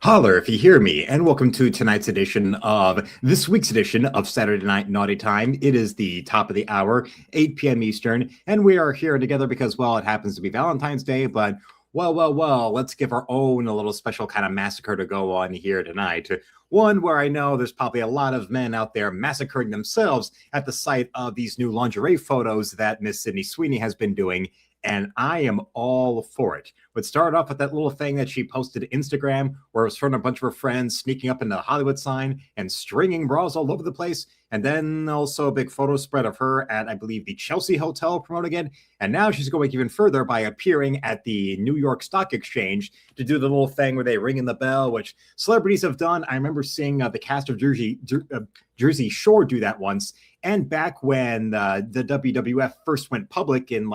Holler if you hear me, and welcome to tonight's edition of this week's edition of Saturday Night Naughty Time. It is the top of the hour, 8 p.m. Eastern, and we are here together because, well, it happens to be Valentine's Day, but let's give our own a little special kind of massacre to go on here tonight. One where I know there's probably a lot of men out there massacring themselves at the sight of these new lingerie photos that Miss Sydney Sweeney has been doing, and I am all for it. It started off with that little thing that she posted to Instagram where it was from a bunch of her friends sneaking up into the Hollywood sign and stringing bras all over the place. And then also a big photo spread of her at, I believe, the Chelsea Hotel promoting it. And now she's going even further by appearing at the New York Stock Exchange to do the little thing where they ring in the bell, which celebrities have done. I remember seeing the cast of Jersey Shore do that once. And back when the WWF first went public in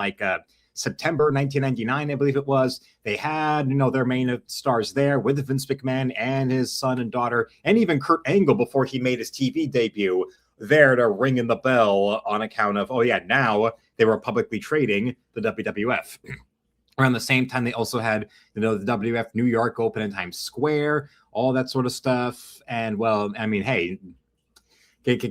September 1999, I believe it was, they had, their main stars there with Vince McMahon and his son and daughter, and even Kurt Angle before he made his TV debut there to ring in the bell on account of, now they were publicly trading the WWF. Around the same time, they also had, the WWF New York open in Times Square, all that sort of stuff. And, well, I mean, hey,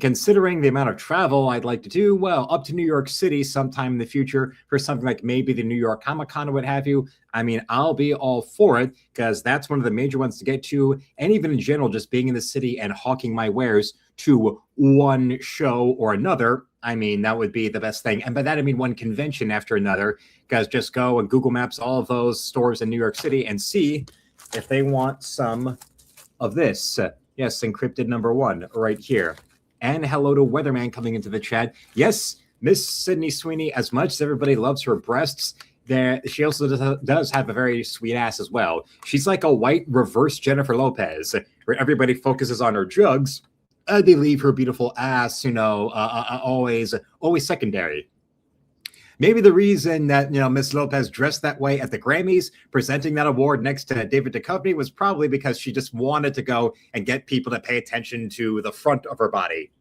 considering the amount of travel I'd like to do, up to New York City sometime in the future for something like maybe the New York Comic Con or what have you, I mean, I'll be all for it because that's one of the major ones to get to. And even in general, just being in the city and hawking my wares to one show or another, I mean, that would be the best thing. And by that, I mean one convention after another, because just go and Google Maps all of those stores in New York City and see if they want some of this. Yes, encrypted number one right here. And hello to Weatherman coming into the chat. Yes, Miss Sydney Sweeney, as much as everybody loves her breasts, she also does have a very sweet ass as well. She's like a white reverse Jennifer Lopez, where everybody focuses on her jugs, and they leave her beautiful ass, always secondary. Maybe the reason that, Miss Lopez dressed that way at the Grammys, presenting that award next to David Duchovny, was probably because she just wanted to go and get people to pay attention to the front of her body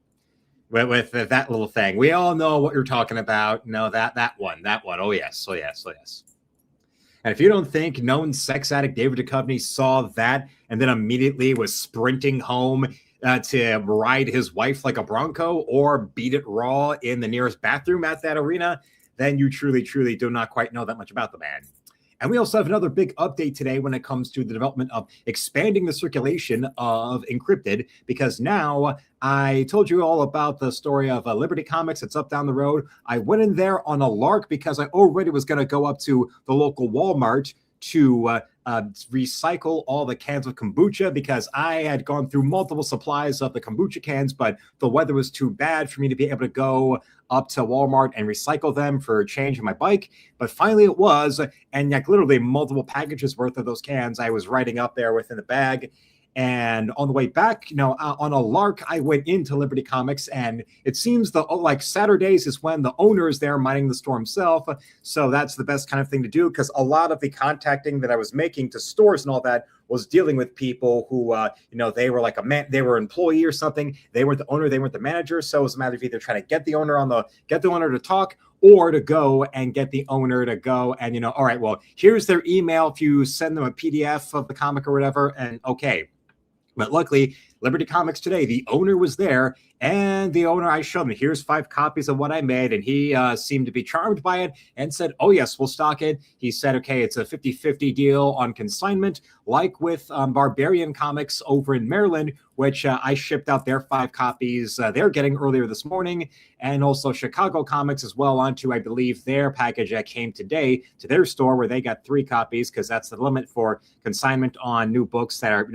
with that little thing. We all know what you're talking about. No, that one. Oh, yes. And if you don't think known sex addict David Duchovny saw that and then immediately was sprinting home to ride his wife like a Bronco or beat it raw in the nearest bathroom at that arena, then you truly do not quite know that much about the man. And we also have another big update today when it comes to the development of expanding the circulation of Encrypted, because now I told you all about the story of Liberty Comics. It's up down the road. I went in there on a lark because I already was going to go up to the local Walmart to recycle all the cans of kombucha because I had gone through multiple supplies of the kombucha cans, but the weather was too bad for me to be able to go up to Walmart and recycle them for change in my bike. But finally it was, and literally multiple packages worth of those cans I was riding up there within the bag. And on the way back, on a lark, I went into Liberty Comics, and it seems Saturdays is when the owner is there minding the store himself. So that's the best kind of thing to do, because a lot of the contacting that I was making to stores and all that was dealing with people who, they were like they were an employee or something. They weren't the owner, they weren't the manager. So it was a matter of either trying to get the owner to talk, or to go and get the owner to go and, all right, well, here's their email if you send them a PDF of the comic or whatever, and okay. But luckily, Liberty Comics today, the owner was there, and the owner, I showed him, here's 5 copies of what I made, and he seemed to be charmed by it and said, oh, yes, we'll stock it. He said, okay, it's a 50-50 deal on consignment, like with Barbarian Comics over in Maryland, which I shipped out their 5 copies they're getting earlier this morning, and also Chicago Comics as well onto, I believe, their package that came today to their store where they got 3 copies because that's the limit for consignment on new books that are,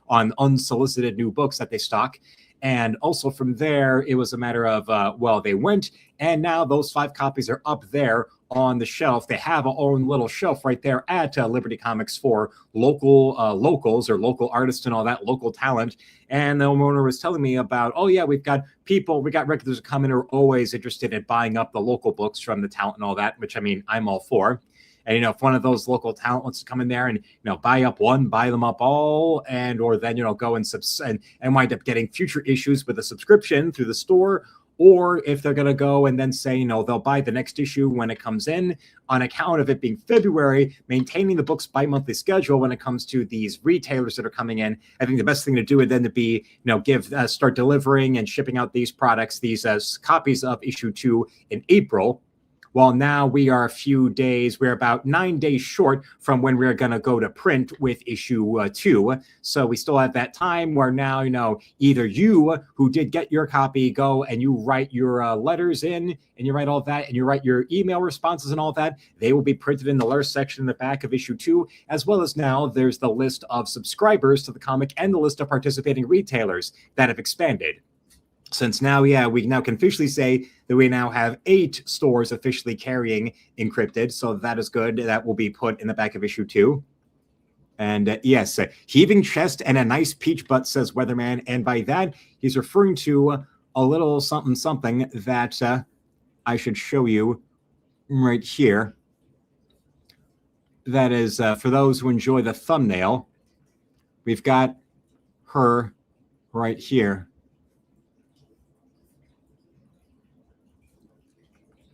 on unsolicited new books that they stock. And also from there, it was a matter of, they went, and now those 5 copies are up there on the shelf. They have a own little shelf right there at Liberty Comics for locals or local artists and all that, local talent. And the owner was telling me about, we got regulars who come in who are always interested in buying up the local books from the talent and all that, which, I mean, I'm all for. And, if one of those local talent wants to come in there and, buy up one, buy them up all, or then, go and wind up getting future issues with a subscription through the store, or if they're going to go and then say, they'll buy the next issue when it comes in on account of it being February, maintaining the book's bi-monthly schedule when it comes to these retailers that are coming in. I think the best thing to do would then to be, start delivering and shipping out these products, these copies of issue 2 in April. Well, now we are we're about 9 days short from when we're going to go to print with issue 2. So we still have that time where now, either you who did get your copy, go and you write your letters in and you write all that and you write your email responses and all that. They will be printed in the letter section in the back of issue 2, as well as now there's the list of subscribers to the comic and the list of participating retailers that have expanded. Since now, we now can officially say that we now have 8 stores officially carrying Encrypted. So that is good. That will be put in the back of issue 2. And yes, heaving chest and a nice peach butt, says Weatherman. And by that, he's referring to a little something that I should show you right here. That is, for those who enjoy the thumbnail, we've got her right here.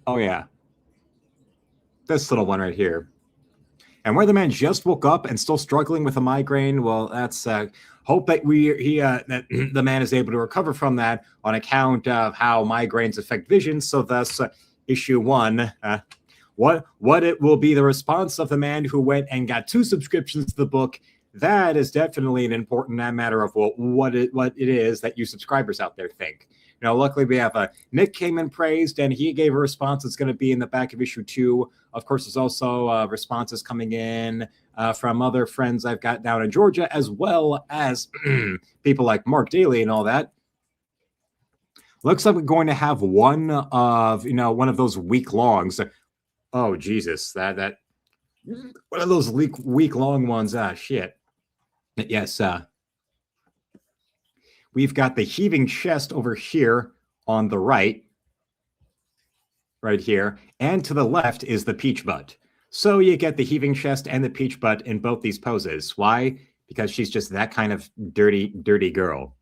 Oh, yeah. This little one right here. And where the man just woke up and still struggling with a migraine, well, that's hope that that the man is able to recover from that on account of how migraines affect vision. So thus, issue 1, what it will be the response of the man who went and got 2 subscriptions to the book. That is definitely an important matter of what it is that you subscribers out there think. Luckily we have Nick came and praised, and he gave a response that's going to be in the back of issue 2. Of course, there's also responses coming in from other friends I've got down in Georgia, as well as people like Mark Daly and all that. Looks like we're going to have one of those week longs. Oh Jesus, that one of those week long ones. Shit. Yes. We've got the heaving chest over here on the right here, and to the left is the peach butt. So you get the heaving chest and the peach butt in both these poses. Why? Because she's just that kind of dirty girl.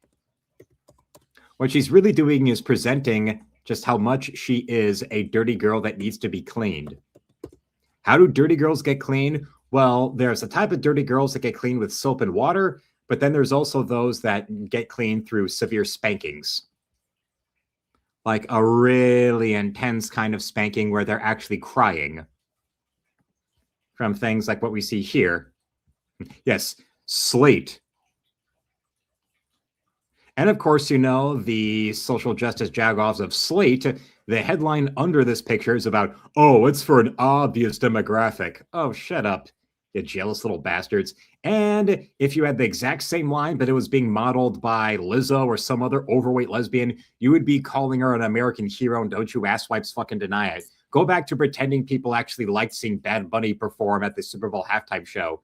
What she's really doing is presenting just how much she is a dirty girl that needs to be cleaned. How do dirty girls get clean? Well, there's a type of dirty girls that get clean with soap and water, but then there's also those that get clean through severe spankings. Like a really intense kind of spanking where they're actually crying. From things like what we see here. Yes, Slate. And of course, the social justice jagoffs of Slate, the headline under this picture is about, oh, it's for an obvious demographic. Oh, shut up, you jealous little bastards. And if you had the exact same line, but it was being modeled by Lizzo or some other overweight lesbian, you would be calling her an American hero, and don't you asswipes fucking deny it. Go back to pretending people actually liked seeing Bad Bunny perform at the Super Bowl halftime show.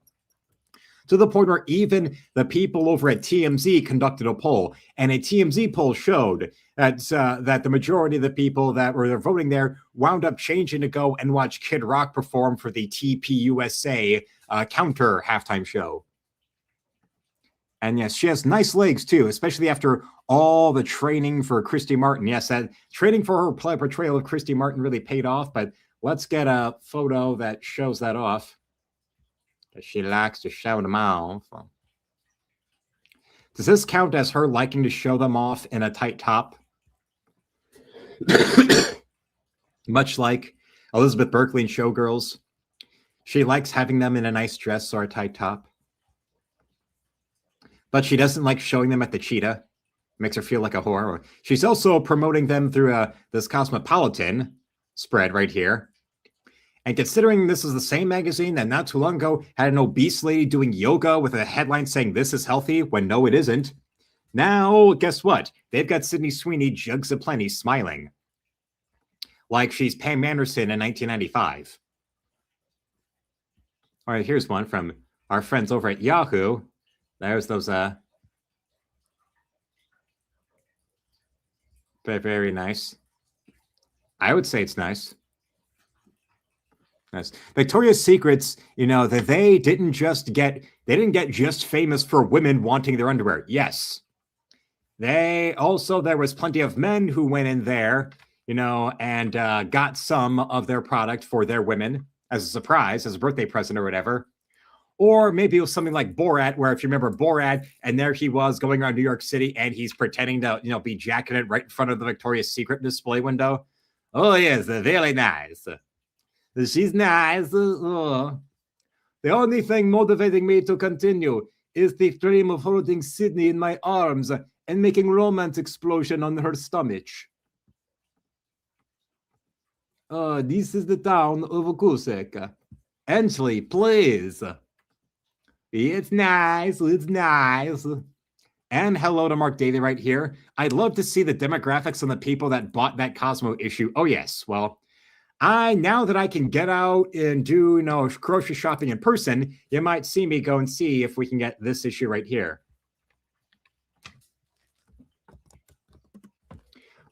To the point where even the people over at TMZ conducted a poll, and a TMZ poll showed that the majority of the people that were voting there wound up changing to go and watch Kid Rock perform for the TPUSA counter halftime show. And yes, she has nice legs too, especially after all the training for Christy Martin. Yes, that training for her portrayal of Christy Martin really paid off, but let's get a photo that shows that off. She likes to show them off. Does this count as her liking to show them off in a tight top? Much like Elizabeth Berkley in Showgirls. She likes having them in a nice dress or a tight top. But she doesn't like showing them at the Cheetah. Makes her feel like a whore. She's also promoting them through this Cosmopolitan spread right here. And considering this is the same magazine that not too long ago had an obese lady doing yoga with a headline saying this is healthy when no, it isn't. Now, guess what? They've got Sydney Sweeney, jugs aplenty, smiling. Like she's Pam Anderson in 1995. All right, here's one from our friends over at Yahoo. There's those, very, very nice. I would say it's nice. Nice. Victoria's Secrets, that they didn't get just famous for women wanting their underwear. Yes. There was plenty of men who went in there, and got some of their product for their women as a surprise, as a birthday present or whatever. Or maybe it was something like Borat, where if you remember Borat, and there he was going around New York City, and he's pretending to, be jacketed right in front of the Victoria's Secret display window. Oh yes, very nice. She's nice. The only thing motivating me to continue is the dream of holding Sydney in my arms and making romance explosion on her stomach. This is the town of Kusek. Ansley, please. It's nice. It's nice. And hello to Mark Daly right here. I'd love to see the demographics on the people that bought that Cosmo issue. Oh, yes. Well, now that I can get out and do, grocery shopping in person, you might see me go and see if we can get this issue right here.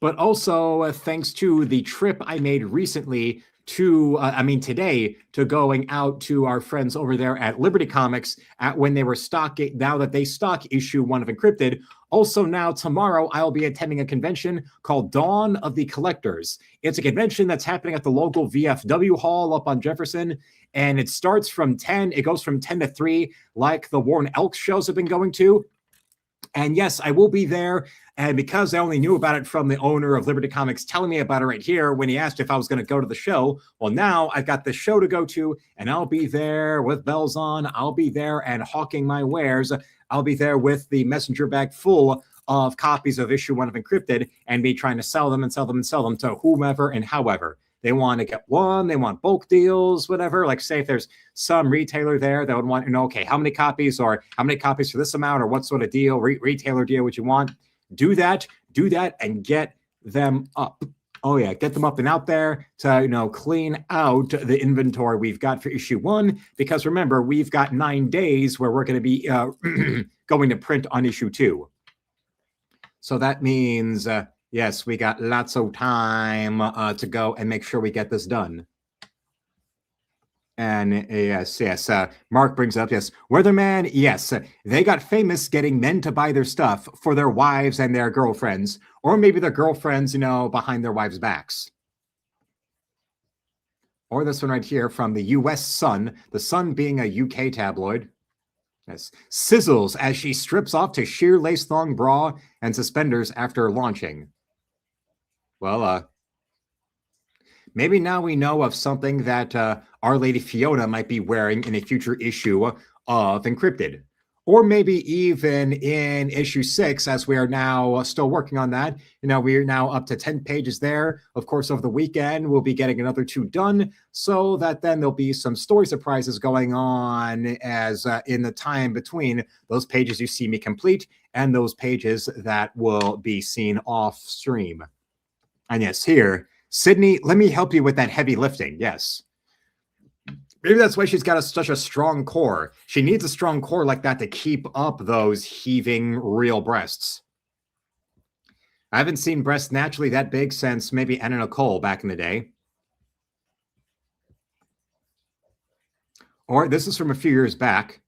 But also, thanks to the trip I made recently today, to going out to our friends over there at Liberty Comics when they were stocking, now that they stock issue 1 of Encrypted. Also now tomorrow, I'll be attending a convention called Dawn of the Collectors. It's a convention that's happening at the local VFW hall up on Jefferson, and it starts from 10. It goes from 10 to 3, like the Warren Elks shows have been going to. And yes, I will be there. And because I only knew about it from the owner of Liberty Comics telling me about it right here when he asked if I was going to go to the show, well, now I've got the show to go to, and I'll be there with bells on. I'll be there and hawking my wares. I'll be there with the messenger bag full of copies of issue 1 of Encrypted, and be trying to sell them and sell them and sell them to whomever and however. They want to get one, they want bulk deals, whatever. Like, say if there's some retailer there that would want to know, okay, how many copies, or how many copies for this amount, or what sort of deal, retailer deal would you want? Do that, and get them up. Oh yeah, get them up and out there to, clean out the inventory we've got for issue 1. Because remember, we've got 9 days where we're going to be going to print on issue 2. So that means, yes, we got lots of time to go and make sure we get this done. And yes, Mark brings up, yes, Weatherman, yes, they got famous getting men to buy their stuff for their wives and their girlfriends, or maybe their girlfriends, behind their wives' backs. Or this one right here from the U.S. Sun, the Sun being a UK tabloid. Yes, sizzles as she strips off to sheer lace-thong bra and suspenders after launching. Well, maybe now we know of something that Our Lady Fiona might be wearing in a future issue of Encrypted. Or maybe even in issue 6, as we are now still working on that. We are now up to 10 pages there. Of course, over the weekend, we'll be getting another 2 done, so that then there'll be some story surprises going on as in the time between those pages you see me complete and those pages that will be seen off stream. And yes, here, Sydney, let me help you with that heavy lifting. Yes. Maybe that's why she's got such a strong core. She needs a strong core like that to keep up those heaving real breasts. I haven't seen breasts naturally that big since maybe Anna Nicole back in the day. Or this is from a few years back.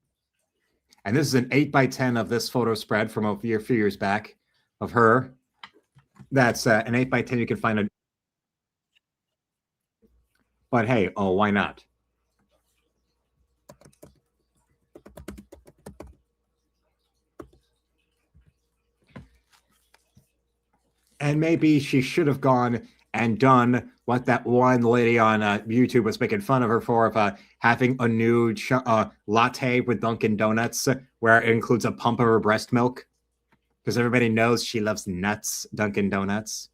And this is an 8x10 of this photo spread from a few years back of her. That's an 8x10 you can find on. But hey, why not? And maybe she should have gone and done what that one lady on YouTube was making fun of her for, of having a nude latte with Dunkin' Donuts, where it includes a pump of her breast milk. Because everybody knows she loves nuts, Dunkin' Donuts.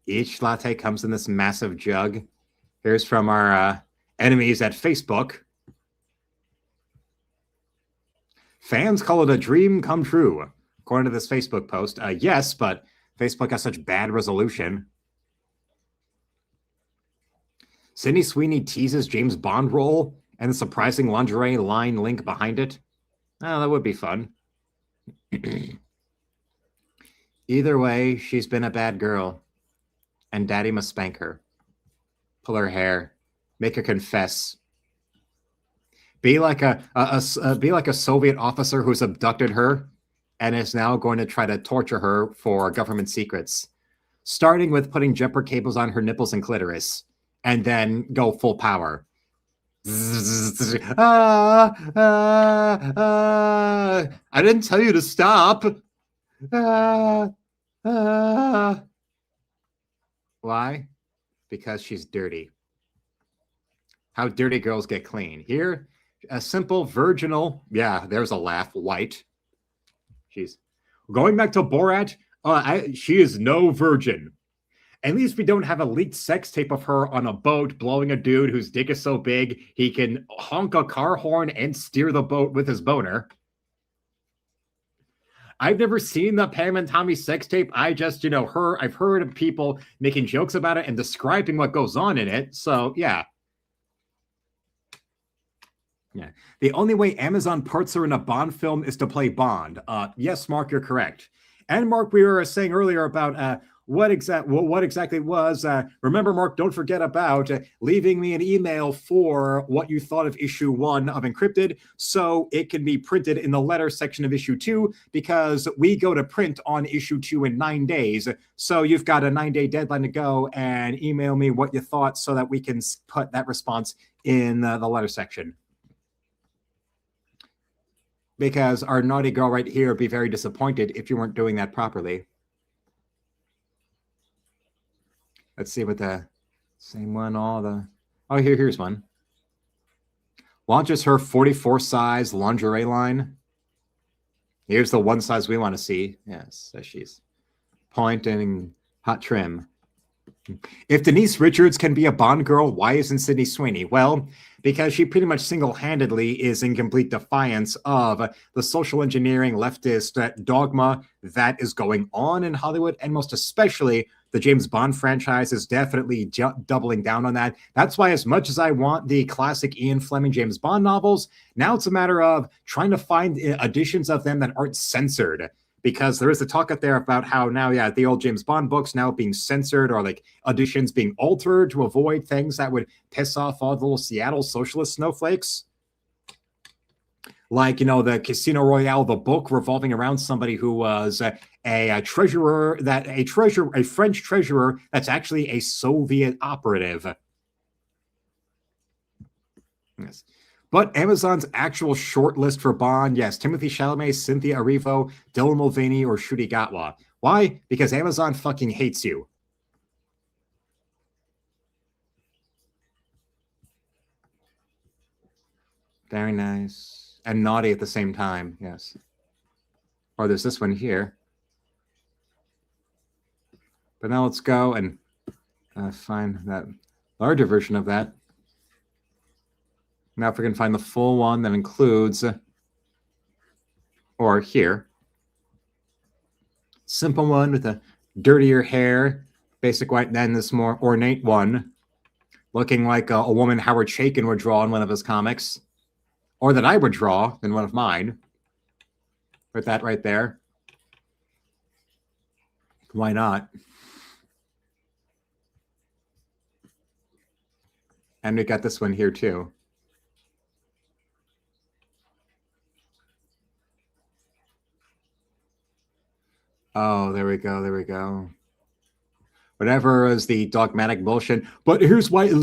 Each latte comes in this massive jug. Here's from our enemies at Facebook. Fans call it a dream come true, according to this Facebook post. Yes, but Facebook has such bad resolution. Sydney Sweeney teases James Bond role and the surprising lingerie line link behind it. Oh, that would be fun. Either way, she's been a bad girl, and Daddy must spank her. Pull her hair. Make her confess. Be like be like a Soviet officer who's abducted her and is now going to try to torture her for government secrets, starting with putting jumper cables on her nipples and clitoris, and then go full power. I didn't tell you to stop. Why? Because she's dirty. How dirty girls get clean. Here, a simple virginal, yeah, there's a laugh, white. She's going back to Borat. She is no virgin. At least we don't have a leaked sex tape of her on a boat blowing a dude whose dick is so big he can honk a car horn and steer the boat with his boner. I've never seen the Pam and Tommy sex tape. I just, I've heard of people making jokes about it and describing what goes on in it. So, yeah. Yeah. The only way Amazon puts her in a Bond film is to play Bond. Yes, Mark, you're correct. And Mark, we were saying earlier about what exactly it was. Remember, Mark, don't forget about leaving me an email for what you thought of issue 1 of Encrypted, so it can be printed in the letter section of issue 2, because we go to print on issue 2 in 9 days. So you've got a 9-day deadline to go and email me what you thought so that we can put that response in the letter section. Because our naughty girl right here would be very disappointed if you weren't doing that properly. Let's see what the same one, oh, here's one. Launches her 44 size lingerie line. Here's the one size we want to see. Yes, so she's pointing hot trim. If Denise Richards can be a Bond girl, why isn't Sydney Sweeney? Well, because she pretty much single-handedly is in complete defiance of the social engineering leftist dogma that is going on in Hollywood, and most especially the James Bond franchise is definitely doubling down on that. That's why, as much as I want the classic Ian Fleming James Bond novels, now it's a matter of trying to find editions of them that aren't censored. Because there is a talk out there about how now, yeah, the old James Bond books now being censored, or like editions being altered to avoid things that would piss off all the little Seattle socialist snowflakes. Like, the Casino Royale, the book revolving around somebody who was a French treasurer that's actually a Soviet operative. Yes. But Amazon's actual short list for Bond, yes, Timothy Chalamet, Cynthia Erivo, Dylan Mulvaney, or Ncuti Gatwa. Why? Because Amazon fucking hates you. Very nice. And naughty at the same time, yes. Or there's this one here. But now let's go and find that larger version of that. Now if we can find the full one that includes, or here, simple one with a dirtier hair, basic white, and then this more ornate one, looking like a woman Howard Chaykin would draw in one of his comics, or that I would draw in one of mine. With that right there. Why not? And we got this one here too. Oh, there we go. There we go. Whatever is the dogmatic bullshit. But here's why it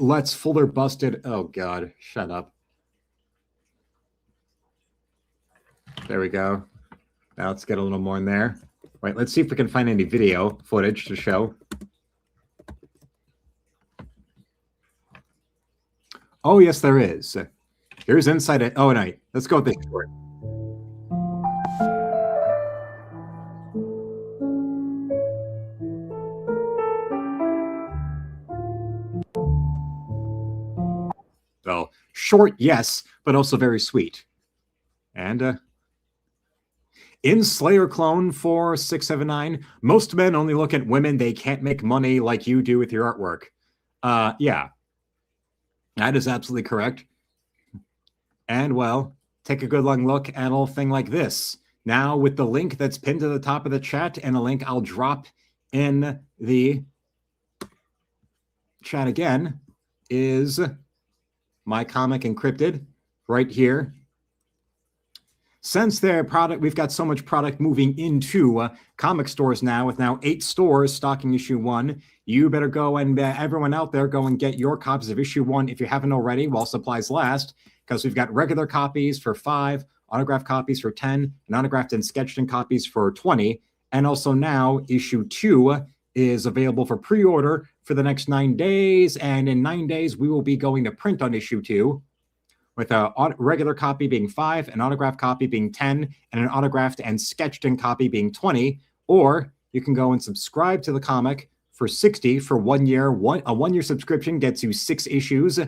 lets Fuller busted. Oh God, shut up. There we go. Now let's get a little more in there. Right, let's see if we can find any video footage to show. Oh, yes, there is. Here's inside it. Oh, no. Let's go with this short. So, short, yes, but also very sweet. And in Slayer Clone 4679, most men only look at women they can't make money like you do with your artwork. Yeah. That is absolutely correct. And, well, take a good long look at a little thing like this. Now, with the link that's pinned to the top of the chat and a link I'll drop in the chat again, is my comic Encrypted. right here. Since their product, we've got so much product moving into comic stores now, with now 8 stores stocking issue 1. You better go and everyone out there, go and get your copies of issue 1 if you haven't already, while supplies last, because we've got regular copies for 5, autographed copies for 10, and autographed and sketched in copies for 20. And also now issue 2 is available for pre-order for the next 9 days. And in 9 days, we will be going to print on issue 2, with a regular copy being 5, an autographed copy being 10, and an autographed and sketched in copy being 20. Or you can go and subscribe to the comic for $60 for 1 year. A 1 year subscription gets you 6 issues,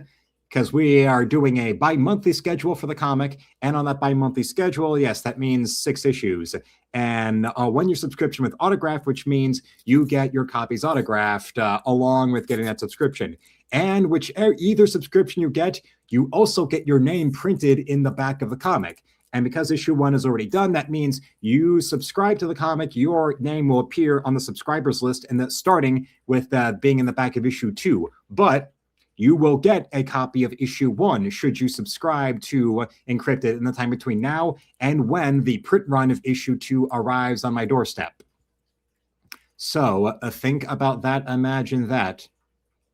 because we are doing a bi-monthly schedule for the comic. And on that bi-monthly schedule, yes, that means 6 issues. And a 1 year subscription with autograph, which means you get your copies autographed along with getting that subscription. And either subscription you get, you also get your name printed in the back of the comic. And because issue 1 is already done, that means you subscribe to the comic, your name will appear on the subscribers list, and that's starting with being in the back of issue 2. But you will get a copy of issue 1 should you subscribe to Encrypted in the time between now and when the print run of issue 2 arrives on my doorstep. So think about that, imagine that,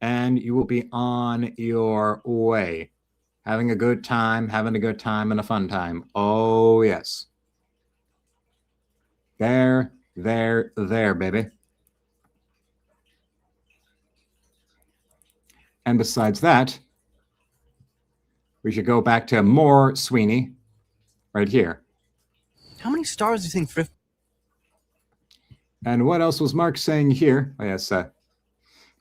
and you will be on your way. Having a good time and a fun time. Oh, yes. There, baby. And besides that, we should go back to more Sweeney right here. How many stars do you think Thrift? And what else was Mark saying here? Oh, yes,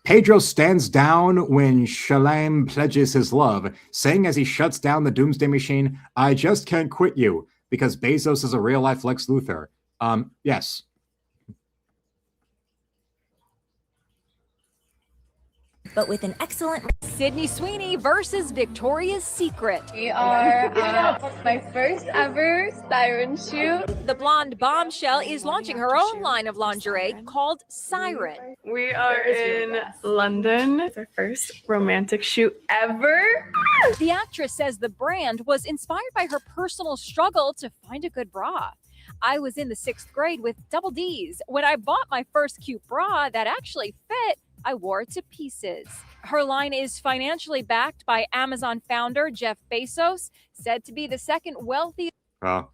Pedro stands down when Shalem pledges his love, saying as he shuts down the Doomsday Machine, "I just can't quit you," because Bezos is a real-life Lex Luthor. Yes. But with an excellent Sydney Sweeney versus Victoria's Secret. We are at my first ever Siren shoot. The blonde bombshell is launching her own line of lingerie called Siren. We are in London. It's our first romantic shoot ever. The actress says the brand was inspired by her personal struggle to find a good bra. I was in the 6th grade with double D's. When I bought my first cute bra that actually fit, I wore it to pieces. Her line is financially backed by Amazon founder Jeff Bezos, said to be the second wealthiest. Well,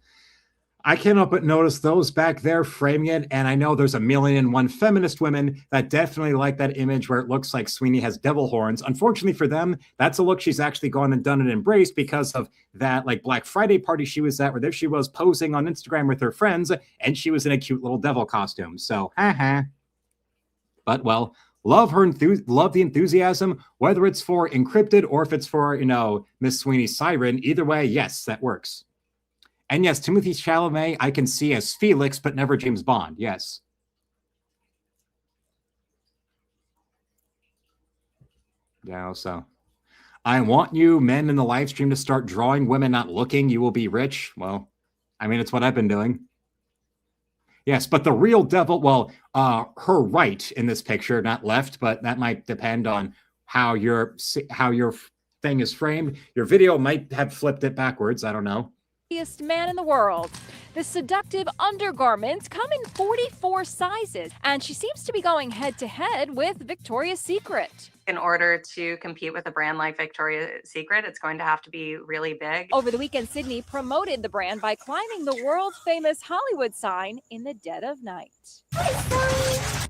I can't help but notice those back there framing it, and I know there's a 1,000,001 feminist women that definitely like that image where it looks like Sweeney has devil horns. Unfortunately for them, that's a look she's actually gone and done and embraced because of that like Black Friday party she was at, where there she was posing on Instagram with her friends, and she was in a cute little devil costume. So, But, well, love the enthusiasm, whether it's for Encrypted or if it's for, Miss Sweeney's Siren. Either way, yes, that works. And yes, Timothy Chalamet I can see as Felix, but never James Bond. Yes. Yeah, so I want you men in the live stream to start drawing women not looking. You will be rich. Well, I mean, it's what I've been doing. Yes, but the real devil, well, her right in this picture, not left, but that might depend on how your thing is framed. Your video might have flipped it backwards. I don't know. Man in the world. The seductive undergarments come in 44 sizes, and she seems to be going head to head with Victoria's Secret. In order to compete with a brand like Victoria's Secret, it's going to have to be really big. Over the weekend, Sydney promoted the brand by climbing the world-famous Hollywood sign in the dead of night.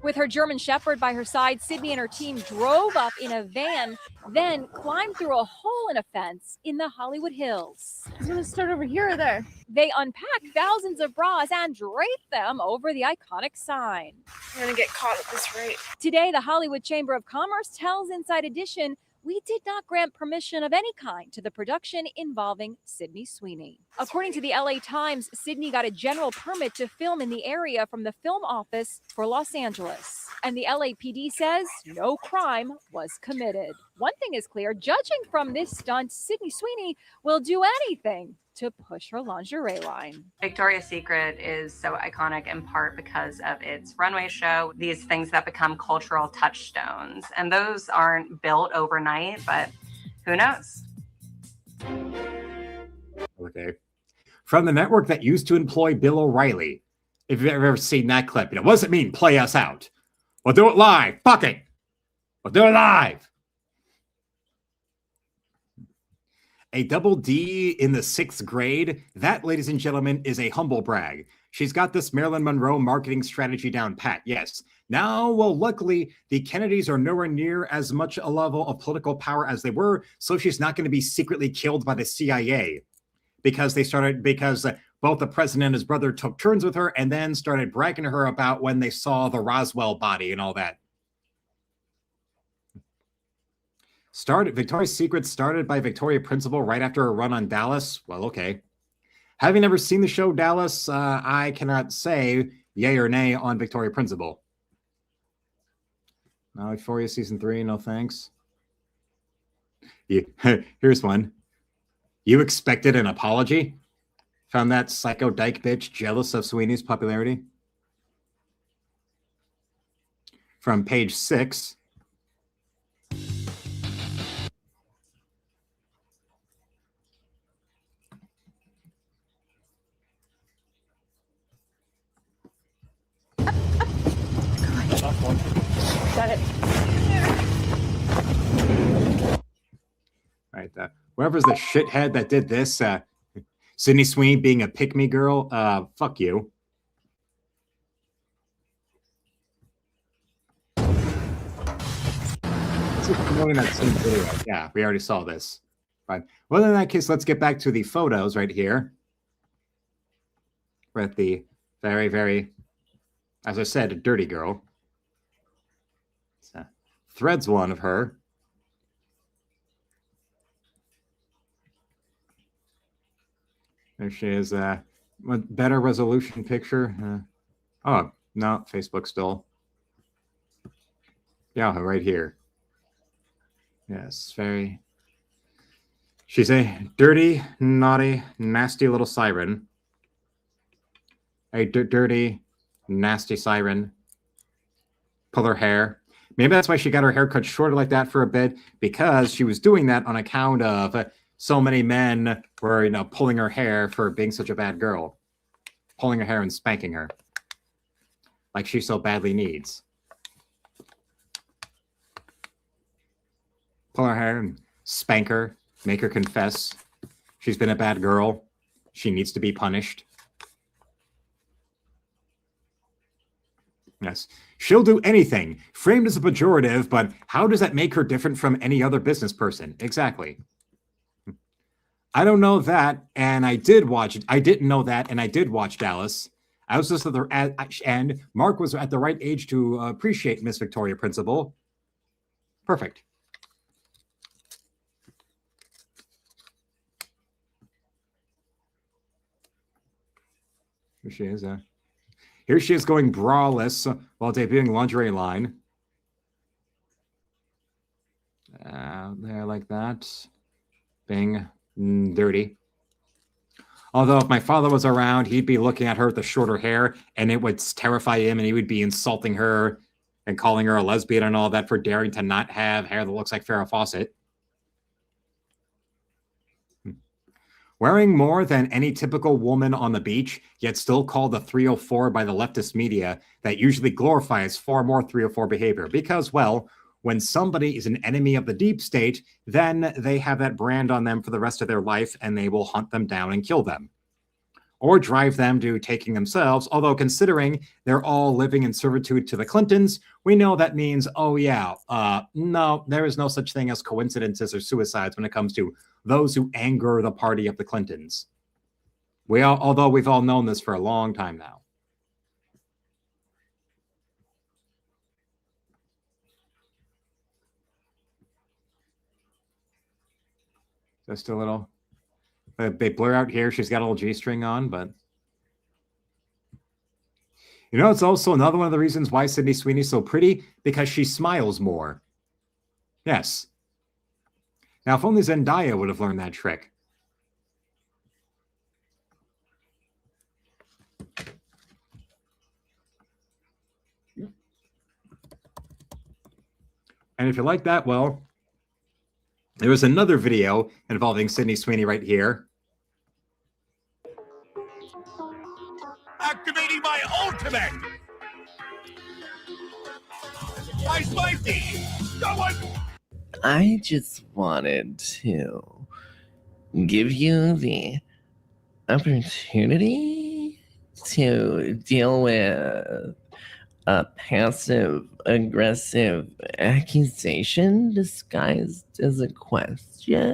With her German Shepherd by her side, Sydney and her team drove up in a van, then climbed through a hole in a fence in the Hollywood Hills. I'm gonna start over here or there. They unpacked thousands of bras and draped them over the iconic sign. I'm gonna get caught at this rate. Today, the Hollywood Chamber of Commerce tells Inside Edition, "We did not grant permission of any kind to the production involving Sydney Sweeney." According to the LA Times, Sydney got a general permit to film in the area from the film office for Los Angeles. And the LAPD says no crime was committed. One thing is clear, judging from this stunt, Sydney Sweeney will do anything to push her lingerie line. Victoria's Secret is so iconic in part because of its runway show, these things that become cultural touchstones. And those aren't built overnight, but who knows? Okay. From the network that used to employ Bill O'Reilly. If you've ever seen that clip, what does it mean, play us out? We'll do it live. Fuck it. We'll do it live. A double D in the 6th grade. That, ladies and gentlemen, is a humble brag. She's got this Marilyn Monroe marketing strategy down pat. Yes. Now, well, luckily, the Kennedys are nowhere near as much a level of political power as they were, so she's not going to be secretly killed by the CIA because both the president and his brother took turns with her and then started bragging to her about when they saw the Roswell body and all that. Victoria's Secret started by Victoria Principal right after a run on Dallas. Well, okay. Having never seen the show Dallas, I cannot say yay or nay on Victoria Principal. No, Euphoria season 3, no thanks. Here's one. You expected an apology? Found that psycho dyke bitch jealous of Sweeney's popularity? From page 6. Got it. Right. Whoever's the shithead that did this, Sydney Sweeney being a pick-me girl, fuck you. This is promoting that same video. Yeah, we already saw this. Right. Well, in that case, let's get back to the photos right here. With the very, very, as I said, a dirty girl. Threads one of her. There she is. Better resolution picture. Oh, no, Facebook still. Yeah, right here. Yes, very. She's a dirty, naughty, nasty little siren. A dirty, nasty siren. Pull her hair. Maybe that's why she got her hair cut shorter like that for a bit, because she was doing that on account of so many men were, pulling her hair for being such a bad girl. Pulling her hair and spanking her. Like she so badly needs. Pull her hair and spank her. Make her confess. She's been a bad girl. She needs to be punished. Yes. She'll do anything. Framed as a pejorative, but how does that make her different from any other business person? Exactly. I don't know that, and I did watch it. I didn't know that, and I did watch Dallas. I was just and Mark was at the right age to appreciate Miss Victoria Principal. Perfect. Here she is. Here she is going braless while debuting lingerie line. There like that. Being dirty. Although if my father was around, he'd be looking at her with the shorter hair, and it would terrify him, and he would be insulting her and calling her a lesbian and all that for daring to not have hair that looks like Farrah Fawcett. Wearing more than any typical woman on the beach, yet still called a 304 by the leftist media that usually glorifies far more 304 behavior. Because, well, when somebody is an enemy of the deep state, then they have that brand on them for the rest of their life, and they will hunt them down and kill them. Or drive them to taking themselves, although considering they're all living in servitude to the Clintons, we know that means, oh yeah, no, there is no such thing as coincidences or suicides when it comes to those who anger the party of the Clintons. Although we've all known this for a long time now. Just a little. They blur out here. She's got a little G-string on, but it's also another one of the reasons why Sydney Sweeney's so pretty, because she smiles more. Yes. Now, if only Zendaya would have learned that trick. And if you like that, well, there was another video involving Sydney Sweeney right here. Activating my ultimate! My spicy! Someone! I just wanted to give you the opportunity to deal with a passive aggressive accusation disguised as a question.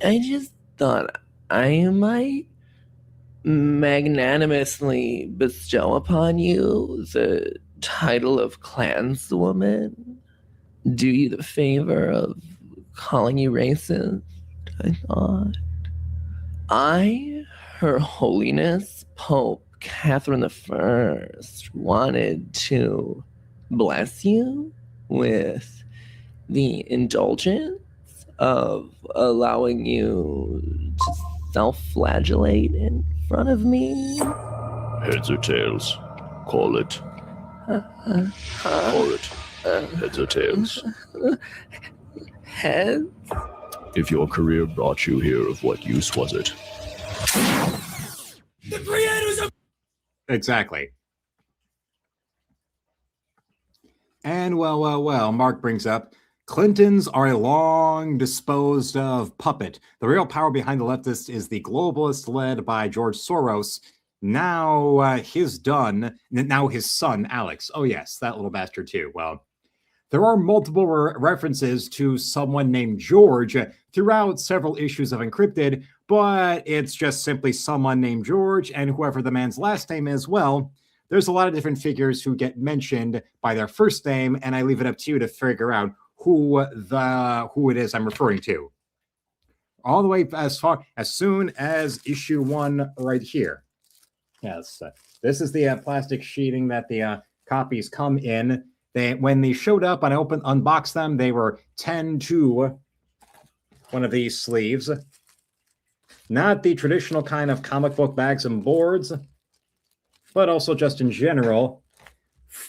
I just thought I might magnanimously bestow upon you the title of clanswoman. Do you the favor of calling you racist, I thought. I, Her Holiness Pope Catherine the First, wanted to bless you with the indulgence of allowing you to self-flagellate in front of me. Heads or tails? Call it. Call it. Heads or tails? Heads? If your career brought you here, of what use was it? The creators of... Exactly. And well, Mark brings up, Clintons are a long disposed of puppet. The real power behind the leftists is the globalists led by George Soros. Now his son, Alex. Oh yes, that little bastard too. Well, there are multiple references to someone named George throughout several issues of Encrypted, but it's just simply someone named George, and whoever the man's last name is, well, there's a lot of different figures who get mentioned by their first name, and I leave it up to you to figure out who it is I'm referring to. All the way as soon as issue 1 right here. Yes, this is the plastic sheeting that the copies come in. When they showed up and I unboxed them, they were 10 to one of these sleeves. Not the traditional kind of comic book bags and boards, but also just in general.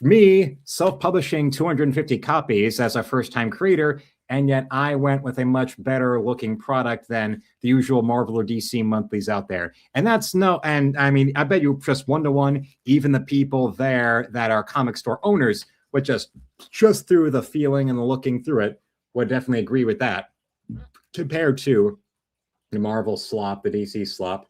Me, self-publishing 250 copies as a first-time creator, and yet I went with a much better looking product than the usual Marvel or DC monthlies out there. And I mean, I bet you just one-to-one, even the people there that are comic store owners would just through the feeling and the looking through it, would definitely agree with that. Compared to the Marvel slop, the DC slop.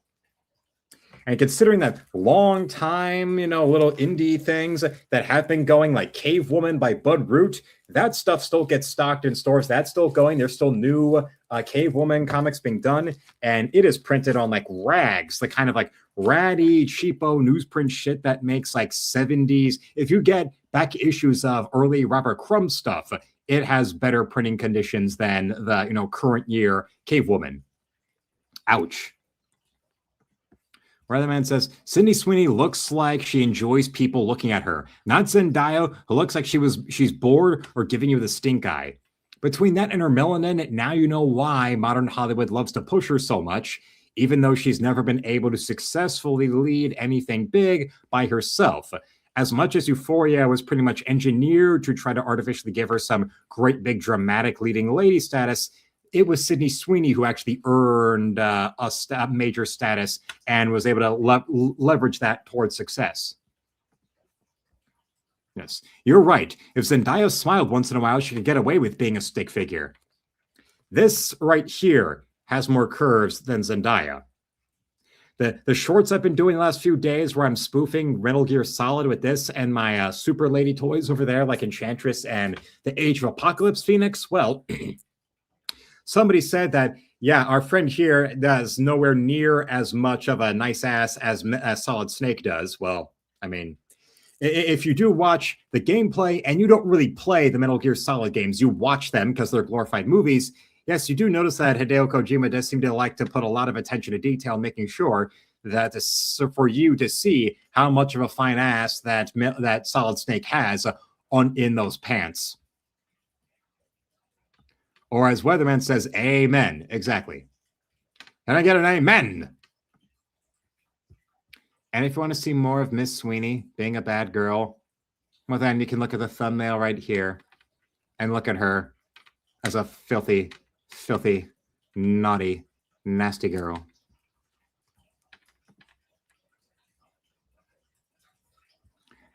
And considering that long time, little indie things that have been going, like Cave Woman by Bud Root, that stuff still gets stocked in stores. That's still going. There's still new Cave Woman comics being done. And it is printed on like rags, the kind of like ratty, cheapo newsprint shit that makes like 70s. If you get back issues of early Robert Crumb stuff, it has better printing conditions than the current year Cave Woman. Ouch. Weatherman says, Sydney Sweeney looks like she enjoys people looking at her. Not Zendaya, who looks like she's bored or giving you the stink eye. Between that and her melanin, now you know why modern Hollywood loves to push her so much, even though she's never been able to successfully lead anything big by herself. As much as Euphoria was pretty much engineered to try to artificially give her some great big dramatic leading lady status, it was Sydney Sweeney who actually earned a major status and was able to leverage that towards success. Yes, you're right. If Zendaya smiled once in a while, she could get away with being a stick figure. This right here has more curves than Zendaya. The shorts I've been doing the last few days where I'm spoofing Metal Gear Solid with this and my super lady toys over there like Enchantress and the Age of Apocalypse Phoenix, well... Somebody said that, yeah, our friend here does nowhere near as much of a nice ass as Solid Snake does. Well, I mean, if you do watch the gameplay and you don't really play the Metal Gear Solid games, you watch them because they're glorified movies. Yes, you do notice that Hideo Kojima does seem to like to put a lot of attention to detail, making sure that for you to see how much of a fine ass that Solid Snake has in those pants. Or as Weatherman says, amen. Exactly. Can I get an amen? And if you want to see more of Miss Sweeney being a bad girl, well, then you can look at the thumbnail right here and look at her as a filthy, filthy, naughty, nasty girl.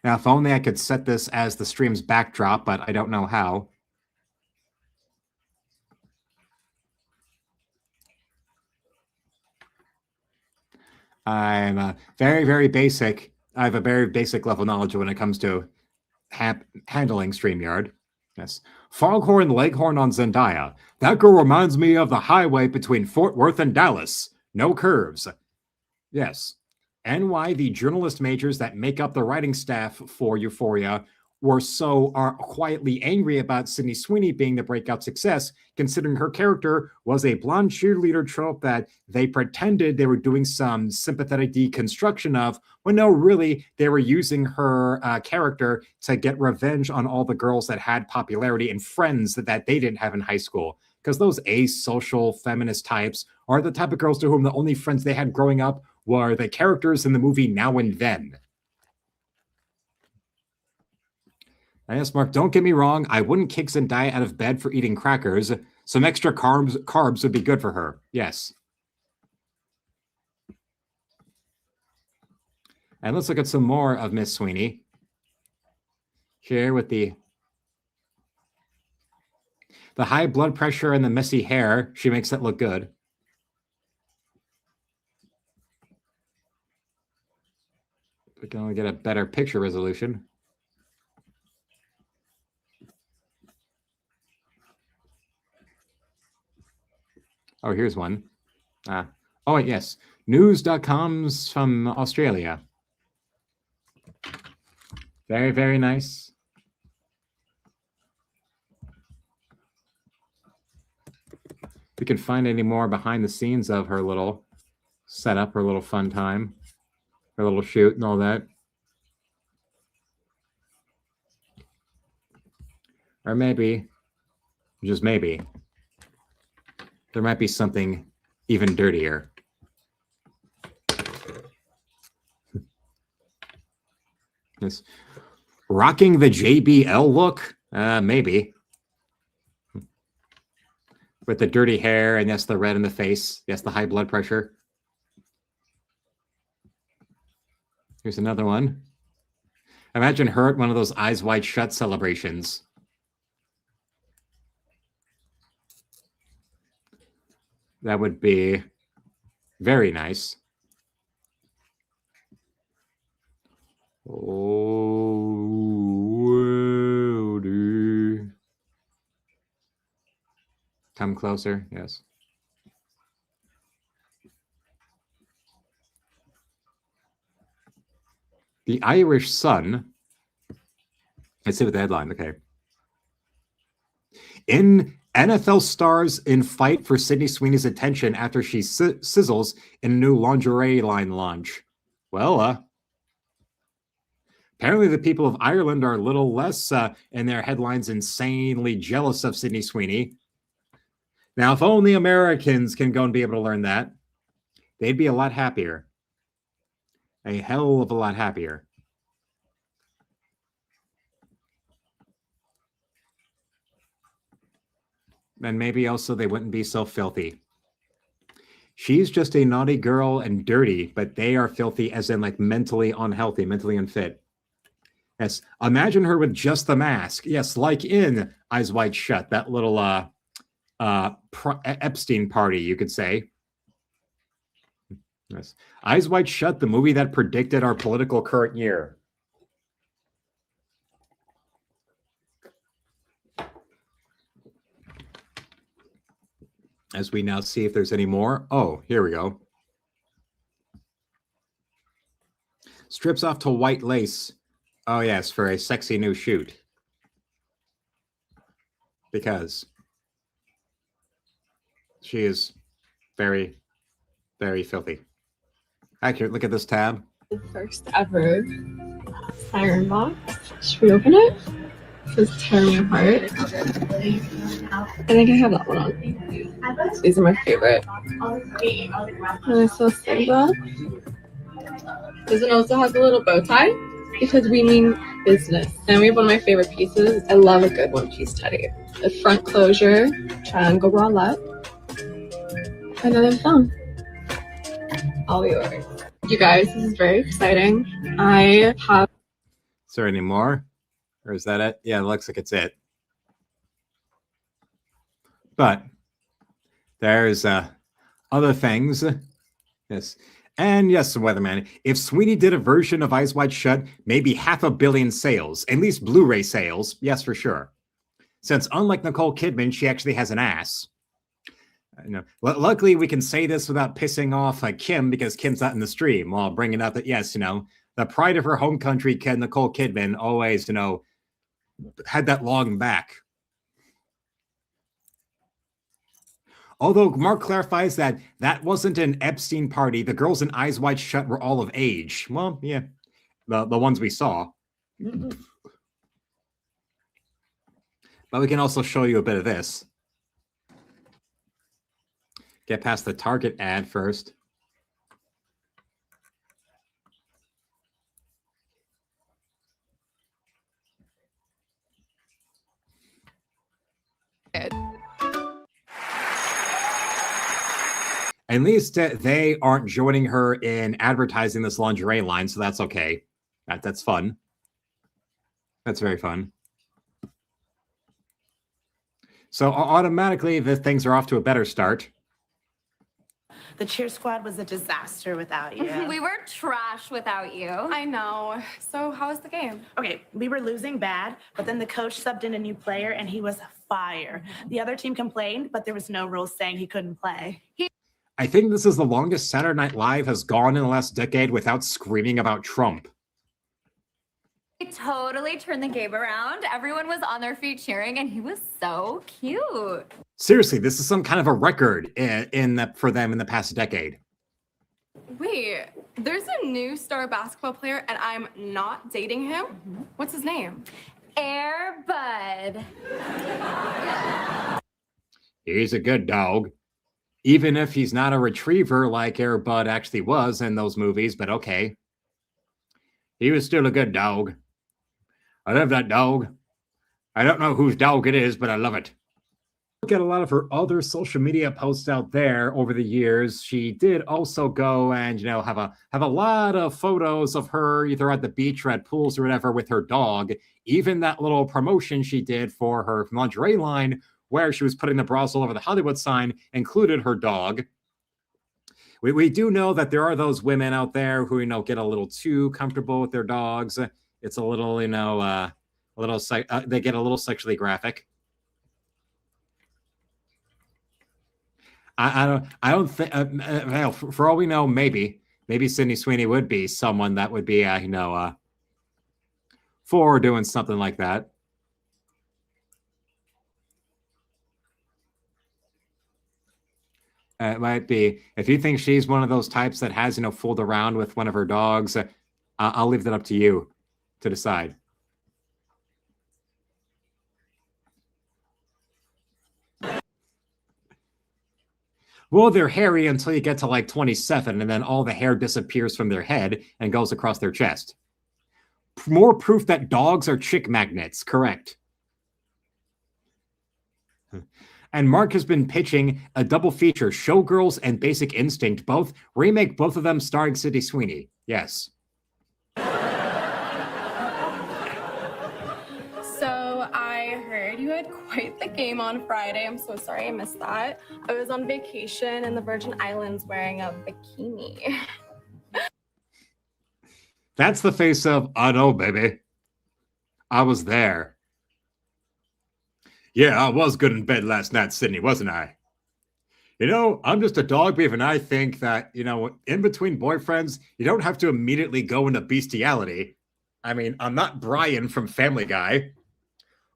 Now, if only I could set this as the stream's backdrop, but I don't know how. I'm very, very basic. I have a very basic level knowledge when it comes to handling StreamYard. Yes. Foghorn Leghorn on Zendaya. That girl reminds me of the highway between Fort Worth and Dallas. No curves. Yes. And why the journalist majors that make up the writing staff for Euphoria are quietly angry about Sydney Sweeney being the breakout success, considering her character was a blonde cheerleader trope that they pretended they were doing some sympathetic deconstruction of, when no, really, they were using her character to get revenge on all the girls that had popularity and friends that they didn't have in high school. Because those asocial feminist types are the type of girls to whom the only friends they had growing up were the characters in the movie Now and Then. Yes, Mark, don't get me wrong. I wouldn't kick Zendaya out of bed for eating crackers. Some extra carbs would be good for her. Yes. And let's look at some more of Miss Sweeney. Here with the high blood pressure and the messy hair. She makes it look good. We can only get a better picture resolution. Oh, here's one. Oh, yes. News.com's from Australia. Very, very nice. We can find any more behind the scenes of her little setup, her little fun time, her little shoot and all that. Or maybe, just maybe, there might be something even dirtier. Yes. Rocking the JBL look? Maybe. With the dirty hair and yes, the red in the face. Yes, the high blood pressure. Here's another one. Imagine her at one of those Eyes Wide Shut celebrations. That would be very nice. Oh, dude. Come closer, yes. The Irish Sun. Let's see what the headline, okay. NFL stars in fight for Sydney Sweeney's attention after she sizzles in a new lingerie line launch. Well, apparently the people of Ireland are a little less in their headlines insanely jealous of Sydney Sweeney. Now, if only Americans can go and be able to learn that, they'd be a lot happier. A hell of a lot happier. And maybe also they wouldn't be so filthy. She's just a naughty girl and dirty, but they are filthy as in like mentally unhealthy, mentally unfit. Yes, imagine her with just the mask. Yes, like in Eyes Wide Shut, that little Epstein party, you could say. Yes, Eyes Wide Shut, the movie that predicted our political current year. As we now see if there's any more. Oh, here we go. Strips off to white lace. Oh, yes, for a sexy new shoot. Because she is very, very filthy. Accurate. Look at this tab. The first ever siren box. Should we open it? Just tear me apart. I think I have that one on. These are my favorite. And I saw Simba. Does it also have a little bow tie? Because we mean business. And we have one of my favorite pieces. I love a good one-piece teddy. The front closure, triangle bralette, and then I'm done. All yours. You guys, this is very exciting. I have... Is there any more? Or is that it? Yeah, it looks like it's it. But there's other things. Yes. And yes, Weatherman, if Sweeney did a version of Eyes Wide Shut, maybe 500 million sales, at least Blu-ray sales. Yes, for sure. Since unlike Nicole Kidman, she actually has an ass. Luckily, we can say this without pissing off Kim, because Kim's not in the stream, while bringing up that, yes, the pride of her home country, Nicole Kidman, always, had that long back. Although Mark clarifies that that wasn't an Epstein party. The girls in Eyes Wide Shut were all of age. Well, yeah, the ones we saw. But we can also show you a bit of this. Get past the Target ad first. At least they aren't joining her in advertising this lingerie line, so that's okay. That's fun. That's very fun. So automatically, the things are off to a better start. The cheer squad was a disaster without you. We were trash without you. I know. So how was the game? Okay, we were losing bad, but then the coach subbed in a new player and he was fire. The other team complained, but there was no rules saying he couldn't play. I think this is the longest Saturday Night Live has gone in the last decade without screaming about Trump. He totally turned the game around. Everyone was on their feet cheering, and he was so cute. Seriously, this is some kind of a record for them in the past decade. Wait, there's a new star basketball player, and I'm not dating him? What's his name? Air Bud. He's a good dog. Even if he's not a retriever like Air Bud actually was in those movies, but okay. He was still a good dog. I love that dog. I don't know whose dog it is, but I love it. Look at a lot of her other social media posts out there over the years. She did also go and, have a lot of photos of her either at the beach or at pools or whatever with her dog. Even that little promotion she did for her lingerie line, where she was putting the bras all over the Hollywood sign, included her dog. We do know that there are those women out there who, get a little too comfortable with their dogs. It's a little, they get a little sexually graphic. I don't think, well, for all we know, maybe Sydney Sweeney would be someone that would be, for doing something like that. It might be. If you think she's one of those types that has, fooled around with one of her dogs, I'll leave that up to you to decide. Well, they're hairy until you get to like 27, and then all the hair disappears from their head and goes across their chest. More proof that dogs are chick magnets. Correct. And Mark has been pitching a double feature, Showgirls and Basic Instinct, remake both of them starring Sydney Sweeney. Yes. So I heard you had quite the game on Friday. I'm so sorry I missed that. I was on vacation in the Virgin Islands wearing a bikini. That's the face of, I know, baby. I was there. Yeah, I was good in bed last night, Sydney, wasn't I? I'm just a dog beef, and I think that, in between boyfriends, you don't have to immediately go into bestiality. I mean, I'm not Brian from Family Guy.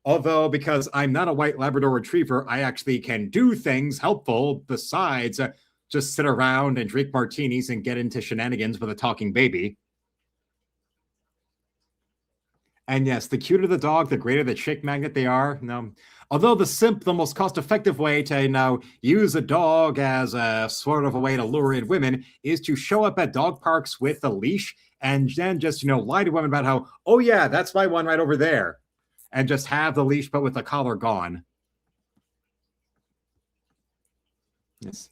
Although, because I'm not a white Labrador retriever, I actually can do things helpful besides just sit around and drink martinis and get into shenanigans with a talking baby. And yes, the cuter the dog, the greater the chick magnet they are. No. Although the most cost-effective way to use a dog as a sort of a way to lure in women is to show up at dog parks with a leash and then just, lie to women about how, oh yeah, that's my one right over there. And just have the leash, but with the collar gone. Yes.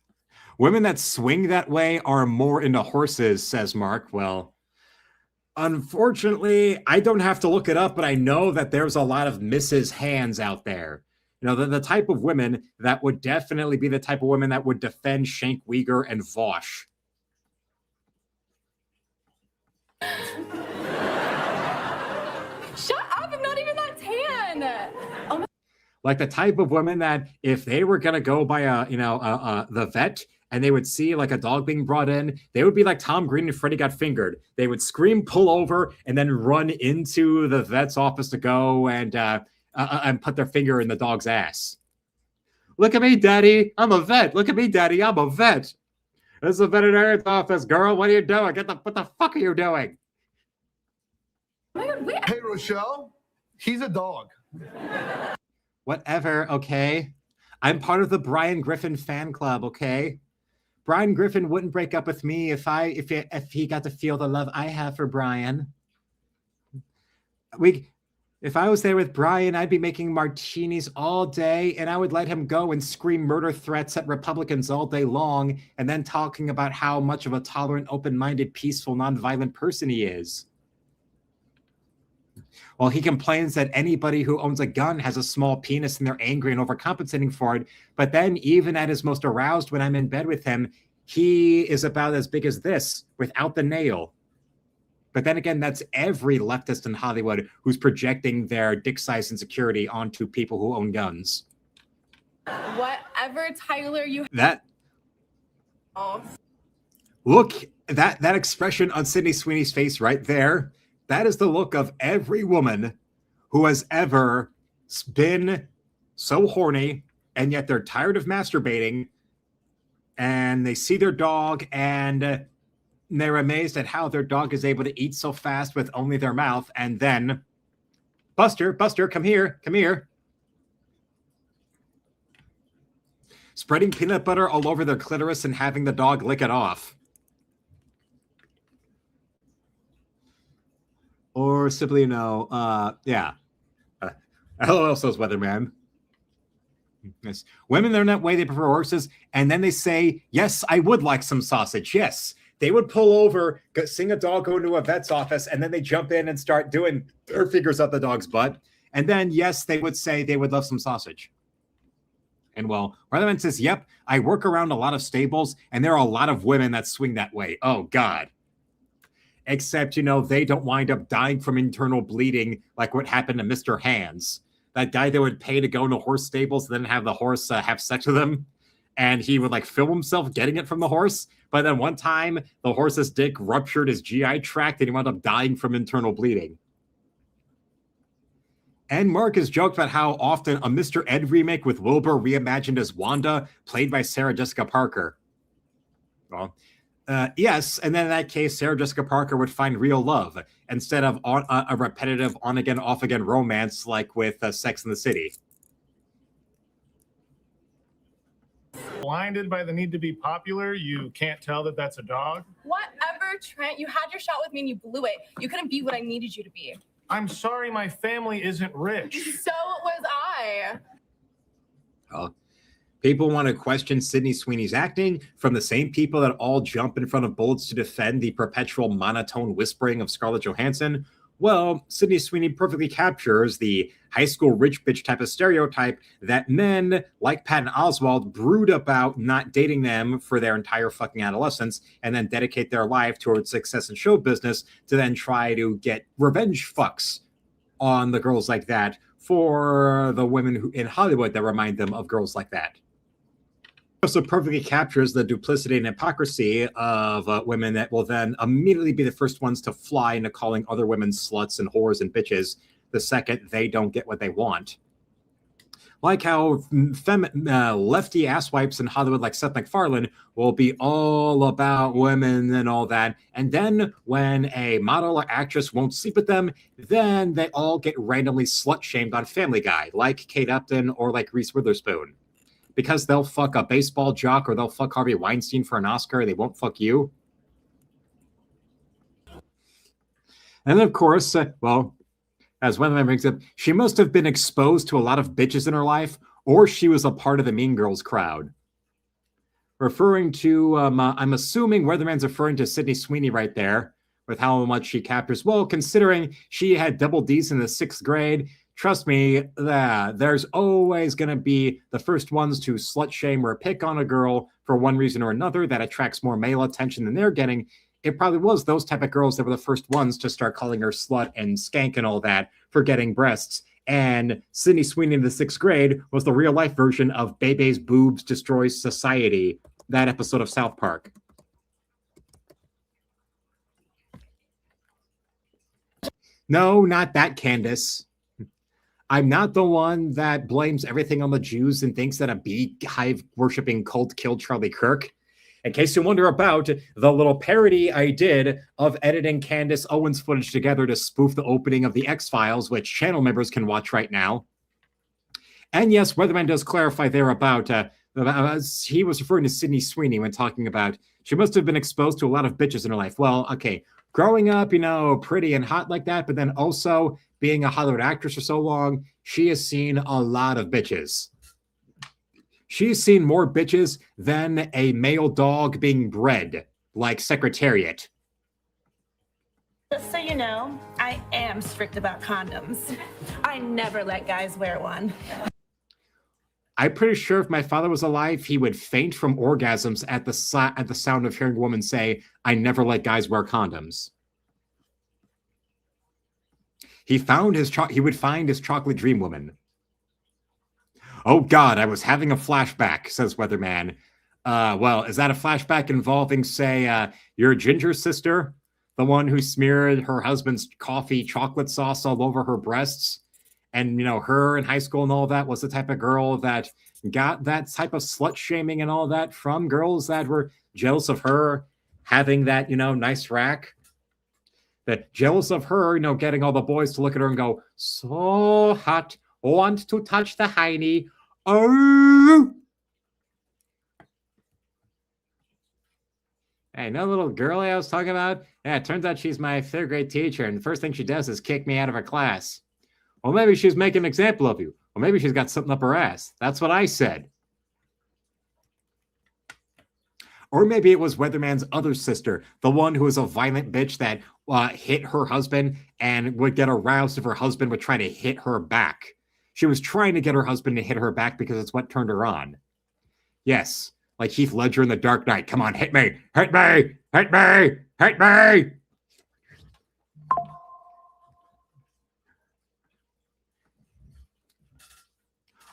Women that swing that way are more into horses, says Mark. Well, Unfortunately, I don't have to look it up, but I know that there's a lot of Mrs. Hands out there. You know, the type of women that would definitely be the type of women that would defend Shank Uyghur and Vosh. Shut up! I'm not even that tan. Oh my. Like the type of women that if they were gonna go by the vet and they would see like a dog being brought in, they would be like Tom Green and Freddie Got Fingered. They would scream, pull over, and then run into the vet's office to go and put their finger in the dog's ass. Look at me, Daddy. I'm a vet. Look at me, Daddy. I'm a vet. This is a veterinarian's office, girl. What are you doing? What the fuck are you doing? Oh my God, wait. Hey, Rochelle, he's a dog. Whatever, okay? I'm part of the Brian Griffin fan club, okay? Brian Griffin wouldn't break up with me if he got to feel the love I have for Brian. If I was there with Brian, I'd be making martinis all day, and I would let him go and scream murder threats at Republicans all day long, and then talking about how much of a tolerant, open-minded, peaceful, nonviolent person he is. Well, he complains that anybody who owns a gun has a small penis and they're angry and overcompensating for it. But then even at his most aroused when I'm in bed with him, he is about as big as this without the nail. But then again, that's every leftist in Hollywood who's projecting their dick size insecurity onto people who own guns. Whatever, Tyler, you. That. Oh. Look, that expression on Sydney Sweeney's face right there. That is the look of every woman who has ever been so horny and yet they're tired of masturbating and they see their dog and they're amazed at how their dog is able to eat so fast with only their mouth. And then, Buster, come here. Spreading peanut butter all over their clitoris and having the dog lick it off. Or simply, yeah. LOL says Weatherman. Yes. Women, they're that way. They prefer horses. And then they say, yes, I would like some sausage. Yes. They would pull over, sing a dog, go into a vet's office, and then they jump in and start doing their fingers up the dog's butt. And then, yes, they would say they would love some sausage. And well, Weatherman says, yep, I work around a lot of stables, and there are a lot of women that swing that way. Oh, God. Except, they don't wind up dying from internal bleeding like what happened to Mr. Hands. That guy that would pay to go into horse stables and then have the horse have sex with him. And he would film himself getting it from the horse. But then one time, the horse's dick ruptured his GI tract and he wound up dying from internal bleeding. And Mark has joked about how often a Mr. Ed remake with Wilbur reimagined as Wanda, played by Sarah Jessica Parker. Well, yes, and then in that case, Sarah Jessica Parker would find real love instead of a repetitive on-again, off-again romance like with Sex and the City. Blinded by the need to be popular, you can't tell that that's a dog? Whatever, Trent. You had your shot with me and you blew it. You couldn't be what I needed you to be. I'm sorry my family isn't rich. So was I. Oh. People want to question Sydney Sweeney's acting from the same people that all jump in front of bullets to defend the perpetual monotone whispering of Scarlett Johansson. Well, Sydney Sweeney perfectly captures the high school rich bitch type of stereotype that men like Patton Oswalt brood about not dating them for their entire fucking adolescence and then dedicate their life towards success in show business to then try to get revenge fucks on the girls like that for the women who in Hollywood that remind them of girls like that. Also perfectly captures the duplicity and hypocrisy of women that will then immediately be the first ones to fly into calling other women sluts and whores and bitches the second they don't get what they want. Like how lefty asswipes in Hollywood like Seth MacFarlane will be all about women and all that. And then when a model or actress won't sleep with them, then they all get randomly slut-shamed on Family Guy, like Kate Upton or like Reese Witherspoon. Because they'll fuck a baseball jock or they'll fuck Harvey Weinstein for an Oscar, they won't fuck you. And then, of course, as one of them brings up, she must have been exposed to a lot of bitches in her life, or she was a part of the Mean Girls crowd. Referring to, I'm assuming Weatherman's referring to Sydney Sweeney right there, with how much she captures. Well, considering she had double D's in the 6th grade, trust me, there's always going to be the first ones to slut shame or pick on a girl for one reason or another that attracts more male attention than they're getting. It probably was those type of girls that were the first ones to start calling her slut and skank and all that for getting breasts. And Sydney Sweeney in the 6th grade was the real life version of Bebe's Boobs Destroys Society, that episode of South Park. No, not that, Candace. I'm not the one that blames everything on the Jews and thinks that a beehive worshipping cult killed Charlie Kirk. In case you wonder about the little parody I did of editing Candace Owens footage together to spoof the opening of the X-Files, which channel members can watch right now. And yes, Weatherman does clarify there about he was referring to Sydney Sweeney when talking about she must have been exposed to a lot of bitches in her life. Well, okay, growing up, pretty and hot like that, but then also being a Hollywood actress for so long, she has seen a lot of bitches. She's seen more bitches than a male dog being bred, like Secretariat. Just so you know, I am strict about condoms. I never let guys wear one. I'm pretty sure if my father was alive, he would faint from orgasms at the sound of hearing a woman say, "I never let guys wear condoms." He would find his chocolate dream woman. Oh God, I was having a flashback, says Weatherman. Well, is that a flashback involving, say, your ginger sister? The one who smeared her husband's coffee chocolate sauce all over her breasts? And, her in high school and all that was the type of girl that got that type of slut shaming and all that from girls that were jealous of her having that, nice rack. That jealous of her, getting all the boys to look at her and go, "So hot, want to touch the hiney." Oh! Hey, no little girlie I was talking about? Yeah, it turns out she's my 3rd grade teacher, and the first thing she does is kick me out of her class. Well, maybe she's making an example of you. Or maybe she's got something up her ass. That's what I said. Or maybe it was Weatherman's other sister, the one who was a violent bitch that hit her husband and would get aroused if her husband would try to hit her back. She was trying to get her husband to hit her back because it's what turned her on. Yes, like Heath Ledger in The Dark Knight. Come on, hit me, hit me, hit me, hit me.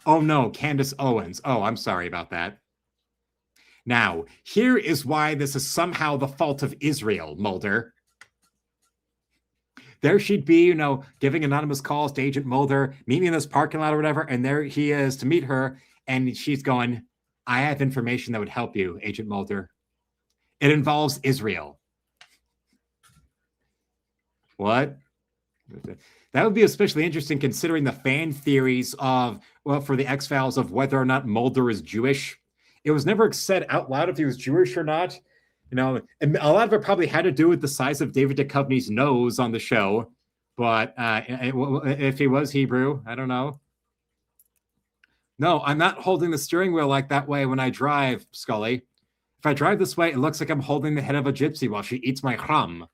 Oh no, Candace Owens. Oh, I'm sorry about that. Now, here is why this is somehow the fault of Israel, Mulder. There she'd be, giving anonymous calls to Agent Mulder, meeting in this parking lot or whatever, and there he is to meet her, and she's going, "I have information that would help you, Agent Mulder. It involves Israel." What? That would be especially interesting considering the fan theories for the X-Files of whether or not Mulder is Jewish. It was never said out loud if he was Jewish or not. And a lot of it probably had to do with the size of David Duchovny's nose on the show. But if he was Hebrew, I don't know. No, I'm not holding the steering wheel like that way when I drive, Scully. If I drive this way, it looks like I'm holding the head of a gypsy while she eats my chum.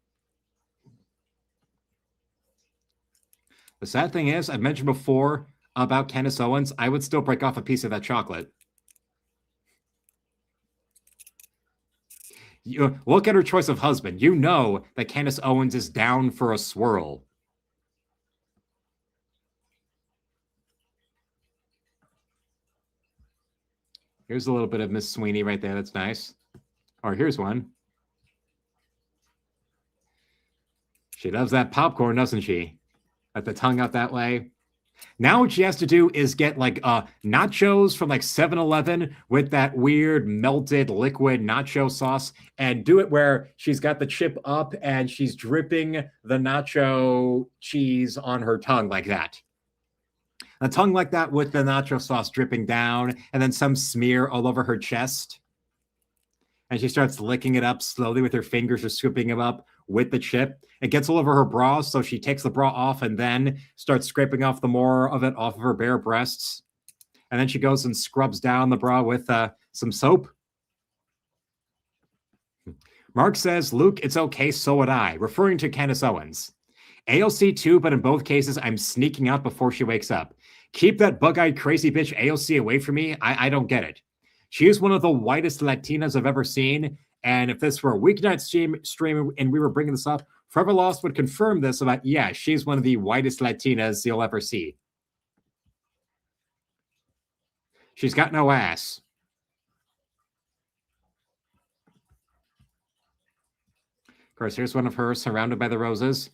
The sad thing is, I've mentioned before about Candace Owens, I would still break off a piece of that chocolate. You look at her choice of husband. You know that Candace Owens is down for a swirl. Here's a little bit of Miss Sweeney right there. That's nice. Or here's one. She loves that popcorn, doesn't she? Let the tongue out that way. Now what she has to do is get nachos from 7-Eleven with that weird melted liquid nacho sauce and do it where she's got the chip up and she's dripping the nacho cheese on her tongue like that. A tongue like that with the nacho sauce dripping down and then some smear all over her chest. And she starts licking it up slowly with her fingers or scooping them up with the chip. It gets all over her bra, so she takes the bra off and then starts scraping off the more of it off of her bare breasts. And then she goes and scrubs down the bra with some soap. Mark says, Luke, it's okay, so would I, referring to Candace Owens. AOC too, but in both cases, I'm sneaking out before she wakes up. Keep that bug-eyed crazy bitch AOC away from me. I don't get it. She is one of the whitest Latinas I've ever seen. And if this were a weeknight stream and we were bringing this up, Forever Lost would confirm this about, yeah, she's one of the whitest Latinas you'll ever see. She's got no ass. Of course, here's one of her surrounded by the roses.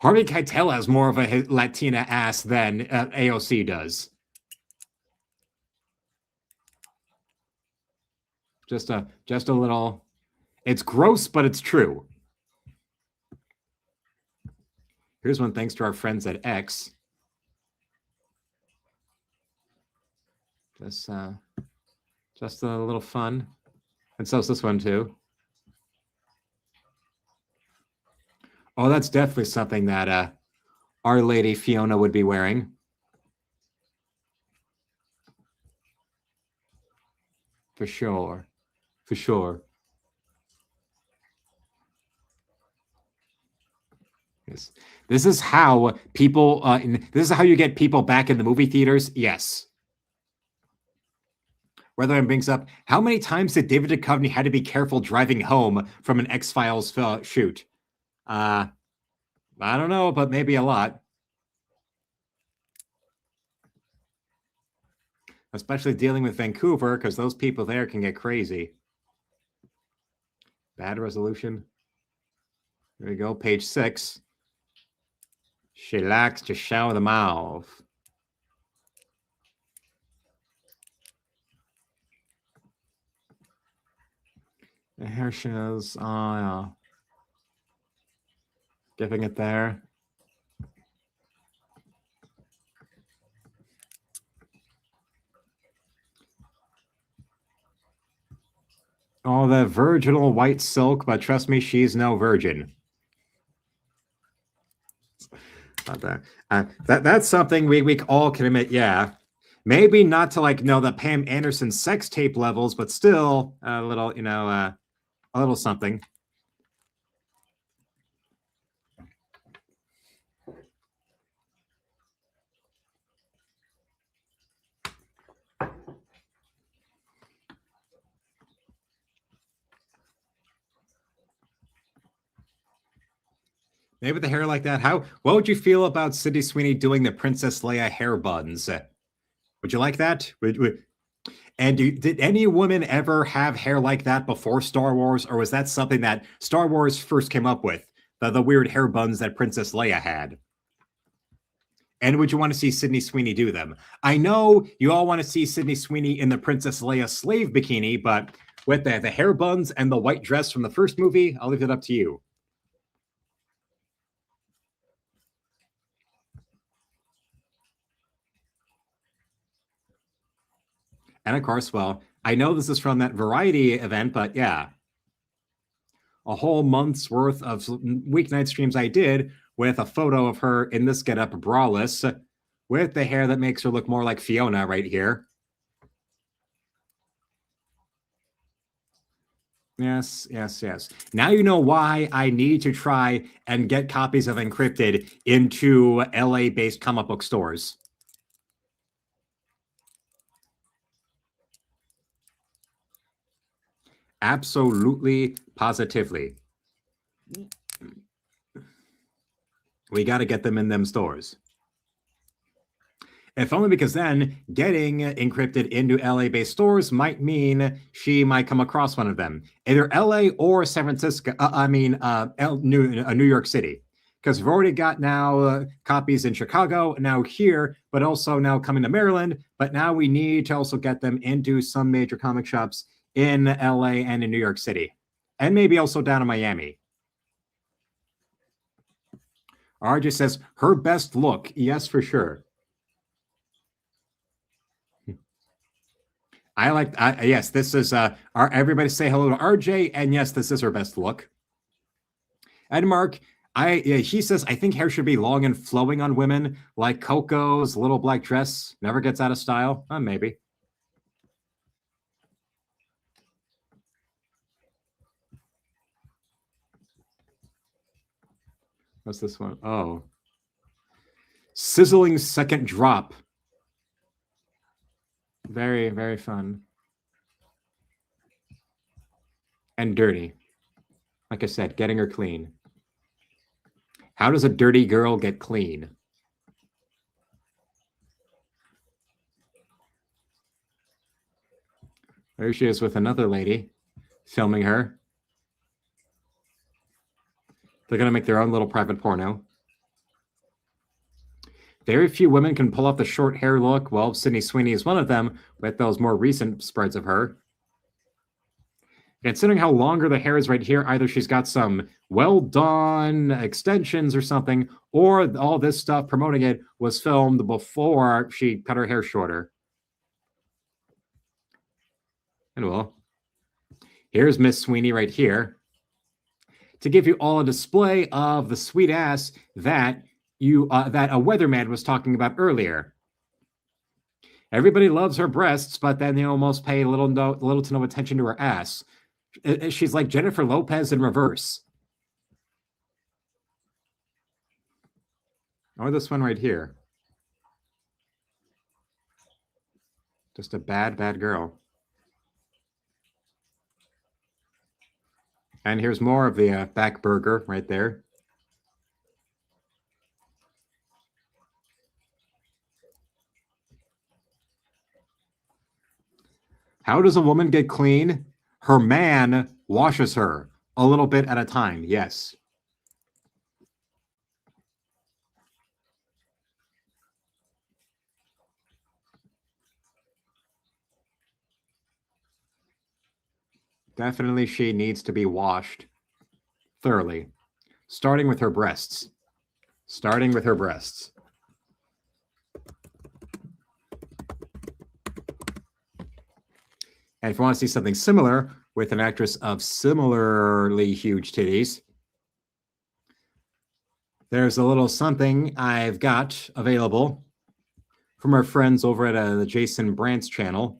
Harvey Keitel has more of a Latina ass than AOC does. Just a little. It's gross, but it's true. Here's one thanks to our friends at X. Just a little fun. And so's this one too. Oh, that's definitely something that Our Lady Fiona would be wearing. For sure. For sure. Yes. This is how people, this is how you get people back in the movie theaters. Yes. Weatherman brings up, how many times did David Duchovny had to be careful driving home from an X-Files shoot? I don't know, but maybe a lot. Especially dealing with Vancouver, because those people there can get crazy. Bad resolution. There we go, page 6. She likes to show the mouth. The hair shows, oh yeah. Giving it there. Oh, the virginal white silk, but trust me, she's no virgin. That's something we all can admit, yeah. Maybe not to the Pam Anderson sex tape levels, but still a little, a little something. Maybe with the hair like that. What would you feel about Sydney Sweeney doing the Princess Leia hair buns? Would you like that? And did any woman ever have hair like that before Star Wars, or was that something that Star Wars first came up with? The weird hair buns that Princess Leia had. And would you want to see Sydney Sweeney do them? I know you all want to see Sydney Sweeney in the Princess Leia slave bikini, but with the hair buns and the white dress from the first movie, I'll leave it up to you. And of course, well, I know this is from that Variety event, but yeah. A whole month's worth of weeknight streams I did with a photo of her in this getup, braless, with the hair that makes her look more like Fiona right here. Yes, yes, yes. Now you know why I need to try and get copies of Encrypted into LA-based comic book stores. Absolutely, positively. We got to get them in them stores. If only because then getting Encrypted into LA-based stores might mean she might come across one of them. Either LA or San Francisco, New York City. Because we've already got now copies in Chicago, now here, but also now coming to Maryland. But now we need to also get them into some major comic shops in LA and in New York City, and maybe also down in Miami. RJ says, her best look. Yes, for sure. Yes, this is, everybody say hello to RJ, and yes, this is her best look. And Mark, he says, I think hair should be long and flowing on women, like Coco's little black dress never gets out of style. Maybe. What's this one? Oh. Sizzling second drop. Very, very fun. And dirty. Like I said, getting her clean. How does a dirty girl get clean? There she is with another lady filming her. They're going to make their own little private porno. Very few women can pull off the short hair look. Well, Sydney Sweeney is one of them with those more recent spreads of her. Considering how longer the hair is right here, either she's got some well-done extensions or something, or all this stuff promoting it was filmed before she cut her hair shorter. And well, here's Miss Sweeney right here to give you all a display of the sweet ass that that a weatherman was talking about earlier. Everybody loves her breasts, but then they almost pay little to no attention to her ass. She's like Jennifer Lopez in reverse. Or this one right here. Just a bad, bad girl. And here's more of the back burger right there. How does a woman get clean? Her man washes her a little bit at a time. Yes. Definitely she needs to be washed thoroughly, starting with her breasts. Starting with her breasts. And if you want to see something similar with an actress of similarly huge titties, there's a little something I've got available from our friends over at the Jason Brandt's channel.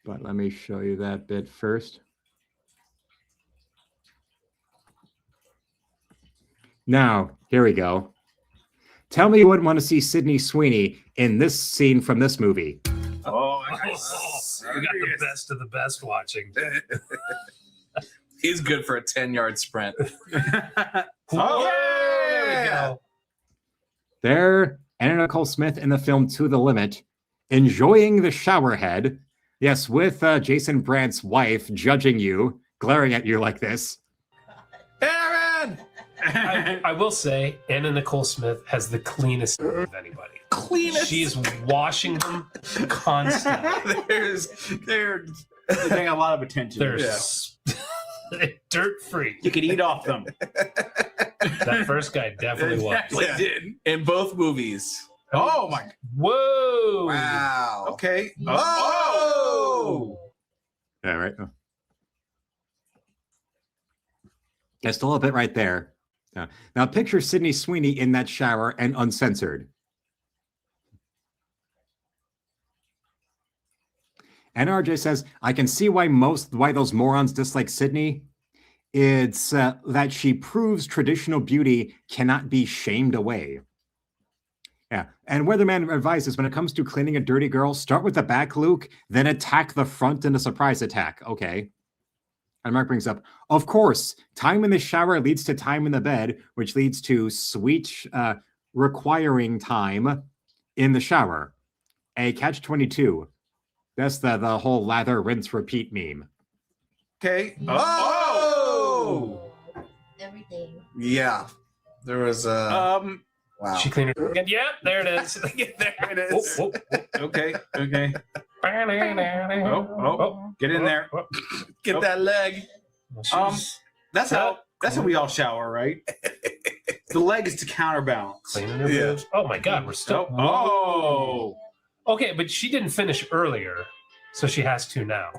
But let me show you that bit first. Now, here we go. Tell me you wouldn't want to see Sydney Sweeney in this scene from this movie. Oh, we got the best of the best watching. He's good for a 10-yard sprint. Oh, there we go. There, Anna Nicole Smith in the film To the Limit, enjoying the shower head. Yes, with Jason Brandt's wife judging you, glaring at you like this. Aaron! I will say, Anna Nicole Smith has the cleanest of anybody. Cleanest? She's washing them constantly. They're getting a lot of attention. They're dirt-free. You could eat off them. That first guy definitely was. Definitely did. In both movies. Oh my! Whoa! Wow. Okay. Oh! Yeah, right. Oh. Just a little bit right there. Now picture Sydney Sweeney in that shower and uncensored. And RJ says, I can see why those morons dislike Sydney. It's that she proves traditional beauty cannot be shamed away. Yeah, and Weatherman advises when it comes to cleaning a dirty girl, start with the back, Luke, then attack the front in a surprise attack. Okay. And Mark brings up, of course, time in the shower leads to time in the bed, which leads to sweet requiring time in the shower. A catch-22. That's the whole lather, rinse, repeat meme. Okay. Oh! Everything. Yeah. There was a... Wow. She cleaned her again. Yeah, there it is. There it is. Oh, okay. Oh, get in there. Get that leg. That's how we all shower, right? The leg is to counterbalance. Cleaning her boobs. Oh my God, we're still. Oh. Okay, but she didn't finish earlier, so she has to now.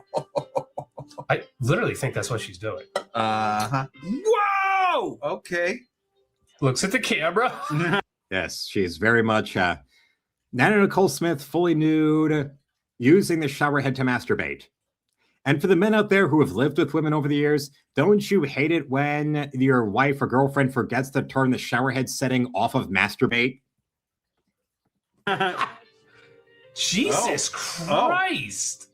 I literally think that's what she's doing. Whoa! Okay. Looks at the camera. Yes, she's very much Nana Nicole Smith, fully nude, using the shower head to masturbate. And for the men out there who have lived with women over the years, don't you hate it when your wife or girlfriend forgets to turn the shower head setting off of masturbate? Jesus Christ.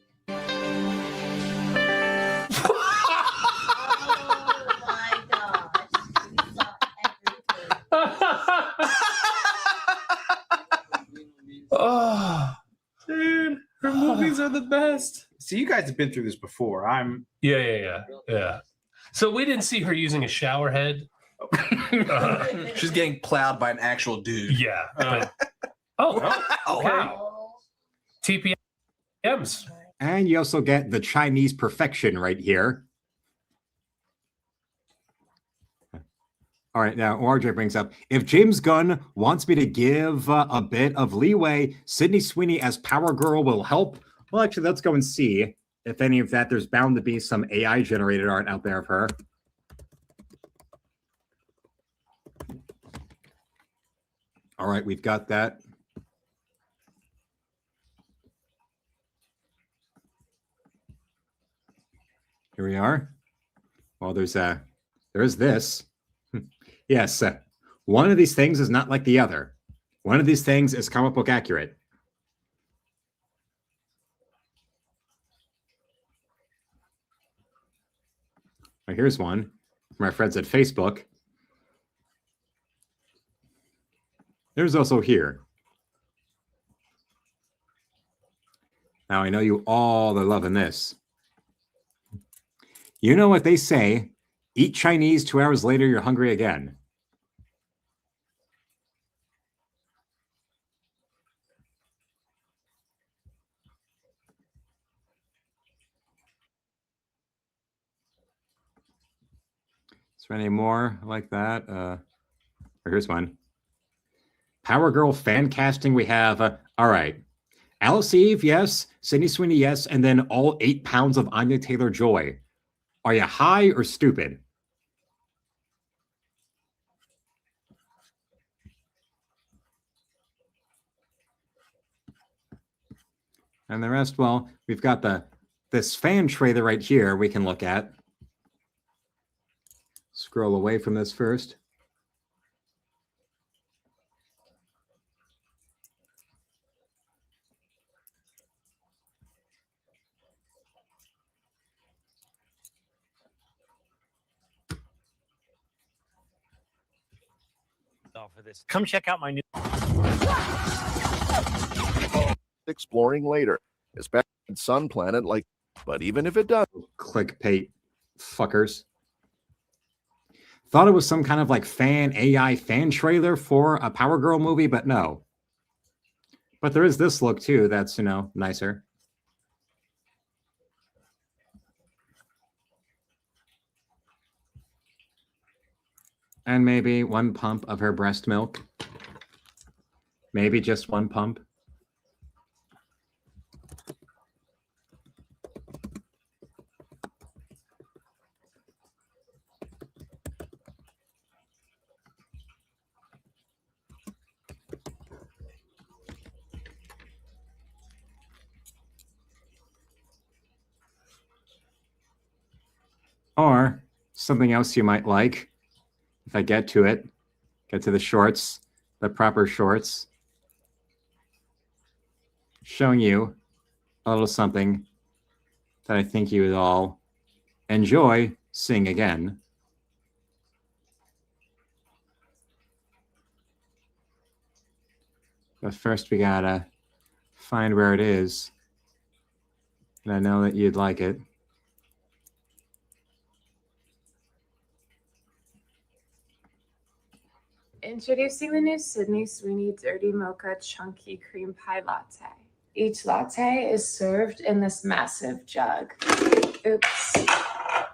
Oh, dude, her movies are the best. See, you guys have been through this before. Yeah. So we didn't see her using a shower head. She's getting plowed by an actual dude. Yeah. Wow. TPMs. And you also get the Chinese perfection right here. All right, now RJ brings up, if James Gunn wants me to give a bit of leeway, Sydney Sweeney as Power Girl will help. Well, actually, let's go and see if any of that. There's bound to be some AI-generated art out there of her. All right, we've got that. Here we are. Well, there's this. Yes, one of these things is not like the other. One of these things is comic book accurate. Well, here's one from our friends at Facebook. There's also here. Now, I know you all are loving this. You know what they say, eat Chinese, 2 hours later, you're hungry again. Is there any more like that? Here's one. Power Girl fan casting, we have, all right. Alice Eve, yes. Sydney Sweeney, yes. And then all 8 pounds of Anya Taylor-Joy. Are you high or stupid? And the rest, well, we've got this fan trailer right here we can look at. Scroll away from this first. For this. Come check out my new Exploring later, especially in Sun Planet like, but even if it does. Clickbait fuckers. Thought it was some kind of like AI fan trailer for a Power Girl movie, but no. But there is this look too that's, nicer. And maybe 1 pump of her breast milk. Maybe just 1 pump. Or something else you might like. If I get to it, get to the shorts, the proper shorts, showing you a little something that I think you would all enjoy seeing again. But first we gotta find where it is. And I know that you'd like it. Introducing the new Sydney Sweeney Dirty Mocha Chunky Cream Pie Latte. Each latte is served in this massive jug. Oops.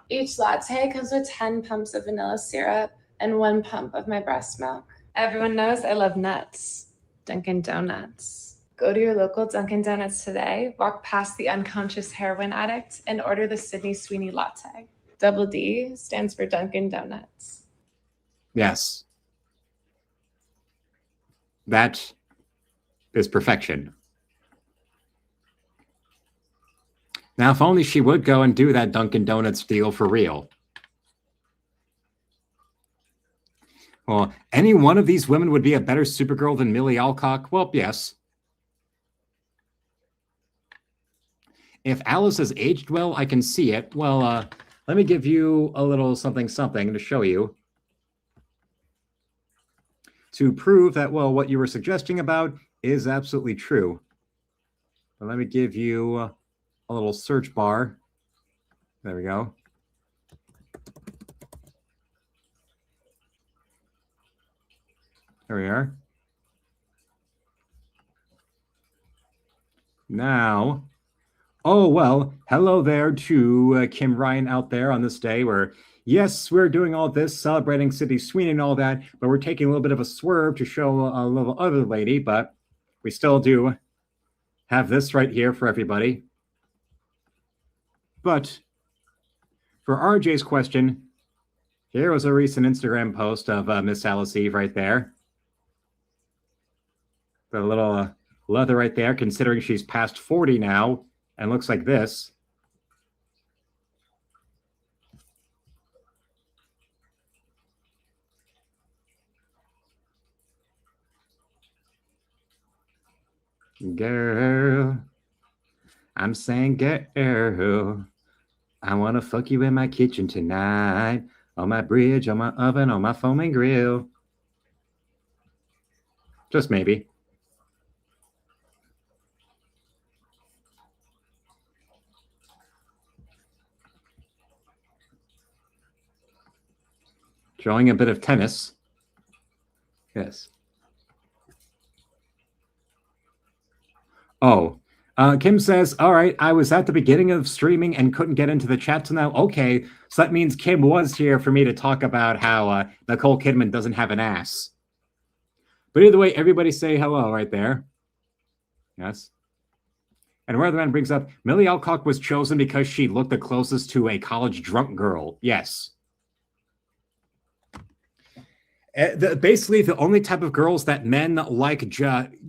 Each latte comes with 10 pumps of vanilla syrup and 1 pump of my breast milk. Everyone knows I love nuts. Dunkin' Donuts. Go to your local Dunkin' Donuts today, walk past the unconscious heroin addict, and order the Sydney Sweeney latte. Double D stands for Dunkin' Donuts. Yes. That is perfection. Now, if only she would go and do that Dunkin' Donuts deal for real. Well, any one of these women would be a better Supergirl than Millie Alcock? Well, yes. If Alice has aged well, I can see it. Well, let me give you a little something to show you. To prove that, well, what you were suggesting about is absolutely true. But let me give you a little search bar. There we go. There we are. Now, oh, well, hello there to Kim Ryan out there on this day where, yes, we're doing all this, celebrating Sydney Sweeney and all that, but we're taking a little bit of a swerve to show a little other lady, but we still do have this right here for everybody. But for RJ's question, here was a recent Instagram post of Miss Alice Eve right there. The little leather right there, considering she's past 40 now and looks like this. Girl, I'm saying girl, I want to fuck you in my kitchen tonight, on my bridge, on my oven, on my foaming grill. Just maybe. Showing a bit of tennis. Yes. Oh, Kim says, all right, I was at the beginning of streaming and couldn't get into the chat till now. Okay, so that means Kim was here for me to talk about how Nicole Kidman doesn't have an ass. But either way, everybody say hello right there. Yes. And Weatherman brings up, Millie Alcock was chosen because she looked the closest to a college drunk girl. Yes. Basically, the only type of girls that men like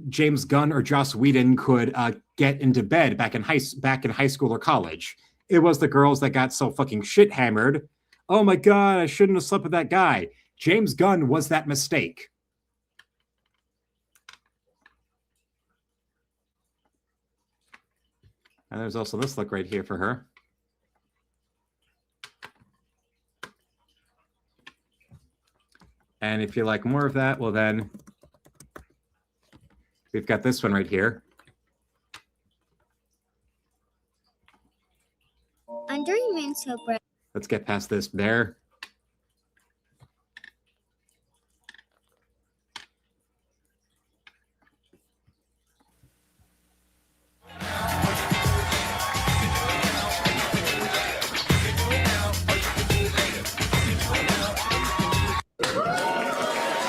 James Gunn or Joss Whedon could get into bed back in high school or college. It was the girls that got so fucking shit hammered. Oh my God, I shouldn't have slept with that guy. James Gunn was that mistake. And there's also this look right here for her. And if you like more of that, well then, we've got this one right here. Under immune so bright. Let's get past this there.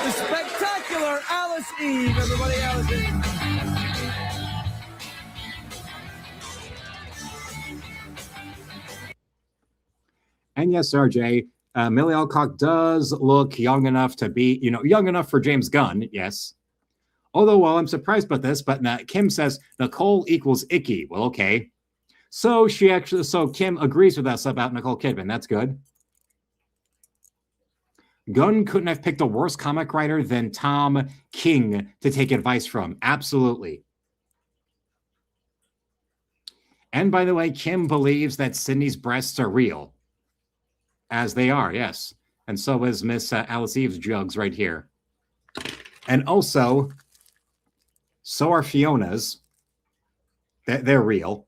The spectacular Alice Eve, everybody, Alice Eve. And yes, RJ, Millie Alcock does look young enough to be, young enough for James Gunn, yes. Although, well, I'm surprised about this, but Kim says Nicole equals icky. Well, okay. So Kim agrees with us about Nicole Kidman. That's good. Gunn couldn't have picked a worse comic writer than Tom King to take advice from. Absolutely. And by the way, Kim believes that Sydney's breasts are real. As they are, yes. And so is Miss Alice Eve's jugs right here. And also, so are Fiona's. They're real.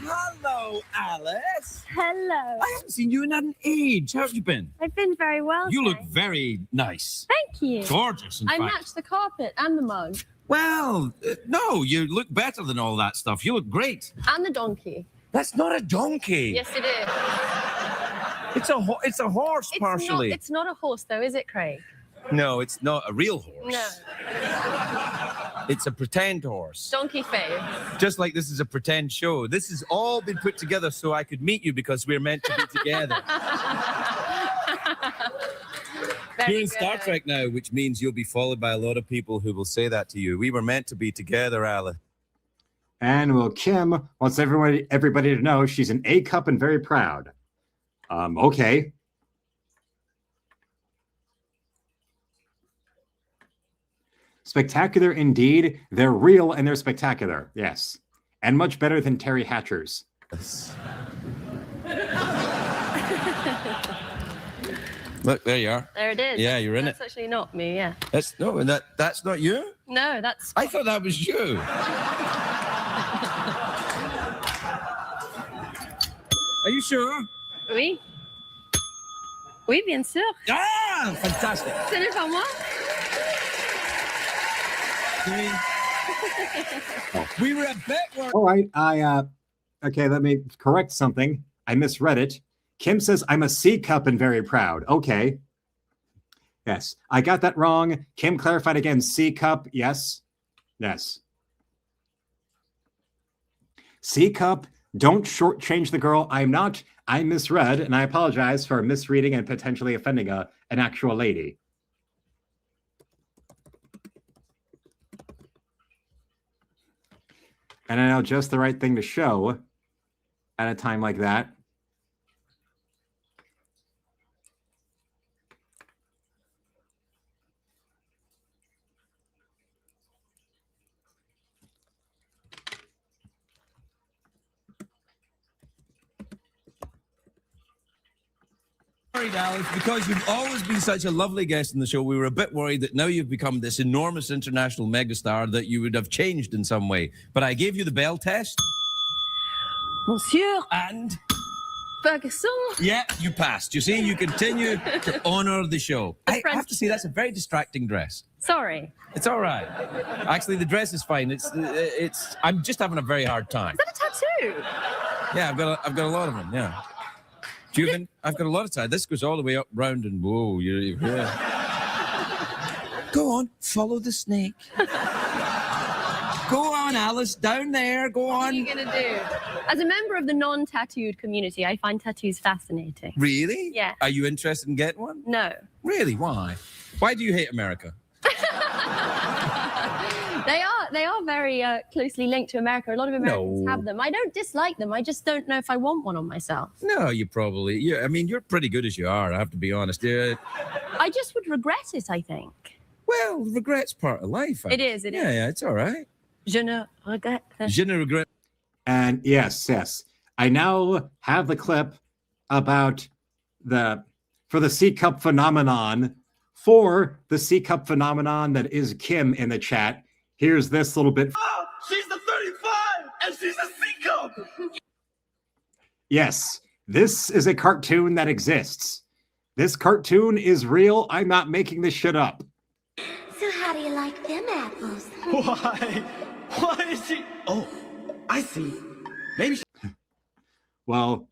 Hello, Hello, Alice. Hello. I haven't seen you in an age. How have you been? I've been very well. You look thanks. very nice. Thank you. Gorgeous, in I fact. matched the carpet and the mug. Well, no, you look better than all that stuff. You look great. And the donkey. That's not a donkey. Yes, it is. It's a horse, partially. It's not a horse, though, is it, Craig? No, it's not a real horse. No. It's a pretend horse. Donkey face. Just like this is a pretend show. This has all been put together so I could meet you because we're meant to be together. You're in Star Trek now, which means you'll be followed by a lot of people who will say that to you. We were meant to be together, Alice. And well, Kim wants everybody to know she's an A cup and very proud. Okay. Spectacular indeed. They're real and they're spectacular. Yes. And much better than Terry Hatcher's. Look, there you are. There it is. Yeah, you're in That's actually not me, yeah. That's not you? No, that's... I thought that was you. Are you sure? Oui. Oui, bien sûr. Ah, fantastic. Ce n'est pas moi. We were a bit worried. All right. Okay, let me correct something. I misread it. Kim says, I'm a C cup and very proud. Okay. Yes, I got that wrong. Kim clarified again. C cup. Yes. Yes. C cup. Don't shortchange the girl. I'm not. I misread, and I apologize for misreading and potentially offending an actual lady. And I know just the right thing to show at a time like that. Worried, Alice, because you've always been such a lovely guest in the show. We were a bit worried that now you've become this enormous international megastar that you would have changed in some way. But I gave you the bell test. Monsieur. And? Ferguson. Yeah, you passed. You see, you continue to honor the show. I have to say, that's a very distracting dress. Sorry. It's all right. Actually, the dress is fine. I'm just having a very hard time. Is that a tattoo? Yeah, I've got a lot of them, yeah. I've got a lot of time. This goes all the way up, round, and whoa. Yeah. Go on, follow the snake. Go on, Alice, down there. Go on. What are you going to do? As a member of the non-tattooed community, I find tattoos fascinating. Really? Yeah. Are you interested in getting one? No. Really? Why? Why do you hate America? They are very closely linked to America. A lot of Americans have them. I don't dislike them. I just don't know if I want one on myself. No, you probably... Yeah, I mean, you're pretty good as you are, I have to be honest. Yeah. I just would regret it, I think. Well, regret's part of life. It is. Yeah, it's all right. Je ne regrette. Je ne regrette. And yes. I now have the clip about for the C cup phenomenon, that is Kim in the chat. Here's this little bit. Oh, she's the 35 and she's a C cup. Yes, this is a cartoon that exists. This cartoon is real. I'm not making this shit up. So how do you like them apples? Why? Why is she... Oh, I see. Maybe she... Well,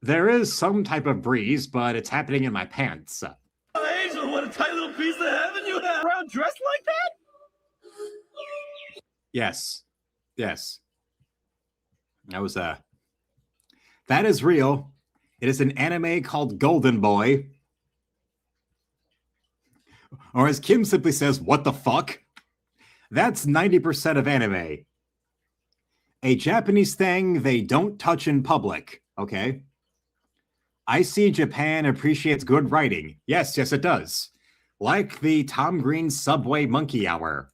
there is some type of breeze, but it's happening in my pants. Angel, what a tight little piece of heaven you have. Around dressed like that? Yes. That is real. It is an anime called Golden Boy. Or as Kim simply says, what the fuck? That's 90% of anime. A Japanese thing they don't touch in public, okay? I see Japan appreciates good writing. Yes, it does. Like the Tom Green Subway Monkey Hour.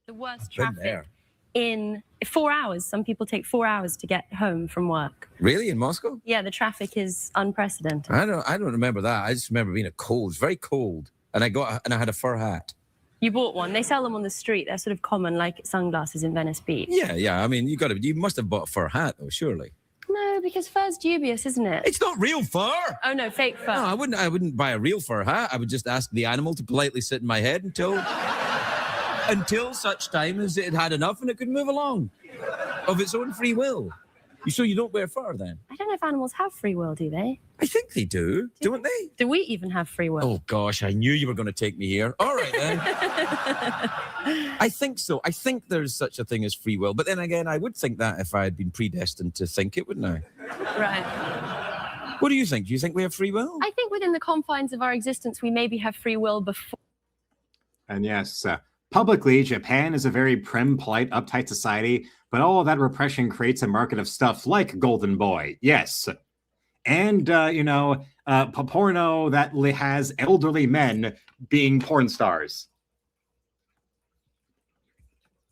The worst traffic in 4 hours. Some people take 4 hours to get home from work. Really? In Moscow? Yeah, the traffic is unprecedented. I don't remember that. I just remember being cold. It's very cold. And I had a fur hat. You bought one. They sell them on the street. They're sort of common, like sunglasses in Venice Beach. Yeah. I mean, you must have bought a fur hat, though, surely. No, because fur's dubious, isn't it? It's not real fur. Oh no, fake fur. No, I wouldn't buy a real fur hat. I would just ask the animal to politely sit in my head until such time as it had enough and it could move along of its own free will. So you don't wear fur then? I don't know if animals have free will, do they? I think they do, don't they? Do we even have free will? Oh gosh, I knew you were going to take me here. All right then. I think so. I think there's such a thing as free will. But then again, I would think that if I had been predestined to think it, wouldn't I? Right. What do you think? Do you think we have free will? I think within the confines of our existence, we maybe have free will before. And yes, publicly, Japan is a very prim, polite, uptight society, but all of that repression creates a market of stuff like Golden Boy. Yes. And, porno that has elderly men being porn stars.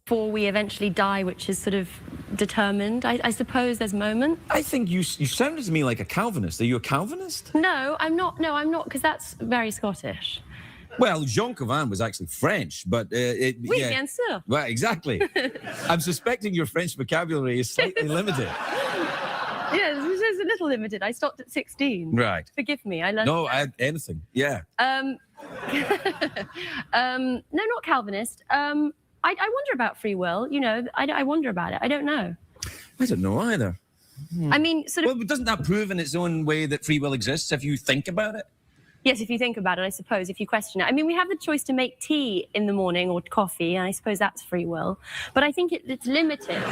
Before we eventually die, which is sort of determined. I suppose there's moments. I think you sounded to me like a Calvinist. Are you a Calvinist? No, I'm not. No, I'm not, because that's very Scottish. Well, Jean Calvin was actually French, but Oui, bien sûr. Well, exactly. I'm suspecting your French vocabulary is slightly limited. Yes, it's a little limited. I stopped at 16. Right. Forgive me. I learned. No, anything. Yeah. No, not Calvinist. I wonder about free will. I wonder about it. I don't know. I don't know either. I mean, Well, doesn't that prove in its own way that free will exists if you think about it? Yes, if you think about it, I suppose, if you question it. I mean, we have the choice to make tea in the morning or coffee, and I suppose that's free will. But I think it's limited.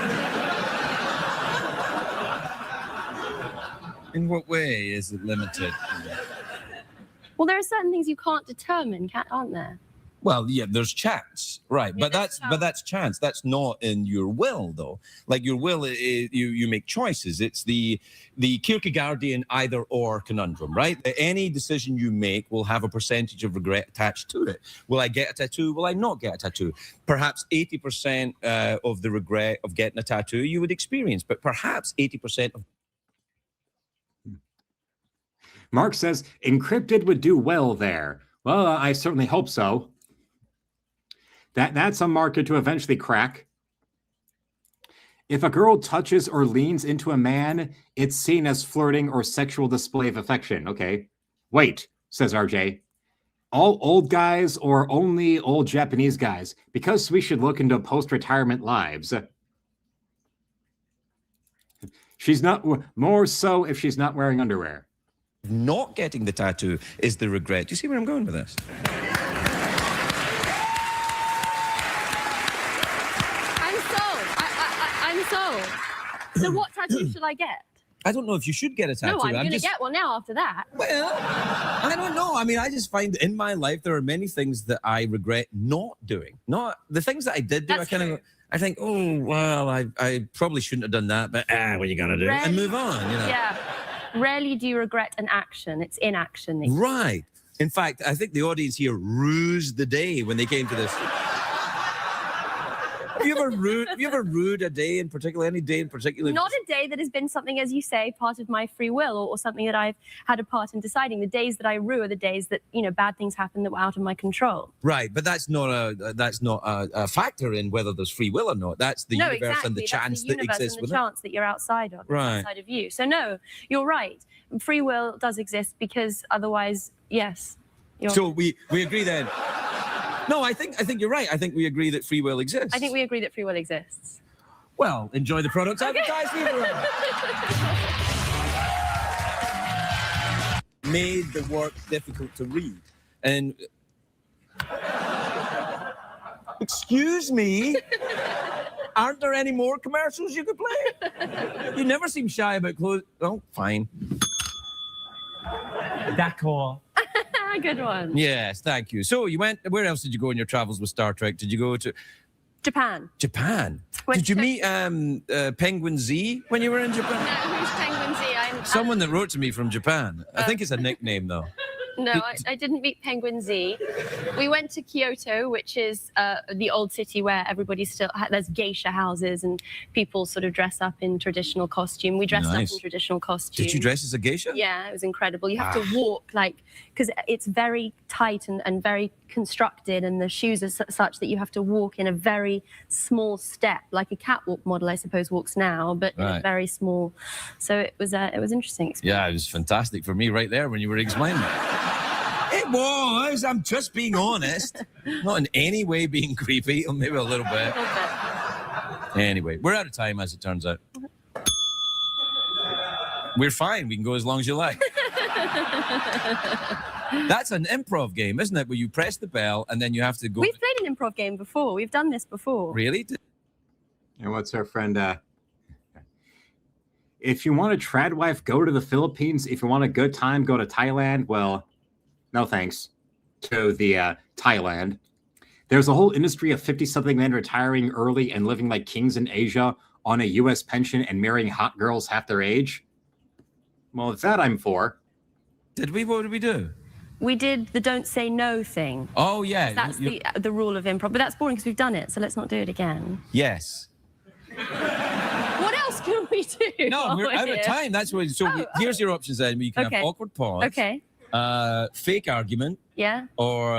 In what way is it limited? Well, there are certain things you can't determine, aren't there? Well, yeah, there's chance, right? But that's chance. That's not in your will, though. Like your will, you make choices. It's the Kierkegaardian either-or conundrum, right? Any decision you make will have a percentage of regret attached to it. Will I get a tattoo? Will I not get a tattoo? Perhaps 80% of the regret of getting a tattoo you would experience, but perhaps 80% of. Mark says encrypted would do well there. Well, I certainly hope so. That's a market to eventually crack. If a girl touches or leans into a man, it's seen as flirting or sexual display of affection. Okay. Wait, says RJ. All old guys or only old Japanese guys? Because we should look into post-retirement lives. She's not, more so if she's not wearing underwear. Not getting the tattoo is the regret. Do you see where I'm going with this? I'm sold. So what tattoo should I get? I don't know if you should get a tattoo. No, I'm going to get one now after that. Well, I don't know. I mean, I just find in my life there are many things that I regret not doing. Not the things that I did do. I think, oh, well, I probably shouldn't have done that, but what are you going to do? And move on, Yeah. Rarely do you regret an action. It's inaction. Right. In fact, I think the audience here rused the day when they came to this. Have you ever rued a day in particular, any day in particular? Not a day that has been something, as you say, part of my free will or something that I've had a part in deciding. The days that I rue are the days that, bad things happen that were out of my control. Right, but that's not a factor in whether there's free will or not. That's the universe and the chance that exists and with the chance that you're outside of, outside of you. So no, you're right. Free will does exist because otherwise, yes. So we agree then. No, I think you're right. I think we agree that free will exists. I think we agree that free will exists. Well, enjoy the products advertised. Made the work difficult to read. And excuse me, aren't there any more commercials you could play? You never seem shy about clothes. Oh, fine. D'accord. Good one. Yes, thank you. So you went, where else did you go in your travels with Star Trek? Did you go to Japan? Japan. Did you meet Penguin Z when you were in Japan? No, who's Penguin Z? Someone that wrote to me from Japan. I think it's a nickname though. No, I didn't meet Penguin Z. We went to Kyoto, which is the old city where everybody there's geisha houses and people sort of dress up in traditional costume. We dressed up in traditional costume. Did you dress as a geisha? Yeah, it was incredible. You have to walk because it's very tight and very constructed, and the shoes are such that you have to walk in a very small step, like a catwalk model, I suppose, walks now, but in a very small. So it was interesting. Yeah, it was fantastic for me right there when you were explaining it. It was. I'm just being honest. Not in any way being creepy, or maybe a little bit. Anyway, we're out of time, as it turns out. We're fine. We can go as long as you like. That's an improv game, isn't it? Where you press the bell and then you have to go. We've played an improv game before. We've done this before. Really? And what's our friend? If you want a trad wife, go to the Philippines. If you want a good time, go to Thailand. Well, no thanks to the Thailand. There's a whole industry of 50-something men retiring early and living like kings in Asia on a U.S. pension and marrying hot girls half their age. Well, it's that I'm for. What did we do? We did the don't say no thing. Oh, yeah. That's the rule of improv. But that's boring because we've done it, so let's not do it again. Yes. What else can we do? No, we're out of time. That's what. So here's your options then. You can have awkward pause. Okay. Fake argument. Yeah. Or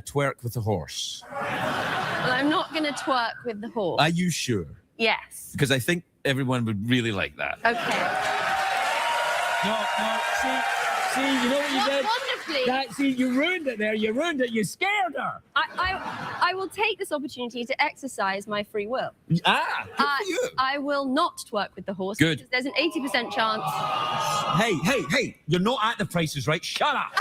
twerk with the horse. Well, I'm not going to twerk with the horse. Are you sure? Yes. Because I think everyone would really like that. Okay. No, see, you know what you did? Wonderfully. See, you ruined it there. You ruined it. You scared her. I will take this opportunity to exercise my free will. Good for you. I will not twerk with the horse. Good. Because there's an 80% chance. Hey, you're not at the prices, right? Shut up.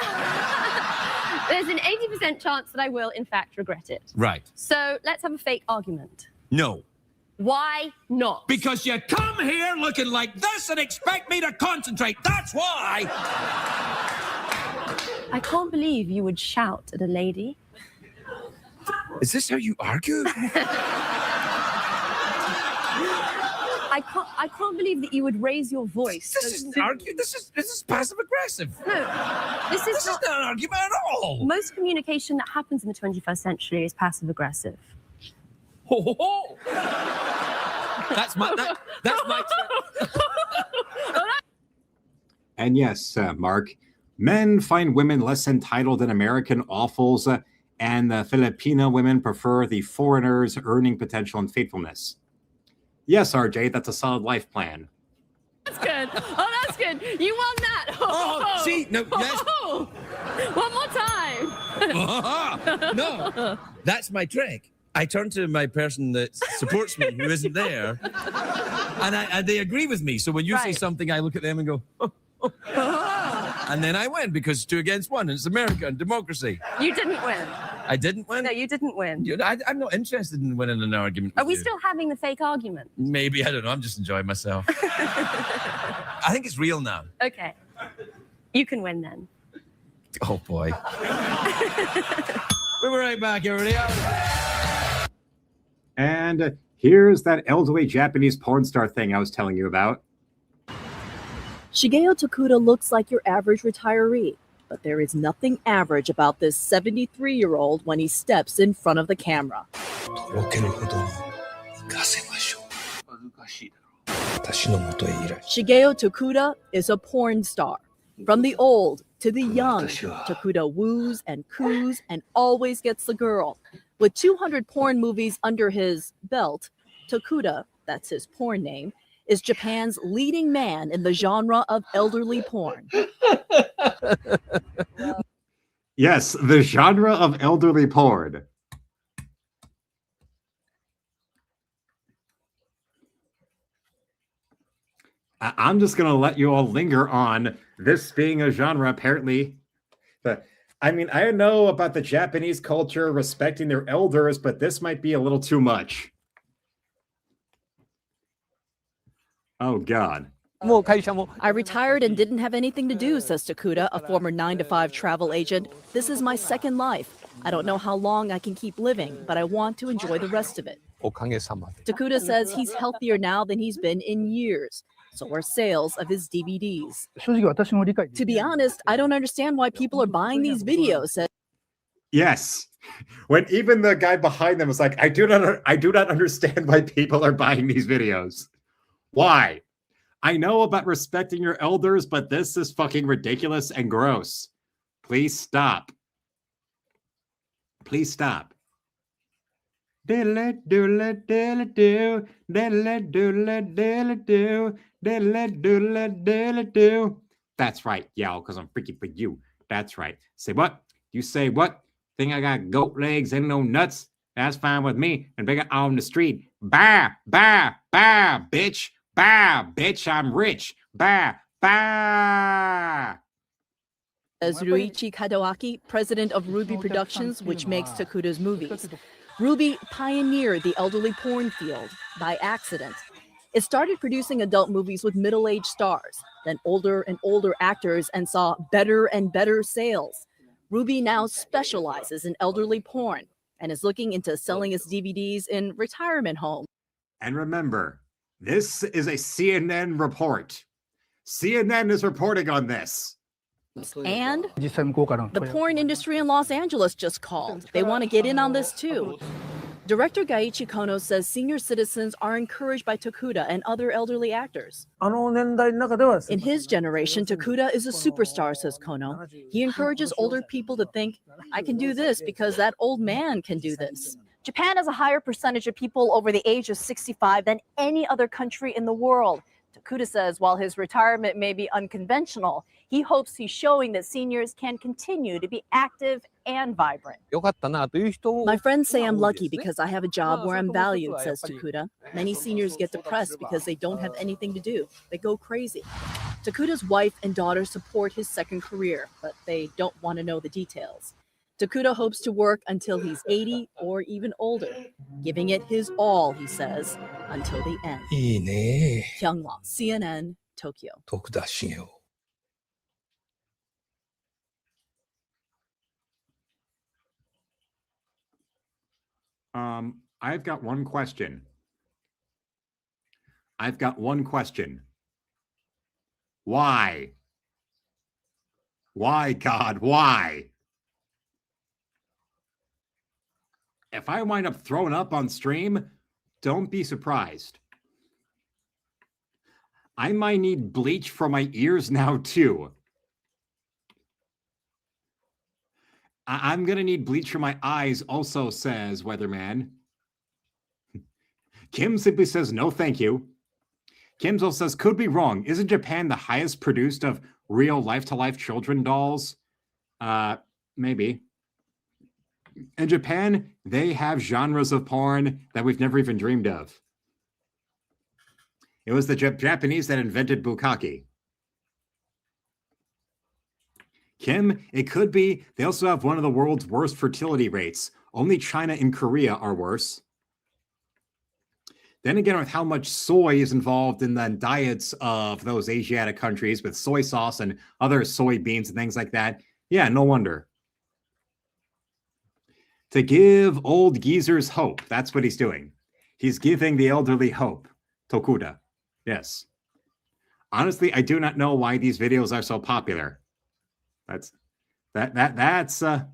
There's an 80% chance that I will, in fact, regret it. Right. So let's have a fake argument. No. Why not? Because you come here looking like this and expect me to concentrate. That's why. I can't believe you would shout at a lady. Is this how you argue? I can't believe that you would raise your voice. This isn't argue. This is passive aggressive. No, this is not an argument at all. Most communication that happens in the 21st century is passive aggressive. Ho ho ho! That's my. And yes, Mark, men find women less entitled than American awfuls, and the Filipino women prefer the foreigners' earning potential and faithfulness. Yes, RJ, that's a solid life plan. That's good. Oh, that's good. You won that. Oh, see, no, yes. One more time. No, that's my trick. I turn to my person that supports me, who isn't there, and they agree with me. So when you say something, I look at them and go, and then I win because 2 against 1, and it's America and democracy. You didn't win. I didn't win? No, you didn't win. I'm not interested in winning an argument. Are we still having the fake argument? Maybe, I don't know. I'm just enjoying myself. I think it's real now. Okay. You can win then. Oh, boy. We'll be right back, everybody. And here's that elderly Japanese porn star thing I was telling you about. Shigeo Tokuda looks like your average retiree, but there is nothing average about this 73-year-old when he steps in front of the camera. Shigeo Tokuda is a porn star. From the old to the young, Tokuda woos and coos and always gets the girl. With 200 porn movies under his belt, Tokuda, that's his porn name, is Japan's leading man in the genre of elderly porn. Yes, the genre of elderly porn. I'm just going to let you all linger on this being a genre, apparently. I mean, I know about the Japanese culture respecting their elders, but this might be a little too much. Oh, God. I retired and didn't have anything to do, says Tokuda, a former 9-to-5 travel agent. This is my second life. I don't know how long I can keep living, but I want to enjoy the rest of it. Tokuda says he's healthier now than he's been in years. So are sales of his DVDs. To be honest, I don't understand why people are buying these videos. Yes. When even the guy behind them was like, I do not understand why people are buying these videos. Why? I know about respecting your elders, but this is fucking ridiculous and gross. Please stop. Please stop. Diddle doodle diddle do, diddle doodle diddle do, diddle doodle diddle do. That's right, y'all, because I'm freaky for you. That's right. Say what? You say what? Think I got goat legs and no nuts? That's fine with me. And bigger on the street. Bah, bah, bah, bitch. Bah, bitch, I'm rich. Bah, bah. As Ruichi Kadawaki, president of Ruby Productions, which makes Takuta's movies. Ruby pioneered the elderly porn field by accident. It started producing adult movies with middle-aged stars, then older and older actors, and saw better and better sales. Ruby now specializes in elderly porn and is looking into selling its DVDs in retirement homes. And remember, this is a CNN report. CNN is reporting on this. And the porn industry in Los Angeles just called. They want to get in on this too. Director Gaiichi Kono says senior citizens are encouraged by Takuda and other elderly actors. In his generation, Takuda is a superstar, says Kono. He encourages older people to think, I can do this because that old man can do this. Japan has a higher percentage of people over the age of 65 than any other country in the world. Takuda says while his retirement may be unconventional, he hopes he's showing that seniors can continue to be active and vibrant. My friends say I'm lucky because I have a job where I'm valued, says Takuda. Many seniors get depressed because they don't have anything to do. They go crazy. Takuda's wife and daughter support his second career, but they don't want to know the details. Takuda hopes to work until he's 80 or even older, giving it his all, he says, until the end. Hyunghwa, CNN, Tokyo. I've got one question. Why? Why, God, why? If I wind up throwing up on stream, don't be surprised. I might need bleach for my ears now, too. I'm going to need bleach for my eyes also, says Weatherman. Kim simply says, no, thank you. Kim also says, could be wrong. Isn't Japan the highest produced of real life-to-life children dolls? Maybe. In Japan, they have genres of porn that we've never even dreamed of. It was the Japanese that invented bukkake. Kim, it could be. They also have one of the world's worst fertility rates. Only China and Korea are worse. Then again, with how much soy is involved in the diets of those Asiatic countries with soy sauce and other soybeans and things like that, yeah, no wonder. To give old geezers hope. That's what he's doing. He's giving the elderly hope. Tokuda. Yes. Honestly, I do not know why these videos are so popular. That's a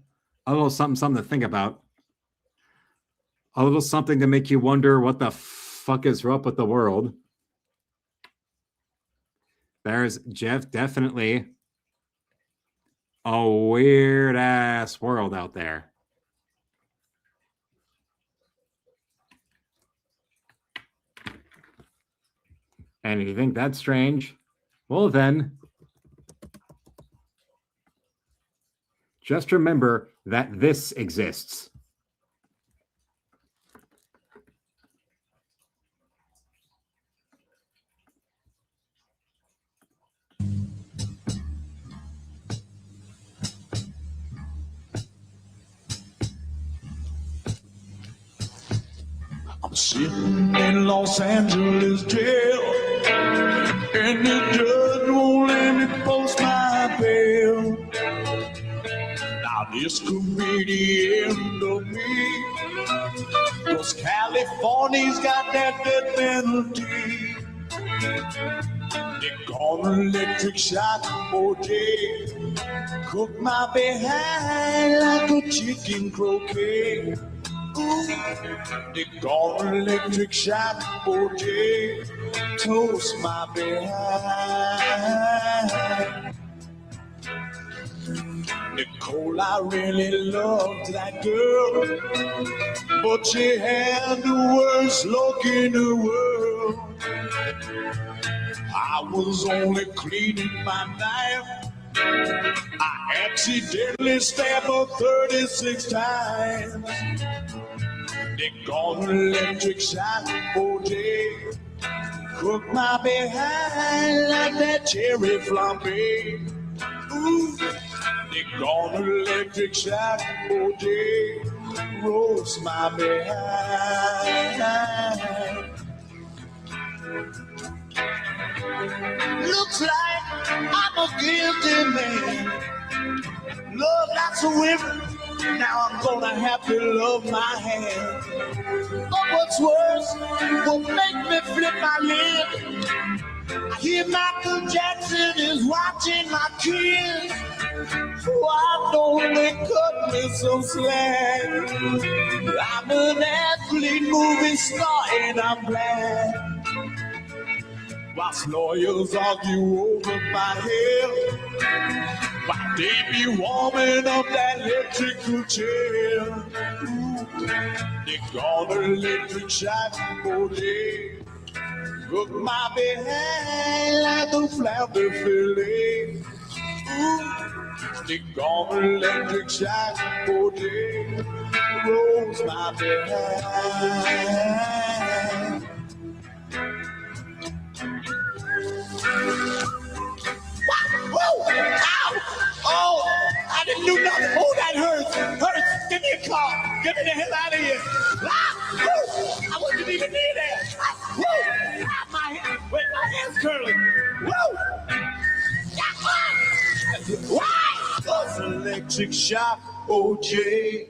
little something to think about. A little something to make you wonder what the fuck is up with the world. There's Jeff, definitely a weird ass world out there. And if you think that's strange, well then, just remember that this exists. I'm sitting in Los Angeles jail, and the judge won't let me post my bail. Now this could be the end of me, 'cause California's got that death penalty. They call an electric shock, OJ, cook my behind like a chicken croquet. Ooh, they call an electric shock, OJ, toast my behind. Nicole, I really loved that girl, but she had the worst look in the world. I was only cleaning my knife. I accidentally stabbed her 36 times. They got an electric shock, oh, they cooked my behind like that cherry flambe. Ooh, they got an electric shock, oh, they roast my behind. Looks like I'm a guilty man. Love lots of women, now I'm gonna have to love my hand. But what's worse, will make me flip my lid. I hear Michael Jackson is watching my kids. Why don't they cut me some slack? I'm an athlete, movie star, and I'm black. Whilst lawyers argue over my hair, why they be warming up that electrical chair? Ooh, they got an electric shock, oh, they hook my behind like a flounder fillet. Ooh, they got an electric shock, oh, they rolls my behind. Whoa! Ow! Oh, I didn't do nothing. Oh, that hurts. Hurts. Give me a car. Get me the hell out of here. Ah! Woo! I wasn't even near there. Ah! Woo! Ah, my hair. Wait, my hair's curling. Woo! Ah! Why? Those electric shock, OJ.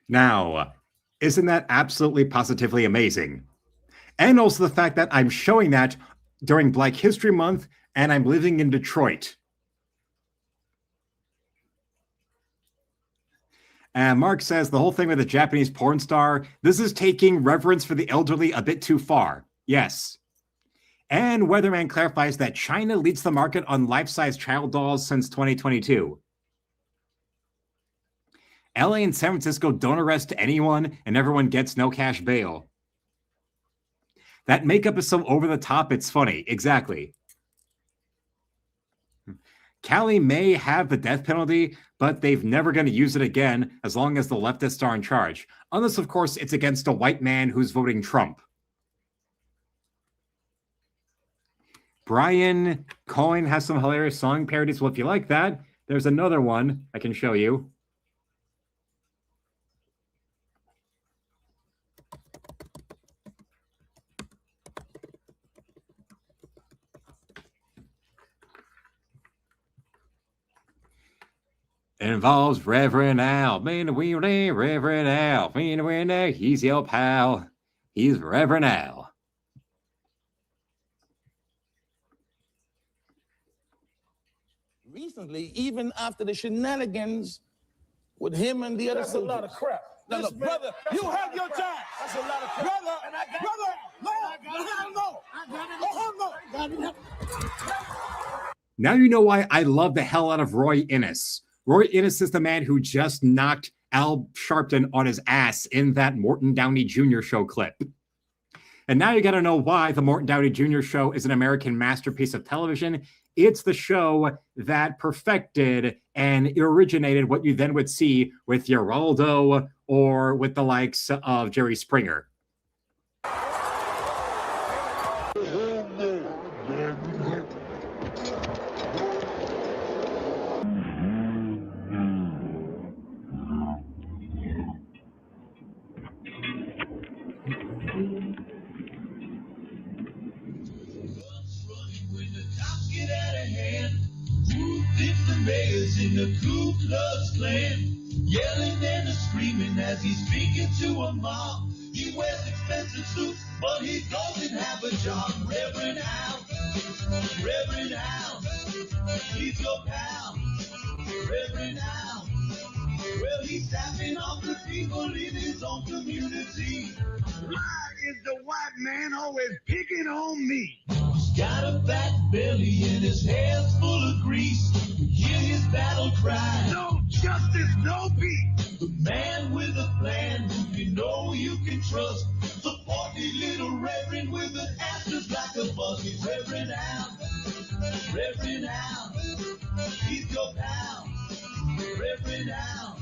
Now, isn't that absolutely positively amazing? And also the fact that I'm showing that during Black History Month and I'm living in Detroit. And Mark says the whole thing with the Japanese porn star, this is taking reverence for the elderly a bit too far. Yes. And Weatherman clarifies that China leads the market on life-size child dolls since 2022. LA and San Francisco don't arrest anyone and everyone gets no cash bail. That makeup is so over the top, it's funny. Exactly. Cali may have the death penalty, but they've never going to use it again as long as the leftists are in charge. Unless, of course, it's against a white man who's voting Trump. Brian Coyne has some hilarious song parodies. Well, if you like that, there's another one I can show you. It involves Reverend Al. Reverend Al. He's your pal. He's Reverend Al. Recently, even after the shenanigans with him and the other soldiers. That's a lot of crap. No, look, brother, you have your time. That's a lot of crap. Brother, no. Now you know why I love the hell out of Roy Innes. Roy Innes is the man who just knocked Al Sharpton on his ass in that Morton Downey Jr. show clip. And now you got to know why the Morton Downey Jr. show is an American masterpiece of television. It's the show that perfected and originated what you then would see with Geraldo or with the likes of Jerry Springer. In the Ku Klux Klan, yelling and screaming as he's speaking to a mob. He wears expensive suits, but he doesn't have a job. Reverend Al, he's your pal. Reverend Al, well, He's tapping off the people in his own community. Why is the white man always picking on me? He's got a fat belly and his hair's full of grease. Hear his battle cry. No justice, no peace. The man with a plan who you know you can trust. The portly little reverend with an answers like a bus. He's Reverend Al. Reverend Al. He's your pal. Reverend Al.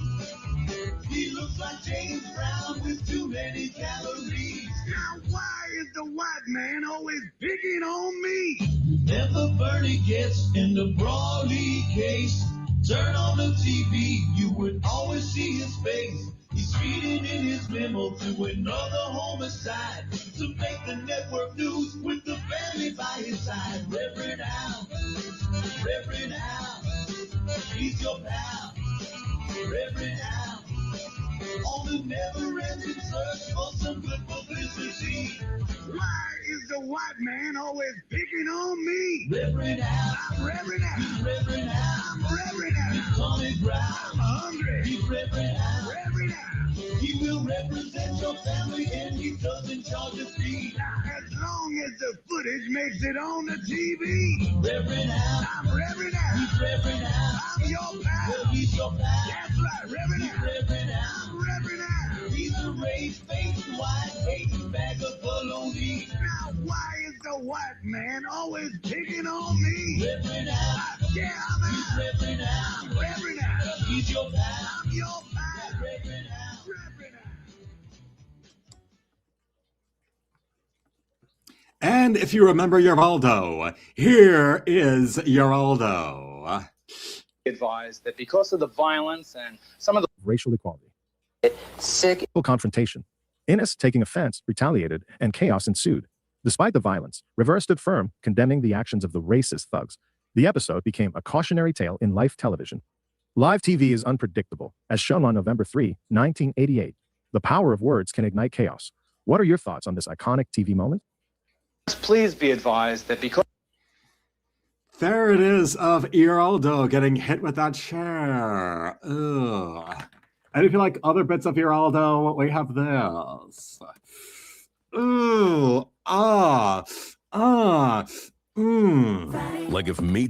He looks like James Brown with too many calories. Now why is the white man always picking on me? Remember Bernie gets in the Brawley case. Turn on the TV, you would always see his face. He's reading in his memo to another homicide to make the network news with the family by his side. Reverend Al, Reverend Al, he's your pal. Reverend Al, on the never-ending search for some good publicity. Why is the white man always picking on me? Reverend Al, I'm Reverend Al. He's Reverend Al, I'm Reverend Al. He's Tony Brown, I'm hungry. He's Reverend Al, Reverend Al. He will represent your family and he doesn't charge a fee. Now, as long as the footage makes it on the TV. Reverend Al, I'm Reverend Al. He's Reverend Al, I'm your pal. Well, he's your pal. That's right, Reverend Al. Reverend Al. I'm Reverend Al. He's a race-faced, white-hating bag of baloney. Now, why is the white man always picking on me? Reverend Al. Yeah, I'm Al. He's Reverend Al. I'm Reverend Al. He's your pal. I'm your pal. Reverend Al. Reverend Al. And if you remember Geraldo, here is Geraldo. Advised that because of the violence and some of the racial equality, sick confrontation, Innes taking offense, retaliated, and chaos ensued. Despite the violence, Rivera stood firm, condemning the actions of the racist thugs. The episode became a cautionary tale in live television. Live TV is unpredictable, as shown on November 3, 1988. The power of words can ignite chaos. What are your thoughts on this iconic TV moment? please be advised that because There it is of Geraldo getting hit with that chair. Ugh. And if you like other bits of Geraldo, we have this. Ooh, Like if me.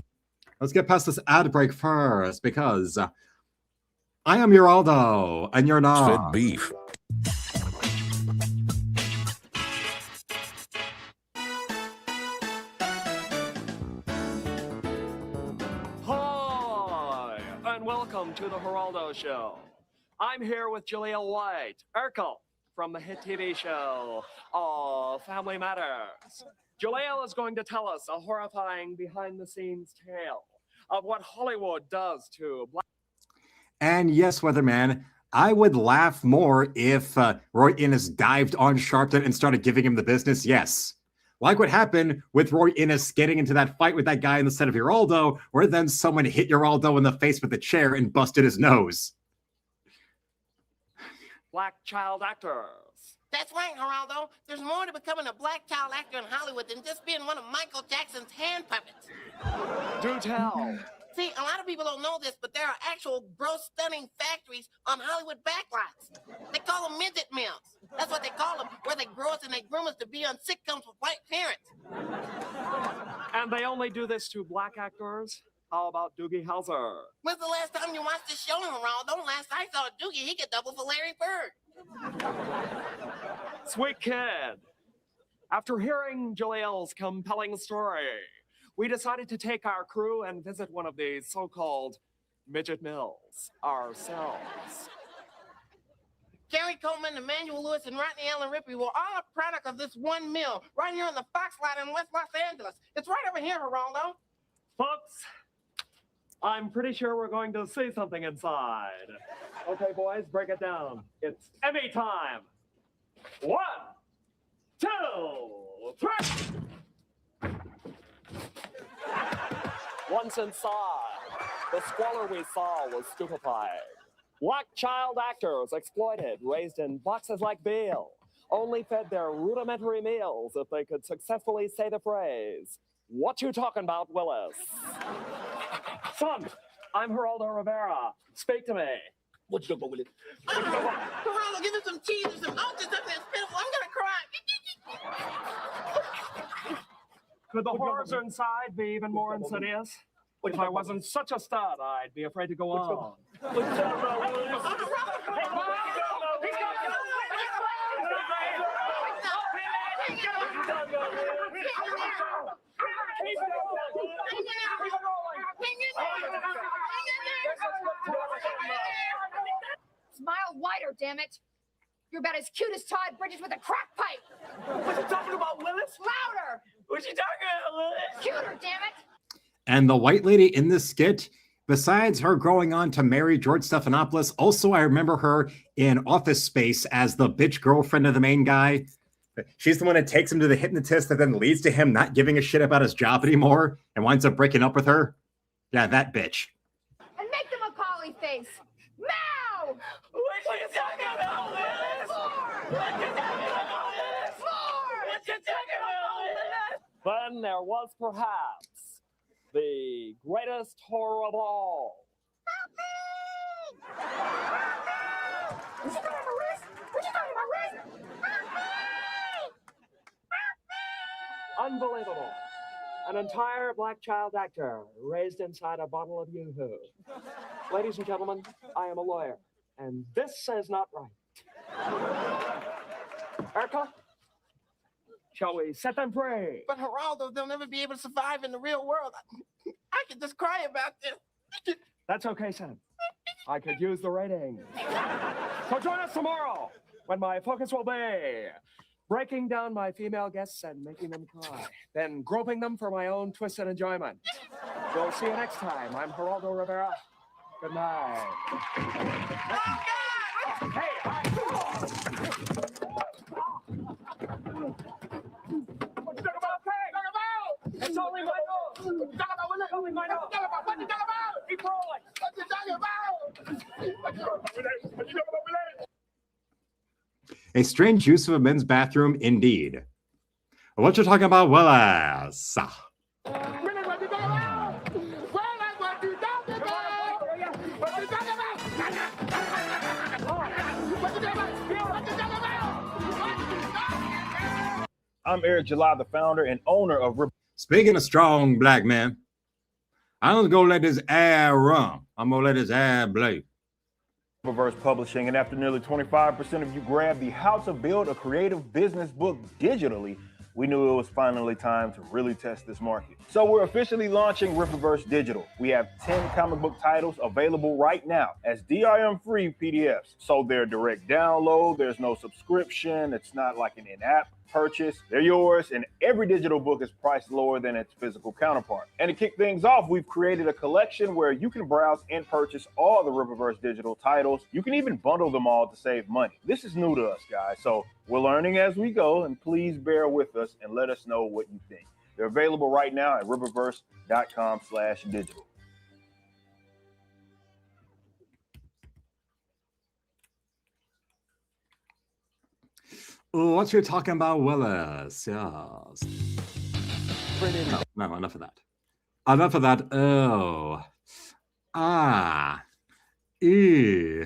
Let's get past this ad break first, because I am Geraldo, and you're not. Fed beef. Hi, and welcome to the Geraldo Show. I'm here with Jaleel White, Urkel, from the hit TV show, Family Matters. Jaleel is going to tell us a horrifying behind-the-scenes tale of what Hollywood does to black. And yes, Weatherman, I would laugh more if Roy Innes dived on Sharpton and started giving him the business. Yes. Like what happened with Roy Innes getting into that fight with that guy in the set of Geraldo, where then someone hit Geraldo in the face with a chair and busted his nose. Black child actors. That's right, Geraldo. There's more to becoming a black child actor in Hollywood than just being one of Michael Jackson's hand puppets. Do tell. See, a lot of people don't know this, but there are actual gross stunning factories on Hollywood backlots. They call them midget mills. That's what they call them, where they grow us and they groom us to be on sitcoms with white parents. And they only do this to black actors? How about Doogie Howser? When's the last time you watched this show, Geraldo? Last I saw Doogie, he could double for Larry Bird. Sweet kid. After hearing Jaleel's compelling story, we decided to take our crew and visit one of these so-called midget mills ourselves. Gary Coleman, Emmanuel Lewis, and Rodney Allen Ripley were all a product of this one mill right here in the Fox lot in West Los Angeles. It's right over here, Geraldo. Folks, I'm pretty sure we're going to see something inside. Okay, boys, break it down. It's Emmy time. 1, 2, 3. Once inside, the squalor we saw was stupefying. Black child actors exploited, raised in boxes like Bill, only fed their rudimentary meals if they could successfully say the phrase, "What you talking about, Willis?" Son, I'm Geraldo Rivera. Speak to me. What you talking about, Willis? Geraldo, give me some cheese or some oats or something that's pitiful. I'm gonna cry. Could the horrors inside be even more insidious? If I wasn't such a stud, I'd be afraid to go on. Smile wider, damn it. You're about as cute as Todd Bridges with a crack pipe. What you talking about, Willis? Louder. What you talking about, Willis? Cuter, damn it. And the white lady in this skit, besides her growing on to marry George Stephanopoulos, also I remember her in Office Space as the bitch girlfriend of the main guy. She's the one that takes him to the hypnotist that then leads to him not giving a shit about his job anymore and winds up breaking up with her. Yeah, that bitch. And make them a collie face. Meow! What you talking about, Willis? What you talking about, Willis? What you talking about, Willis? Then there was perhaps the greatest horror of all. What you talking about, Riz? What you talking about, Riz? Unbelievable. An entire black child actor raised inside a bottle of Yoo-hoo. Ladies and gentlemen, I am a lawyer, and this is not right. Erica, shall we set them free? But Geraldo, they'll never be able to survive in the real world. I could just cry about this. That's okay, Sam. I could use the rating. So join us tomorrow when my focus will be breaking down my female guests and making them cry, then groping them for my own twisted enjoyment. We'll see you next time. I'm Geraldo Rivera. Good night. Hey, what you talking about, Peg? It's only my nose. What you talking about? It's only my nose. What you talking about? Keep rolling. What you talking about? What you talking about? A strange use of a men's bathroom, indeed. What you're talking about, Willis? I'm Eric July, the founder and owner of Speaking of strong black men, I'm gonna go let his air run. I'm gonna let his air blow. Riververse Publishing, and after nearly 25% of you grabbed the How to Build a Creative Business book digitally, we knew it was finally time to really test this market. So we're officially launching Riververse Digital. We have 10 comic book titles available right now as DRM-free PDFs. So they're direct download, there's no subscription, it's not like an in-app purchase. They're yours, and every digital book is priced lower than its physical counterpart. And to kick things off, we've created a collection where you can browse and purchase all the Riververse digital titles. You can even bundle them all to save money. This is new to us, guys, so we're learning as we go, and please bear with us and let us know what you think. They're available right now at riververse.com/digital. What you're talking about, Willis? Yes. No, enough of that. Enough of that. Oh. Ah. Ooh.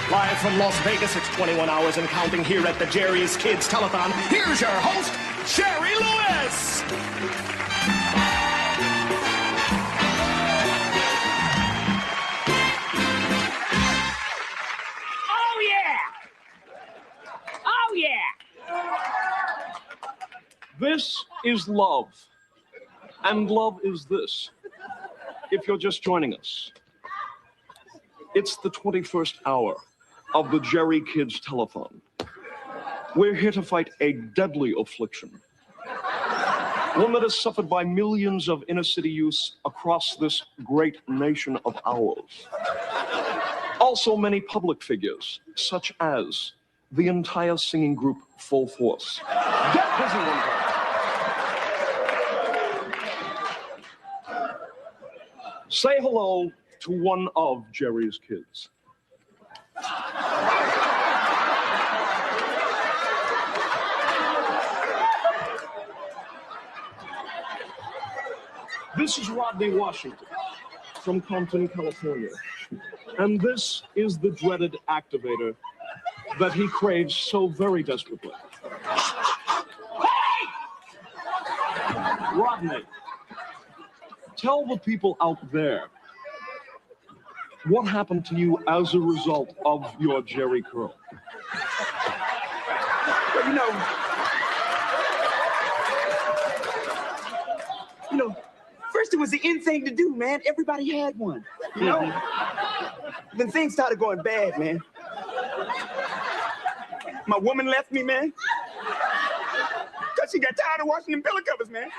Live from Las Vegas, it's 21 hours and counting here at the Jerry's Kids Telethon. Here's your host, Jerry Lewis. Oh, yeah. This is love. And love is this. If you're just joining us, it's the 21st hour of the Jerry Kids Telethon. We're here to fight a deadly affliction, one that is suffered by millions of inner city youths across this great nation of ours. Also many public figures, such as the entire singing group Full Force. Get busy, one time. Say hello to one of Jerry's kids. This is Rodney Washington from Compton, California. And this is the dreaded activator that he craves so very desperately. Rodney, tell the people out there what happened to you as a result of your Jerry curl. Well, you know, first it was the in thing to do, man. Everybody had one, you know? Then things started going bad, man. My woman left me, man. Because she got tired of washing them pillow covers, man.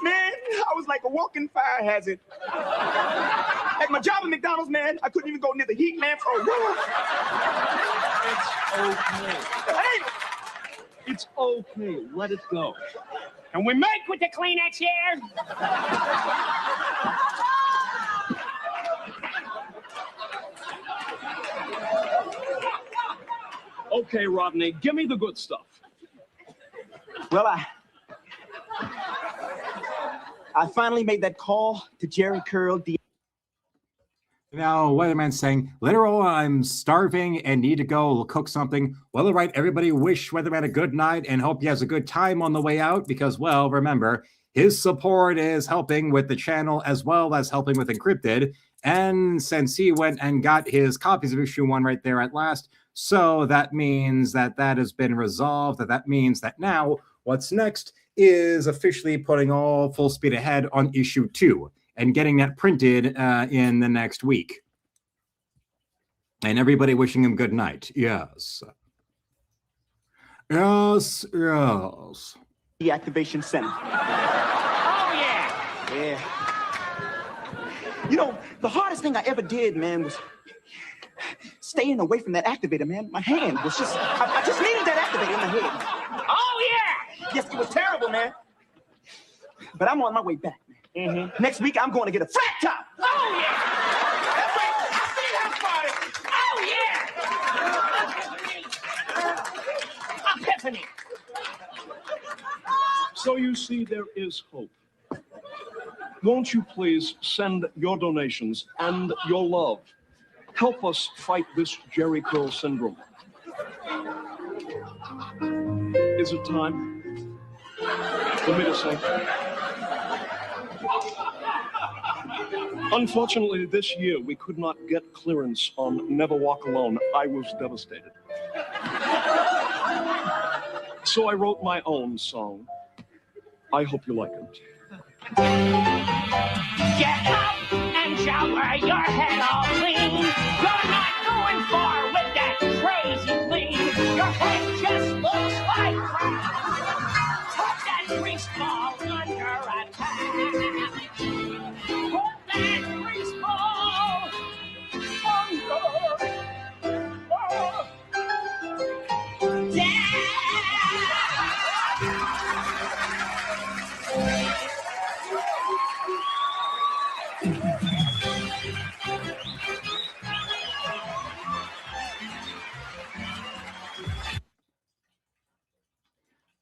Man, I was like a walking fire hazard. At my job at McDonald's, man, I couldn't even go near the heat lamp or roof. It's okay. Let it go. And we make with the Kleenex here. Okay, Rodney, give me the good stuff. Well, I finally made that call to Jerry Curl. Now, Weatherman's saying, literal, I'm starving and need to go cook something. Well, all right, everybody wish Weatherman a good night and hope he has a good time on the way out because, well, remember, his support is helping with the channel as well as helping with Encrypted. And since he went and got his copies of issue 1 right there at last, so that means that that has been resolved. That means that now what's next is officially putting all full speed ahead on issue 2 and getting that printed in the next week. And everybody wishing him good night. Yes. Yes, yes. The activation center. Oh, yeah. Yeah. You know, the hardest thing I ever did, man, was staying away from that activator, man. My hand was just, I just needed that activator in my head. Oh, yeah. Yes, it was terrible, man. But I'm on my way back, man. Mm-hmm. Next week, I'm going to get a flat top. Oh, yeah. That's right. I see that party. Oh, yeah. Epiphany. So you see, there is hope. Won't you please send your donations and your love? Help us fight this Jerry curl syndrome. Is it time for me to say? Unfortunately, this year we could not get clearance on Never Walk Alone. I was devastated. So I wrote my own song. I hope you like it. Get up and shower your head all clean. You're not going far with that crazy clean. Your head just looks like crap. Put that grease ball under attack. Put that grease ball under.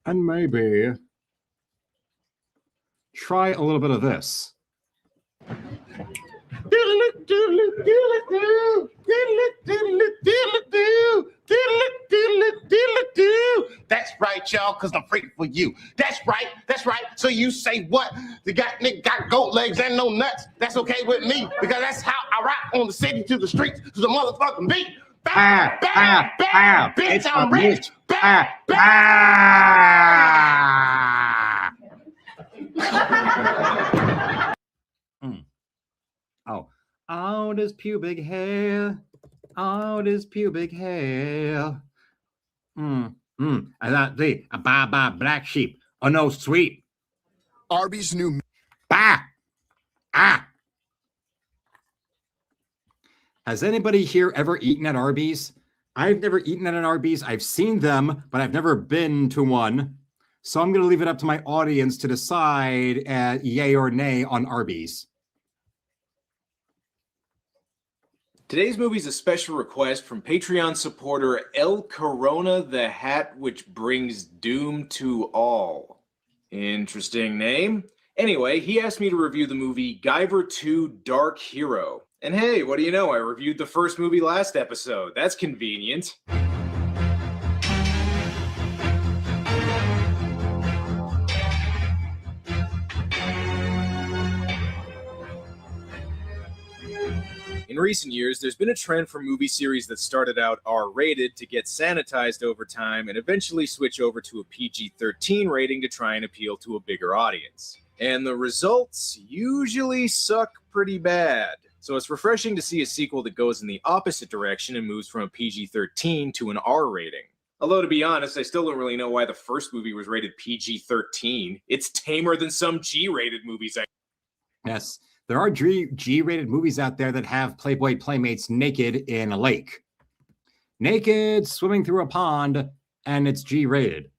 And maybe try a little bit of this. That's right, y'all, because I'm free for you. That's right. So you say what? The nigga got goat legs and no nuts. That's okay with me, because that's how I rock on the city to the streets to the motherfucking beat. Bow, bow, bow, bitch, I'm rich. Bow, bow. Oh, this pubic hair. Oh, this pubic hair. I thought the bye black sheep. Oh no, sweet. Arby's new. Bah. Ah. Has anybody here ever eaten at Arby's? I've never eaten at an Arby's. I've seen them, but I've never been to one. So I'm going to leave it up to my audience to decide yay or nay on Arby's. Today's movie is a special request from Patreon supporter El Corona, the hat which brings doom to all. Interesting name. Anyway, he asked me to review the movie Guyver 2 Dark Hero. And hey, what do you know? I reviewed the first movie last episode. That's convenient. In recent years, there's been a trend for movie series that started out R-rated to get sanitized over time and eventually switch over to a PG-13 rating to try and appeal to a bigger audience. And the results usually suck pretty bad. So it's refreshing to see a sequel that goes in the opposite direction and moves from a PG-13 to an R rating. Although, to be honest, I still don't really know why the first movie was rated PG-13. It's tamer than some G-rated movies. Yes. There are G-rated movies out there that have Playboy playmates naked in a lake. Naked, swimming through a pond, and it's G-rated.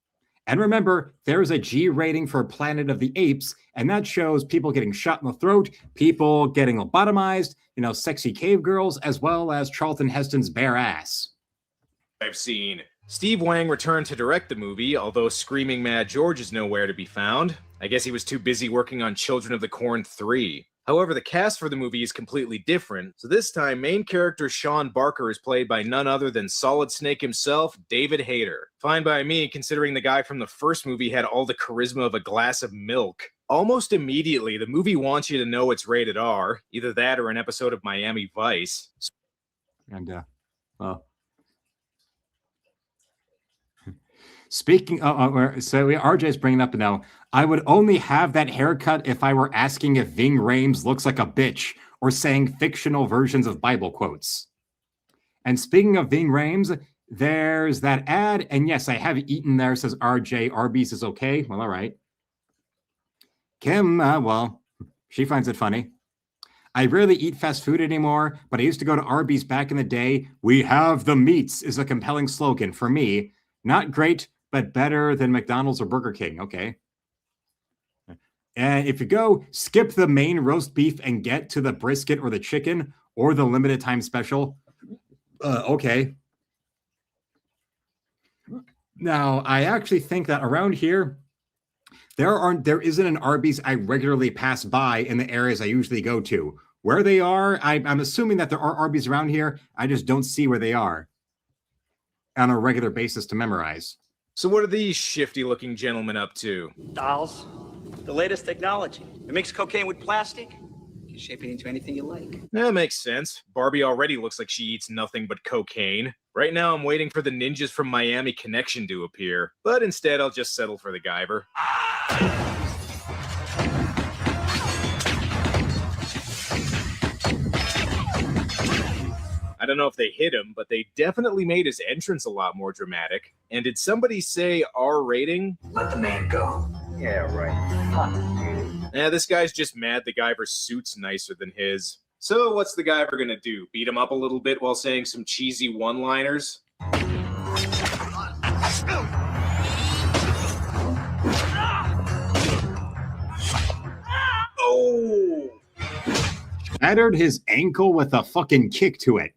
And remember, there's a G rating for Planet of the Apes, and that shows people getting shot in the throat, people getting lobotomized, sexy cave girls, as well as Charlton Heston's bare ass. I've seen. Steve Wang returned to direct the movie, although Screaming Mad George is nowhere to be found. I guess he was too busy working on Children of the Corn 3. However, the cast for the movie is completely different, so this time main character Sean Barker is played by none other than Solid Snake himself, David Hayter. Fine by me, considering the guy from the first movie had all the charisma of a glass of milk. Almost immediately, the movie wants you to know it's rated R, either that or an episode of Miami Vice. And, well... Speaking of, so RJ's bringing up now, I would only have that haircut if I were asking if Ving Rhames looks like a bitch or saying fictional versions of Bible quotes. And speaking of Ving Rhames, there's that ad. And yes, I have eaten there, says RJ. Arby's is okay. Well, all right. Kim, well, she finds it funny. I rarely eat fast food anymore, but I used to go to Arby's back in the day. We have the meats is a compelling slogan for me. Not great, but better than McDonald's or Burger King. Okay. And if you go, skip the main roast beef and get to the brisket or the chicken or the limited time special. Okay. Now, I actually think that around here, there isn't an Arby's I regularly pass by in the areas I usually go to. Where they are, I'm assuming that there are Arby's around here. I just don't see where they are on a regular basis to memorize. So what are these shifty-looking gentlemen up to? Dolls. The latest technology. It mix cocaine with plastic. You can shape it into anything you like. That makes sense. Barbie already looks like she eats nothing but cocaine. Right now, I'm waiting for the ninjas from Miami Connection to appear. But instead, I'll just settle for the Guyver. I don't know if they hit him, but they definitely made his entrance a lot more dramatic. And did somebody say R rating? Let the man go. Yeah, right. This guy's just mad the Guyver's suit's nicer than his. So what's the Guyver gonna do? Beat him up a little bit while saying some cheesy one-liners? Oh! Shattered his ankle with a fucking kick to it.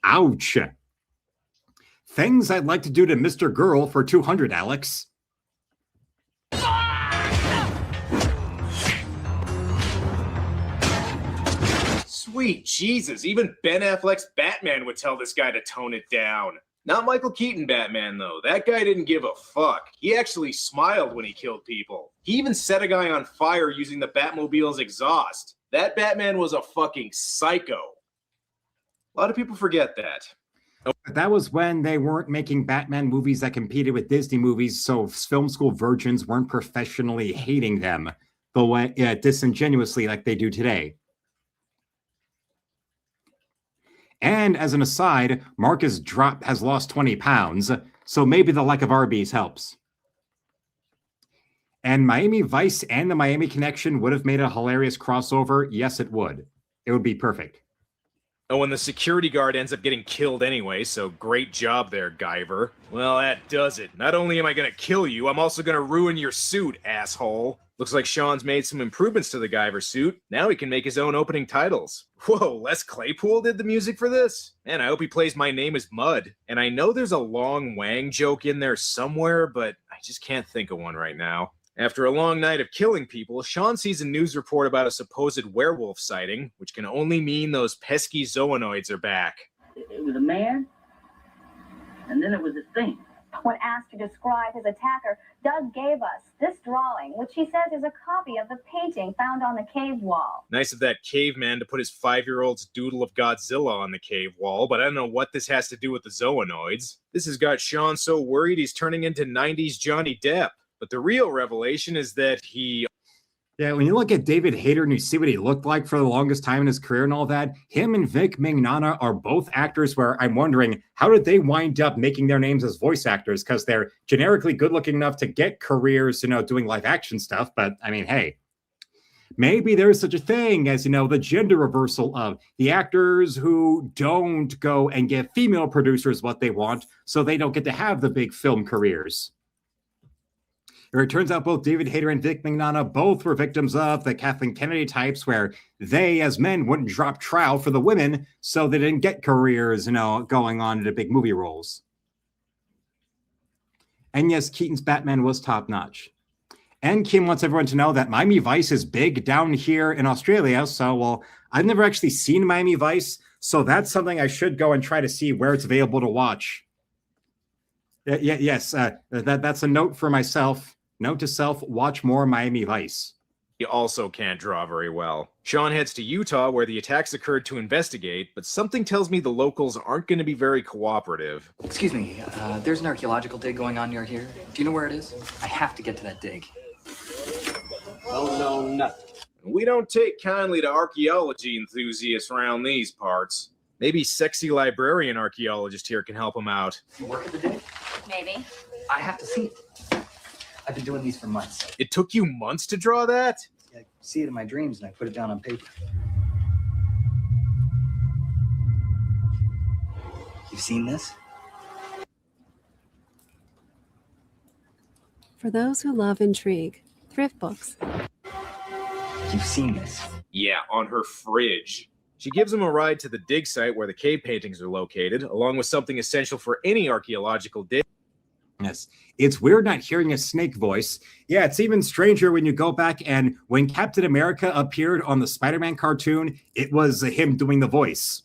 Ouch. Things I'd like to do to Mr. Girl for 200, Alex. Sweet Jesus, even Ben Affleck's Batman would tell this guy to tone it down. Not Michael Keaton Batman, though. That guy didn't give a fuck. He actually smiled when he killed people. He even set a guy on fire using the Batmobile's exhaust. That Batman was a fucking psycho. A lot of people forget that. That was when they weren't making Batman movies that competed with Disney movies, so film school virgins weren't professionally hating them the way disingenuously like they do today. And as an aside, Marcus has lost 20 pounds, so maybe the lack of Arby's helps. And Miami Vice and the Miami Connection would have made a hilarious crossover. Yes, it would. It would be perfect. Oh, and the security guard ends up getting killed anyway, so great job there, Guyver. Well, that does it. Not only am I gonna kill you, I'm also gonna ruin your suit, asshole. Looks like Sean's made some improvements to the Guyver suit. Now he can make his own opening titles. Whoa, Les Claypool did the music for this? Man, I hope he plays My Name is Mud. And I know there's a Long Wang joke in there somewhere, but I just can't think of one right now. After a long night of killing people, Sean sees a news report about a supposed werewolf sighting, which can only mean those pesky zoonoids are back. It was a man, and then it was a thing. When asked to describe his attacker, Doug gave us this drawing, which he says is a copy of the painting found on the cave wall. Nice of that caveman to put his 5-year-old's doodle of Godzilla on the cave wall, but I don't know what this has to do with the zoonoids. This has got Sean so worried he's turning into 90s Johnny Depp. But the real revelation is that he... Yeah, when you look at David Hayter and you see what he looked like for the longest time in his career and all that, him and Vic Mignogna are both actors where I'm wondering, how did they wind up making their names as voice actors? Because they're generically good-looking enough to get careers, doing live-action stuff. But, I mean, hey, maybe there's such a thing as, the gender reversal of the actors who don't go and give female producers what they want, so they don't get to have the big film careers. It turns out both David Hayter and Vic Mignogna both were victims of the Kathleen Kennedy types where they, as men, wouldn't drop trowel for the women, so they didn't get careers, going on into big movie roles. And yes, Keaton's Batman was top-notch. And Kim wants everyone to know that Miami Vice is big down here in Australia, so, well, I've never actually seen Miami Vice, so that's something I should go and try to see where it's available to watch. Yes, that's a note for myself. Note to self, watch more Miami Vice. He also can't draw very well. Sean heads to Utah where the attacks occurred to investigate, but something tells me the locals aren't going to be very cooperative. Excuse me, there's an archaeological dig going on near here. Do you know where it is? I have to get to that dig. Oh, no, nothing. We don't take kindly to archaeology enthusiasts around these parts. Maybe sexy librarian archaeologist here can help him out. You work at the dig? Maybe. I have to see it. I've been doing these for months. It took you months to draw that? I see it in my dreams and I put it down on paper. You've seen this? For those who love intrigue, thrift books. You've seen this? Yeah, on her fridge. She gives him a ride to the dig site where the cave paintings are located, along with something essential for any archaeological dig. Yes, it's weird not hearing a snake voice. Yeah, it's even stranger when you go back and when Captain America appeared on the Spider-Man cartoon, it was him doing the voice.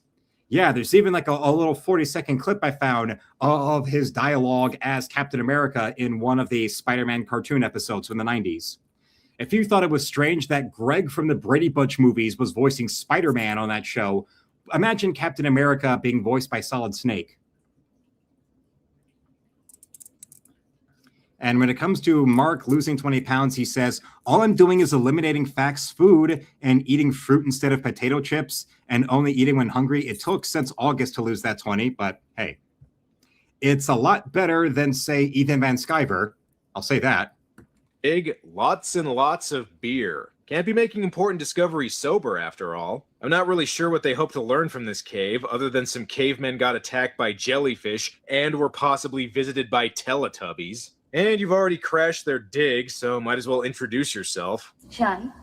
Yeah, there's even like a little 40-second clip I found of his dialogue as Captain America in one of the Spider-Man cartoon episodes from the 90s. If you thought it was strange that Greg from the Brady Bunch movies was voicing Spider-Man on that show, imagine Captain America being voiced by Solid Snake. And when it comes to Mark losing 20 pounds, he says, all I'm doing is eliminating fast food and eating fruit instead of potato chips and only eating when hungry. It took since August to lose that 20, but hey, it's a lot better than, say, Ethan Van Sciver. I'll say that. Big, lots and lots of beer. Can't be making important discoveries sober, after all. I'm not really sure what they hope to learn from this cave, other than some cavemen got attacked by jellyfish and were possibly visited by Teletubbies. And you've already crashed their dig, so might as well introduce yourself. Sean,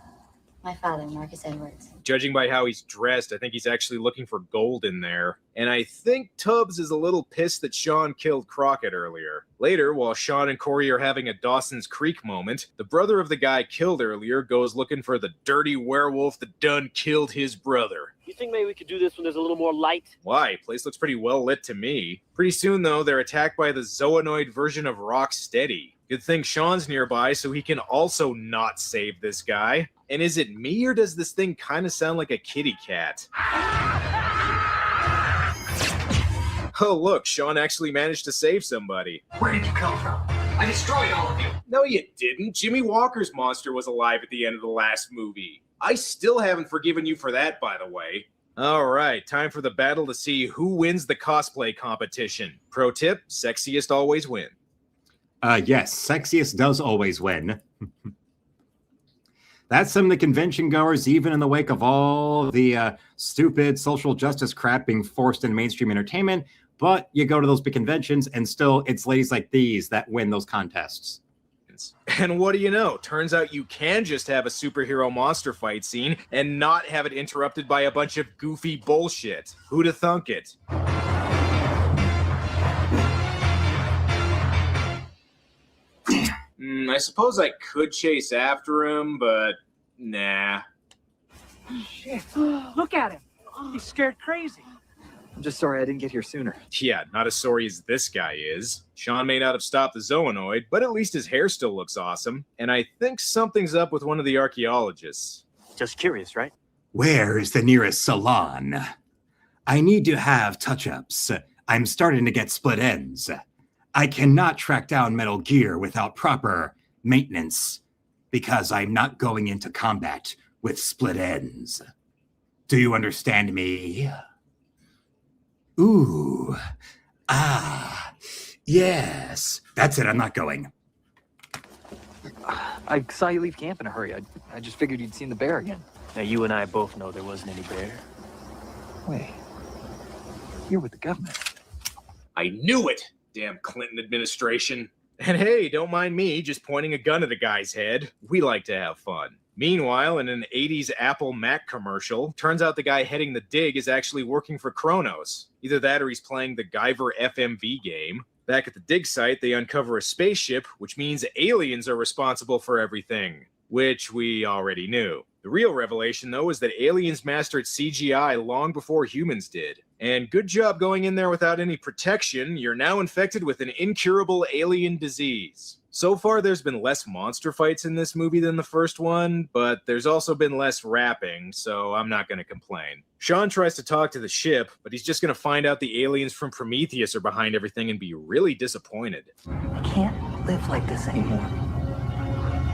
my father, Marcus Edwards. Judging by how he's dressed, I think he's actually looking for gold in there. And I think Tubbs is a little pissed that Sean killed Crockett earlier. Later, while Sean and Corey are having a Dawson's Creek moment, the brother of the guy killed earlier goes looking for the dirty werewolf that done killed his brother. You think maybe we could do this when there's a little more light? Why? Place looks pretty well lit to me. Pretty soon, though, they're attacked by the zoonoid version of Rocksteady. Good thing Sean's nearby so he can also not save this guy. And is it me, or does this thing kind of sound like a kitty cat? Oh, look, Sean actually managed to save somebody. Where did you come from? I destroyed all of you. No, you didn't. Jimmy Walker's monster was alive at the end of the last movie. I still haven't forgiven you for that, by the way. All right, time for the battle to see who wins the cosplay competition. Pro tip, sexiest always win. Yes, sexiest does always win. That's some of the convention goers, even in the wake of all the stupid social justice crap being forced into mainstream entertainment. But you go to those big conventions and still it's ladies like these that win those contests. And what do you know? Turns out you can just have a superhero monster fight scene and not have it interrupted by a bunch of goofy bullshit. Who'da thunk it? I I suppose I could chase after him, but nah. Shit. Look at him. He's scared crazy. I'm just sorry I didn't get here sooner. Yeah, not as sorry as this guy is. Sean may not have stopped the Zoonoid, but at least his hair still looks awesome. And I think something's up with one of the archaeologists. Just curious, right? Where is the nearest salon? I need to have touch-ups. I'm starting to get split ends. I cannot track down Metal Gear without proper maintenance because I'm not going into combat with split ends. Do you understand me? Ooh. Ah. Yes. That's it. I'm not going. I saw you leave camp in a hurry. I just figured you'd seen the bear again. Now, you and I both know there wasn't any bear. Wait. You're with the government. I knew it! Damn Clinton administration. And hey, don't mind me just pointing a gun at a guy's head. We like to have fun. Meanwhile, in an 80s Apple Mac commercial, turns out the guy heading the dig is actually working for Kronos. Either that or he's playing the Guyver FMV game. Back at the dig site, they uncover a spaceship, which means aliens are responsible for everything, which we already knew. The real revelation, though, is that aliens mastered CGI long before humans did. And good job going in there without any protection. You're now infected with an incurable alien disease. So far, there's been less monster fights in this movie than the first one, but there's also been less rapping, so I'm not going to complain. Sean tries to talk to the ship, but he's just going to find out the aliens from Prometheus are behind everything and be really disappointed. I can't live like this anymore.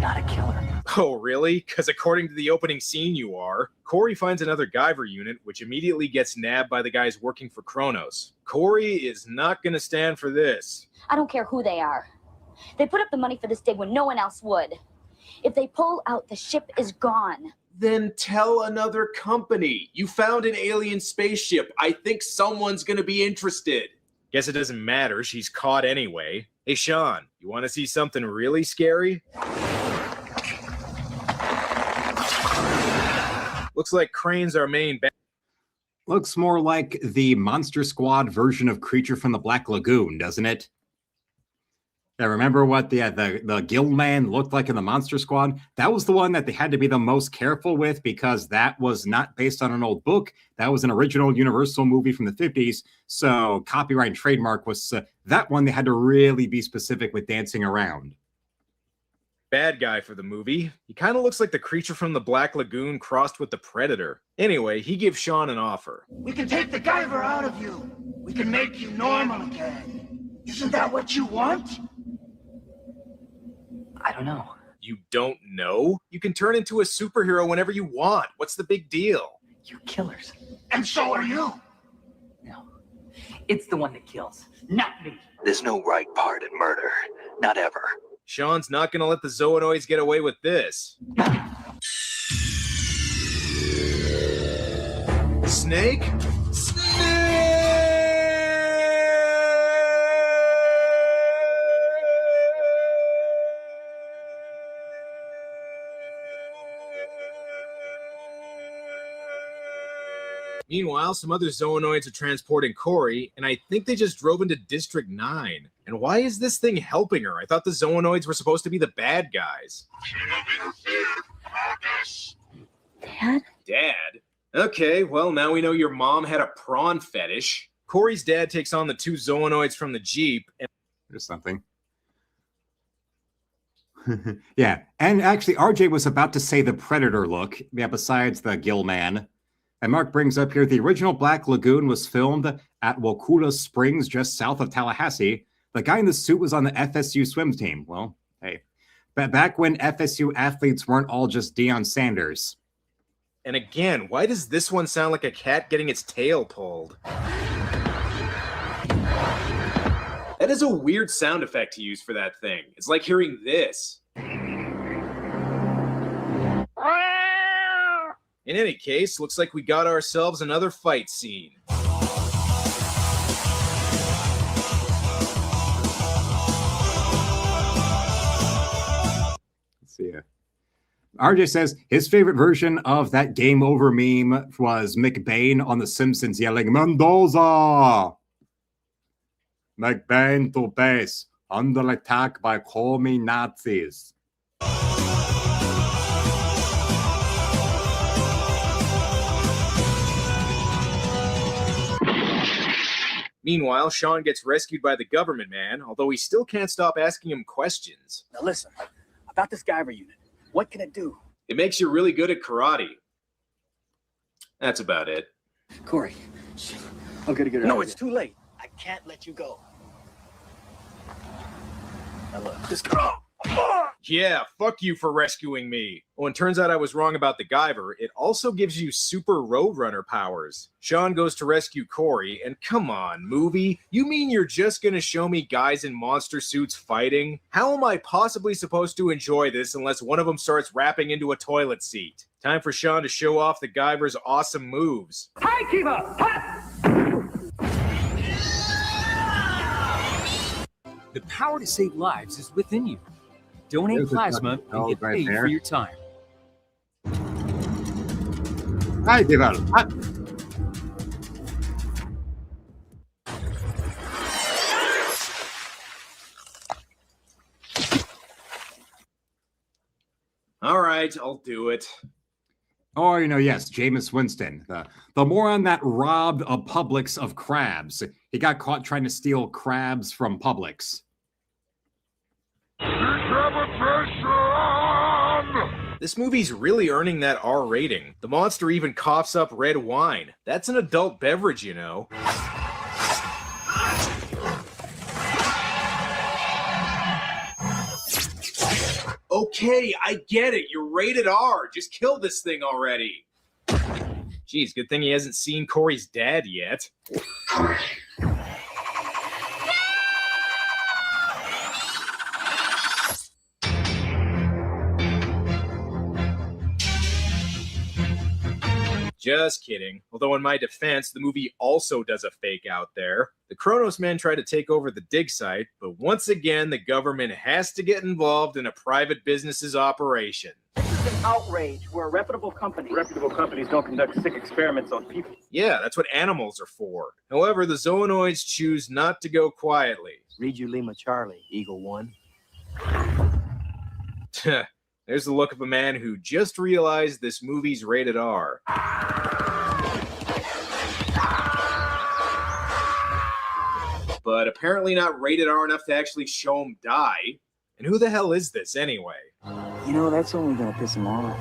Not a killer. Oh, really? Because according to the opening scene, you are. Corey finds another Guyver unit, which immediately gets nabbed by the guys working for Kronos. Corey is not going to stand for this. I don't care who they are. They put up the money for this dig when no one else would. If they pull out, the ship is gone. Then tell another company. You found an alien spaceship. I think someone's going to be interested. Guess it doesn't matter. She's caught anyway. Hey, Sean, you want to see something really scary? Looks like Crane's our main bad. Looks more like the Monster Squad version of Creature from the Black Lagoon, doesn't it? Yeah, remember what the Gill Man looked like in the Monster Squad? That was the one that they had to be the most careful with because that was not based on an old book. That was an original Universal movie from the 50s. So copyright and trademark was that one they had to really be specific with dancing around. Bad guy for the movie. He kind of looks like the Creature from the Black Lagoon crossed with the Predator. Anyway, he gives Sean an offer. We can take the Guyver out of you. We can make you normal again. Isn't that what you want? I don't know. You don't know? You can turn into a superhero whenever you want. What's the big deal? You're killers. And so are you. No. It's the one that kills, not me. There's no right part in murder. Not ever. Sean's not going to let the Zoonoids get away with this. Snake? Meanwhile, some other Zoonoids are transporting Corey, and I think they just drove into District 9. And why is this thing helping her? I thought the Zoonoids were supposed to be the bad guys. Dad? Dad? Okay, well, now we know your mom had a prawn fetish. Corey's dad takes on the two Zoonoids from the Jeep, and there's something. Yeah, and actually, RJ was about to say the Predator look, yeah, besides the Gill Man. And Mark brings up here, the original Black Lagoon was filmed at Waukulla Springs, just south of Tallahassee. The guy in the suit was on the FSU swim team. Well, hey, back when FSU athletes weren't all just Deion Sanders. And again, why does this one sound like a cat getting its tail pulled? That is a weird sound effect to use for that thing. It's like hearing this. In any case, looks like we got ourselves another fight scene. Let's see here. RJ says his favorite version of that game over meme was McBain on The Simpsons yelling, Mendoza! McBain to base. under attack by Komi Nazis. Meanwhile, Sean gets rescued by the government man, although he still can't stop asking him questions. Now listen, about this Guyver unit, what can it do? It makes you really good at karate. That's about it. Corey, I'm gonna get it. No, it's too late. I can't let you go. Now look, this girl. Yeah, fuck you for rescuing me. Well, it turns out I was wrong about the Guyver. It also gives you super Roadrunner powers. Sean goes to rescue Corey, and come on, movie. You mean you're just gonna show me guys in monster suits fighting? How am I possibly supposed to enjoy this unless one of them starts rapping into a toilet seat? Time for Sean to show off the Guyver's awesome moves. Hi, Kiva! The power to save lives is within you. Donate plasma and get paid for your time. Hi, Dival. All right, I'll do it. Or, yes, Jameis Winston, the moron that robbed a Publix of crabs. He got caught trying to steal crabs from Publix. This movie's really earning that R rating. The monster even coughs up red wine. That's an adult beverage, you know. Okay, I get it. You're rated R. Just kill this thing already. Geez, good thing he hasn't seen Corey's dad yet. Just kidding. Although in my defense, the movie also does a fake out there. The Kronos men try to take over the dig site, but once again, the government has to get involved in a private business's operation. This is an outrage. We're a reputable company. Reputable companies don't conduct sick experiments on people. Yeah, that's what animals are for. However, the Zoonoids choose not to go quietly. Read you Lima Charlie, Eagle 1. There's the look of a man who just realized this movie's rated R. But apparently not rated R enough to actually show him die. And who the hell is this anyway? You know, that's only gonna piss him off.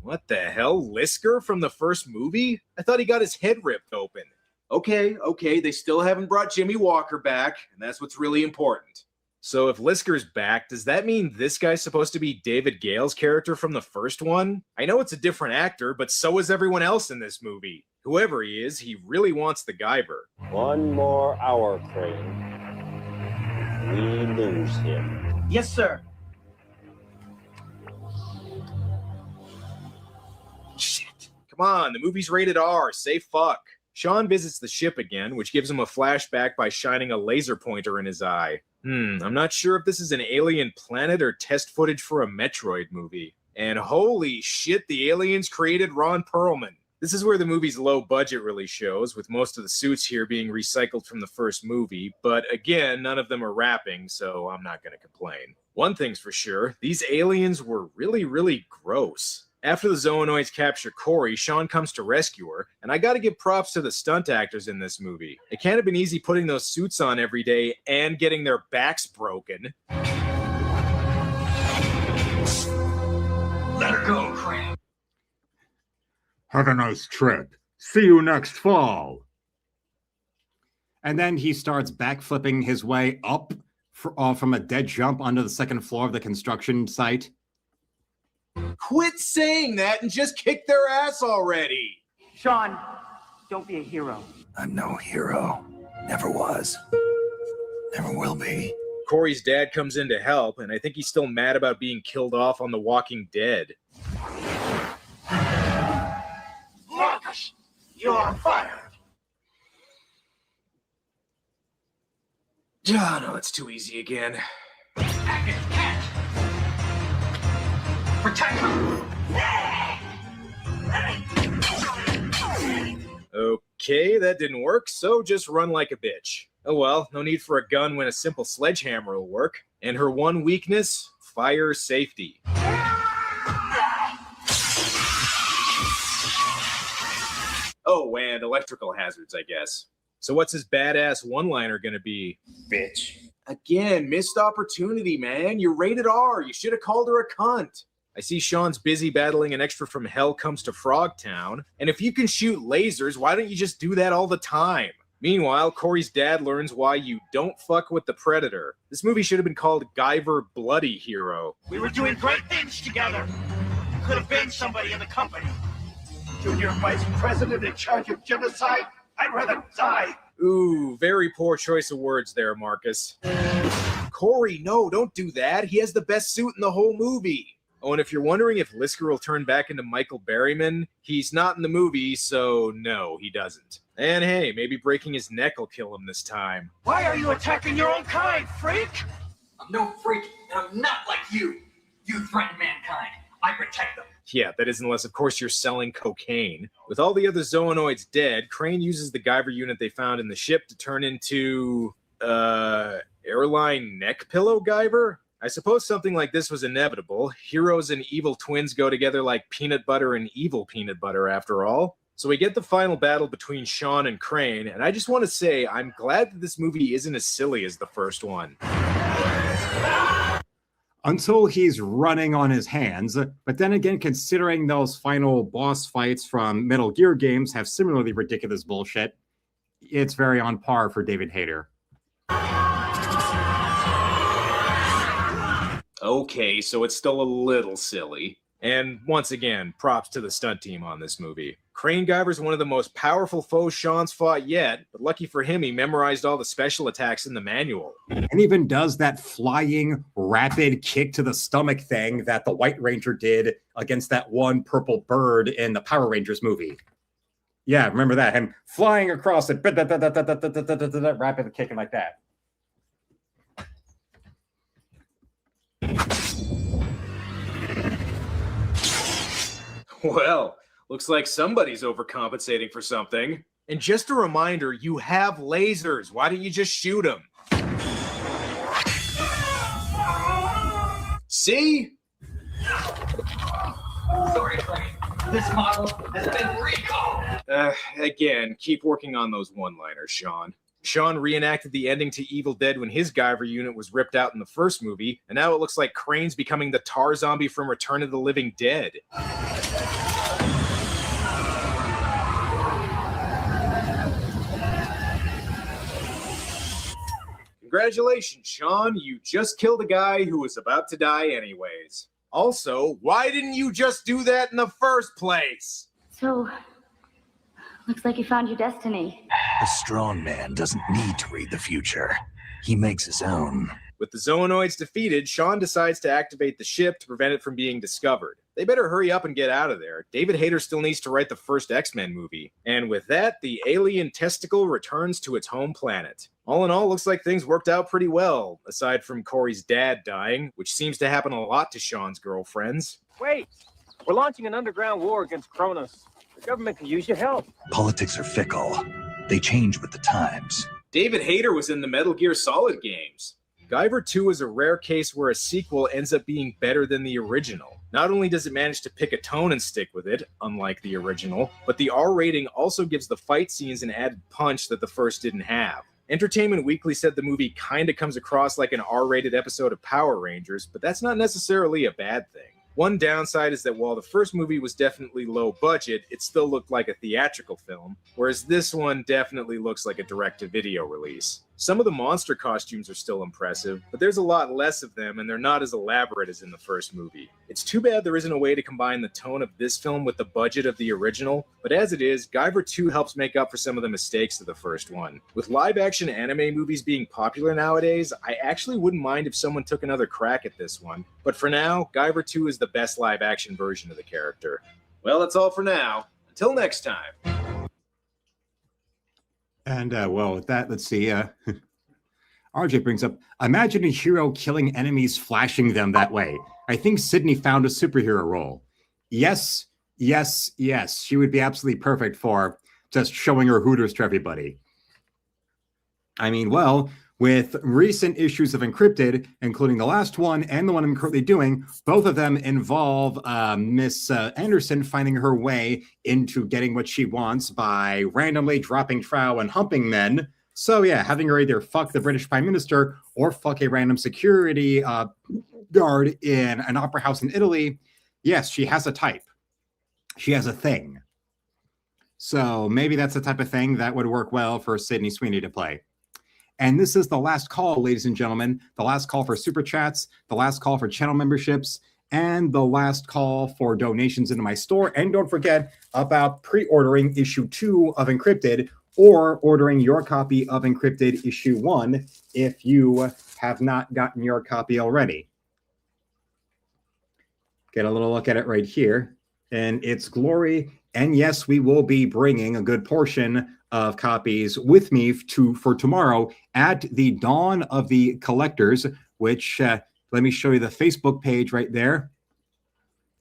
What the hell? Lisker from the first movie? I thought he got his head ripped open. Okay, they still haven't brought Jimmy Walker back, and that's what's really important. So if Lisker's back, does that mean this guy's supposed to be David Gale's character from the first one? I know it's a different actor, but so is everyone else in this movie. Whoever he is, he really wants the Guyver. One more hour, Crane. We lose him. Yes, sir. Shit. Come on, the movie's rated R. Say fuck. Sean visits the ship again, which gives him a flashback by shining a laser pointer in his eye. I'm not sure if this is an alien planet or test footage for a Metroid movie. And holy shit, the aliens created Ron Perlman. This is where the movie's low budget really shows, with most of the suits here being recycled from the first movie. But again, none of them are rapping, so I'm not going to complain. One thing's for sure, these aliens were really, really gross. After the Zoonoids capture Corey, Sean comes to rescue her, and I gotta give props to the stunt actors in this movie. It can't have been easy putting those suits on every day and getting their backs broken. Let her go, Crane. Have a nice trip. See you next fall. And then he starts backflipping his way up from a dead jump onto the second floor of the construction site. Quit saying that and just kick their ass already! Sean, don't be a hero. I'm no hero. Never was. Never will be. Corey's dad comes in to help, and I think he's still mad about being killed off on The Walking Dead. Marcus, you are fired. Oh, no, it's too easy again. Atkins, catch! Protect her! Okay, that didn't work, so just run like a bitch. Oh well, no need for a gun when a simple sledgehammer will work. And her one weakness, fire safety. Oh, and electrical hazards, I guess. So what's his badass one-liner gonna be? Bitch. Again, missed opportunity, man. You're rated R. You should have called her a cunt. I see Sean's busy battling an extra from Hell Comes to Frogtown. And if you can shoot lasers, why don't you just do that all the time? Meanwhile, Corey's dad learns why you don't fuck with the Predator. This movie should have been called Guyver Bloody Hero. We were doing great things together. You could have been somebody in the company. Junior vice president in charge of genocide? I'd rather die. Ooh, very poor choice of words there, Marcus. Corey, no, don't do that. He has the best suit in the whole movie. Oh, and if you're wondering if Lisker will turn back into Michael Berryman, he's not in the movie, so no, he doesn't. And hey, maybe breaking his neck will kill him this time. Why are you attacking your own kind, freak? I'm no freak, and I'm not like you. You threaten mankind. I protect them. Yeah, that is unless, of course, you're selling cocaine. With all the other Zoonoids dead, Crane uses the Guyver unit they found in the ship to turn into, airline neck pillow Guyver? I suppose something like this was inevitable. Heroes and evil twins go together like peanut butter and evil peanut butter, after all. So we get the final battle between Sean and Crane, and I just want to say I'm glad that this movie isn't as silly as the first one. Until he's running on his hands. But then again, considering those final boss fights from Metal Gear games have similarly ridiculous bullshit, it's very on par for David Hayter. Okay, so it's still a little silly. And once again, props to the stunt team on this movie. Crane Guyver's one of the most powerful foes Sean's fought yet, but lucky for him, he memorized all the special attacks in the manual. And even does that flying, rapid kick to the stomach thing that the White Ranger did against that one purple bird in the Power Rangers movie. Yeah, remember that? Him flying across it, rapid kicking like that. Well, looks like somebody's overcompensating for something. And just a reminder, you have lasers. Why don't you just shoot them? See? Sorry, Crane. This model has been recalled. Again, keep working on those one-liners, Sean. Sean reenacted the ending to Evil Dead when his Guyver unit was ripped out in the first movie, and now it looks like Crane's becoming the tar zombie from Return of the Living Dead. Congratulations, Sean. You just killed a guy who was about to die anyways. Also, why didn't you just do that in the first place? So, looks like you found your destiny. A strong man doesn't need to read the future. He makes his own. With the Zoonoids defeated, Sean decides to activate the ship to prevent it from being discovered. They better hurry up and get out of there. David Hayter still needs to write the first X-Men movie. And with that, the alien testicle returns to its home planet. All in all, looks like things worked out pretty well, aside from Corey's dad dying, which seems to happen a lot to Sean's girlfriends. Wait, we're launching an underground war against Cronus. The government can use your help. Politics are fickle. They change with the times. David Hayter was in the Metal Gear Solid games. Guyver 2 is a rare case where a sequel ends up being better than the original. Not only does it manage to pick a tone and stick with it, unlike the original, but the R rating also gives the fight scenes an added punch that the first didn't have. Entertainment Weekly said the movie kinda comes across like an R-rated episode of Power Rangers, but that's not necessarily a bad thing. One downside is that while the first movie was definitely low budget, it still looked like a theatrical film, whereas this one definitely looks like a direct-to-video release. Some of the monster costumes are still impressive, but there's a lot less of them and they're not as elaborate as in the first movie. It's too bad there isn't a way to combine the tone of this film with the budget of the original, but as it is, Guyver 2 helps make up for some of the mistakes of the first one. With live-action anime movies being popular nowadays, I actually wouldn't mind if someone took another crack at this one, but for now, Guyver 2 is the best live-action version of the character. Well, that's all for now. Until next time. And, well, with that, let's see. RJ brings up, imagine a hero killing enemies, flashing them that way. I think Sydney found a superhero role. Yes, yes, yes. She would be absolutely perfect for just showing her hooters to everybody. I mean, well, with recent issues of Encrypted, including the last one and the one I'm currently doing, both of them involve Miss Anderson finding her way into getting what she wants by randomly dropping trowel and humping men. So yeah, having her either fuck the British Prime Minister or fuck a random security guard in an opera house in Italy. Yes, she has a type. She has a thing. So maybe that's the type of thing that would work well for Sydney Sweeney to play. And this is the last call, ladies and gentlemen, the last call for super chats, the last call for channel memberships, and the last call for donations into my store. And don't forget about pre-ordering issue 2 of Encrypted or ordering your copy of Encrypted issue 1 if you have not gotten your copy already. Get a little look at it right here. And its glory. And yes, we will be bringing a good portion of copies with me for tomorrow at the Dawn of the Collectors, which let me show you the Facebook page right there.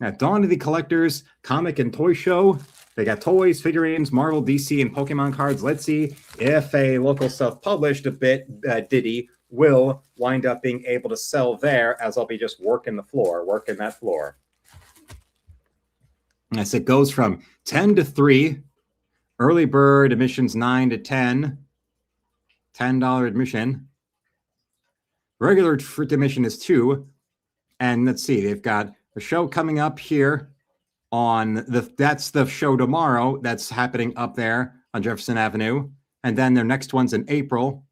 At Dawn of the Collectors comic and toy show. They got toys, figurines, Marvel, DC, and Pokemon cards. Let's see if a local self-published ditty will wind up being able to sell there, as I'll be just working that floor. As it goes from 10 to 3, early bird admissions 9 to 10, $10 admission. Regular admission is 2. And let's see, they've got a show coming up here on that's the show tomorrow that's happening up there on Jefferson Avenue. And then their next one's in April.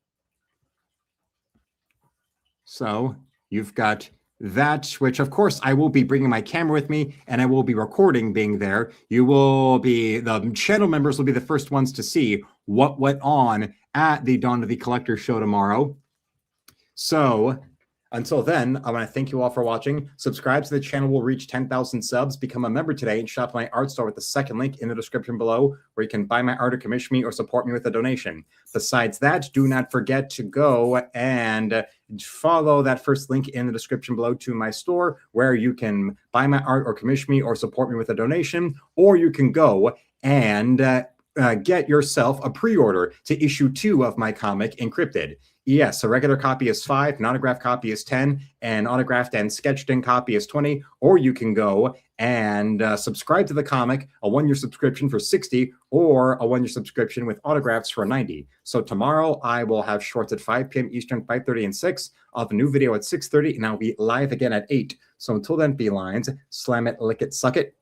So you've got that, which of course I will be bringing my camera with me and I will be recording being there. The channel members will be the first ones to see what went on at the Dawn of the Collector show tomorrow. So until then, I want to thank you all for watching. Subscribe so the channel will reach 10,000 subs. Become a member today and shop my art store with the second link in the description below, where you can buy my art or commission me or support me with a donation. Besides that, do not forget to go and follow that first link in the description below to my store, where you can buy my art or commission me or support me with a donation, or you can go and get yourself a pre-order to issue 2 of my comic, Encrypted. Yes, a regular copy is 5, an autographed copy is 10, and autographed and sketched in copy is 20. Or you can go and subscribe to the comic, a 1-year subscription for 60, or a 1-year subscription with autographs for 90. So tomorrow I will have shorts at 5 p.m. Eastern, 5:30 and 6. I'll have a new video at 6:30, and I'll be live again at 8. So until then, felines, slam it, lick it, suck it.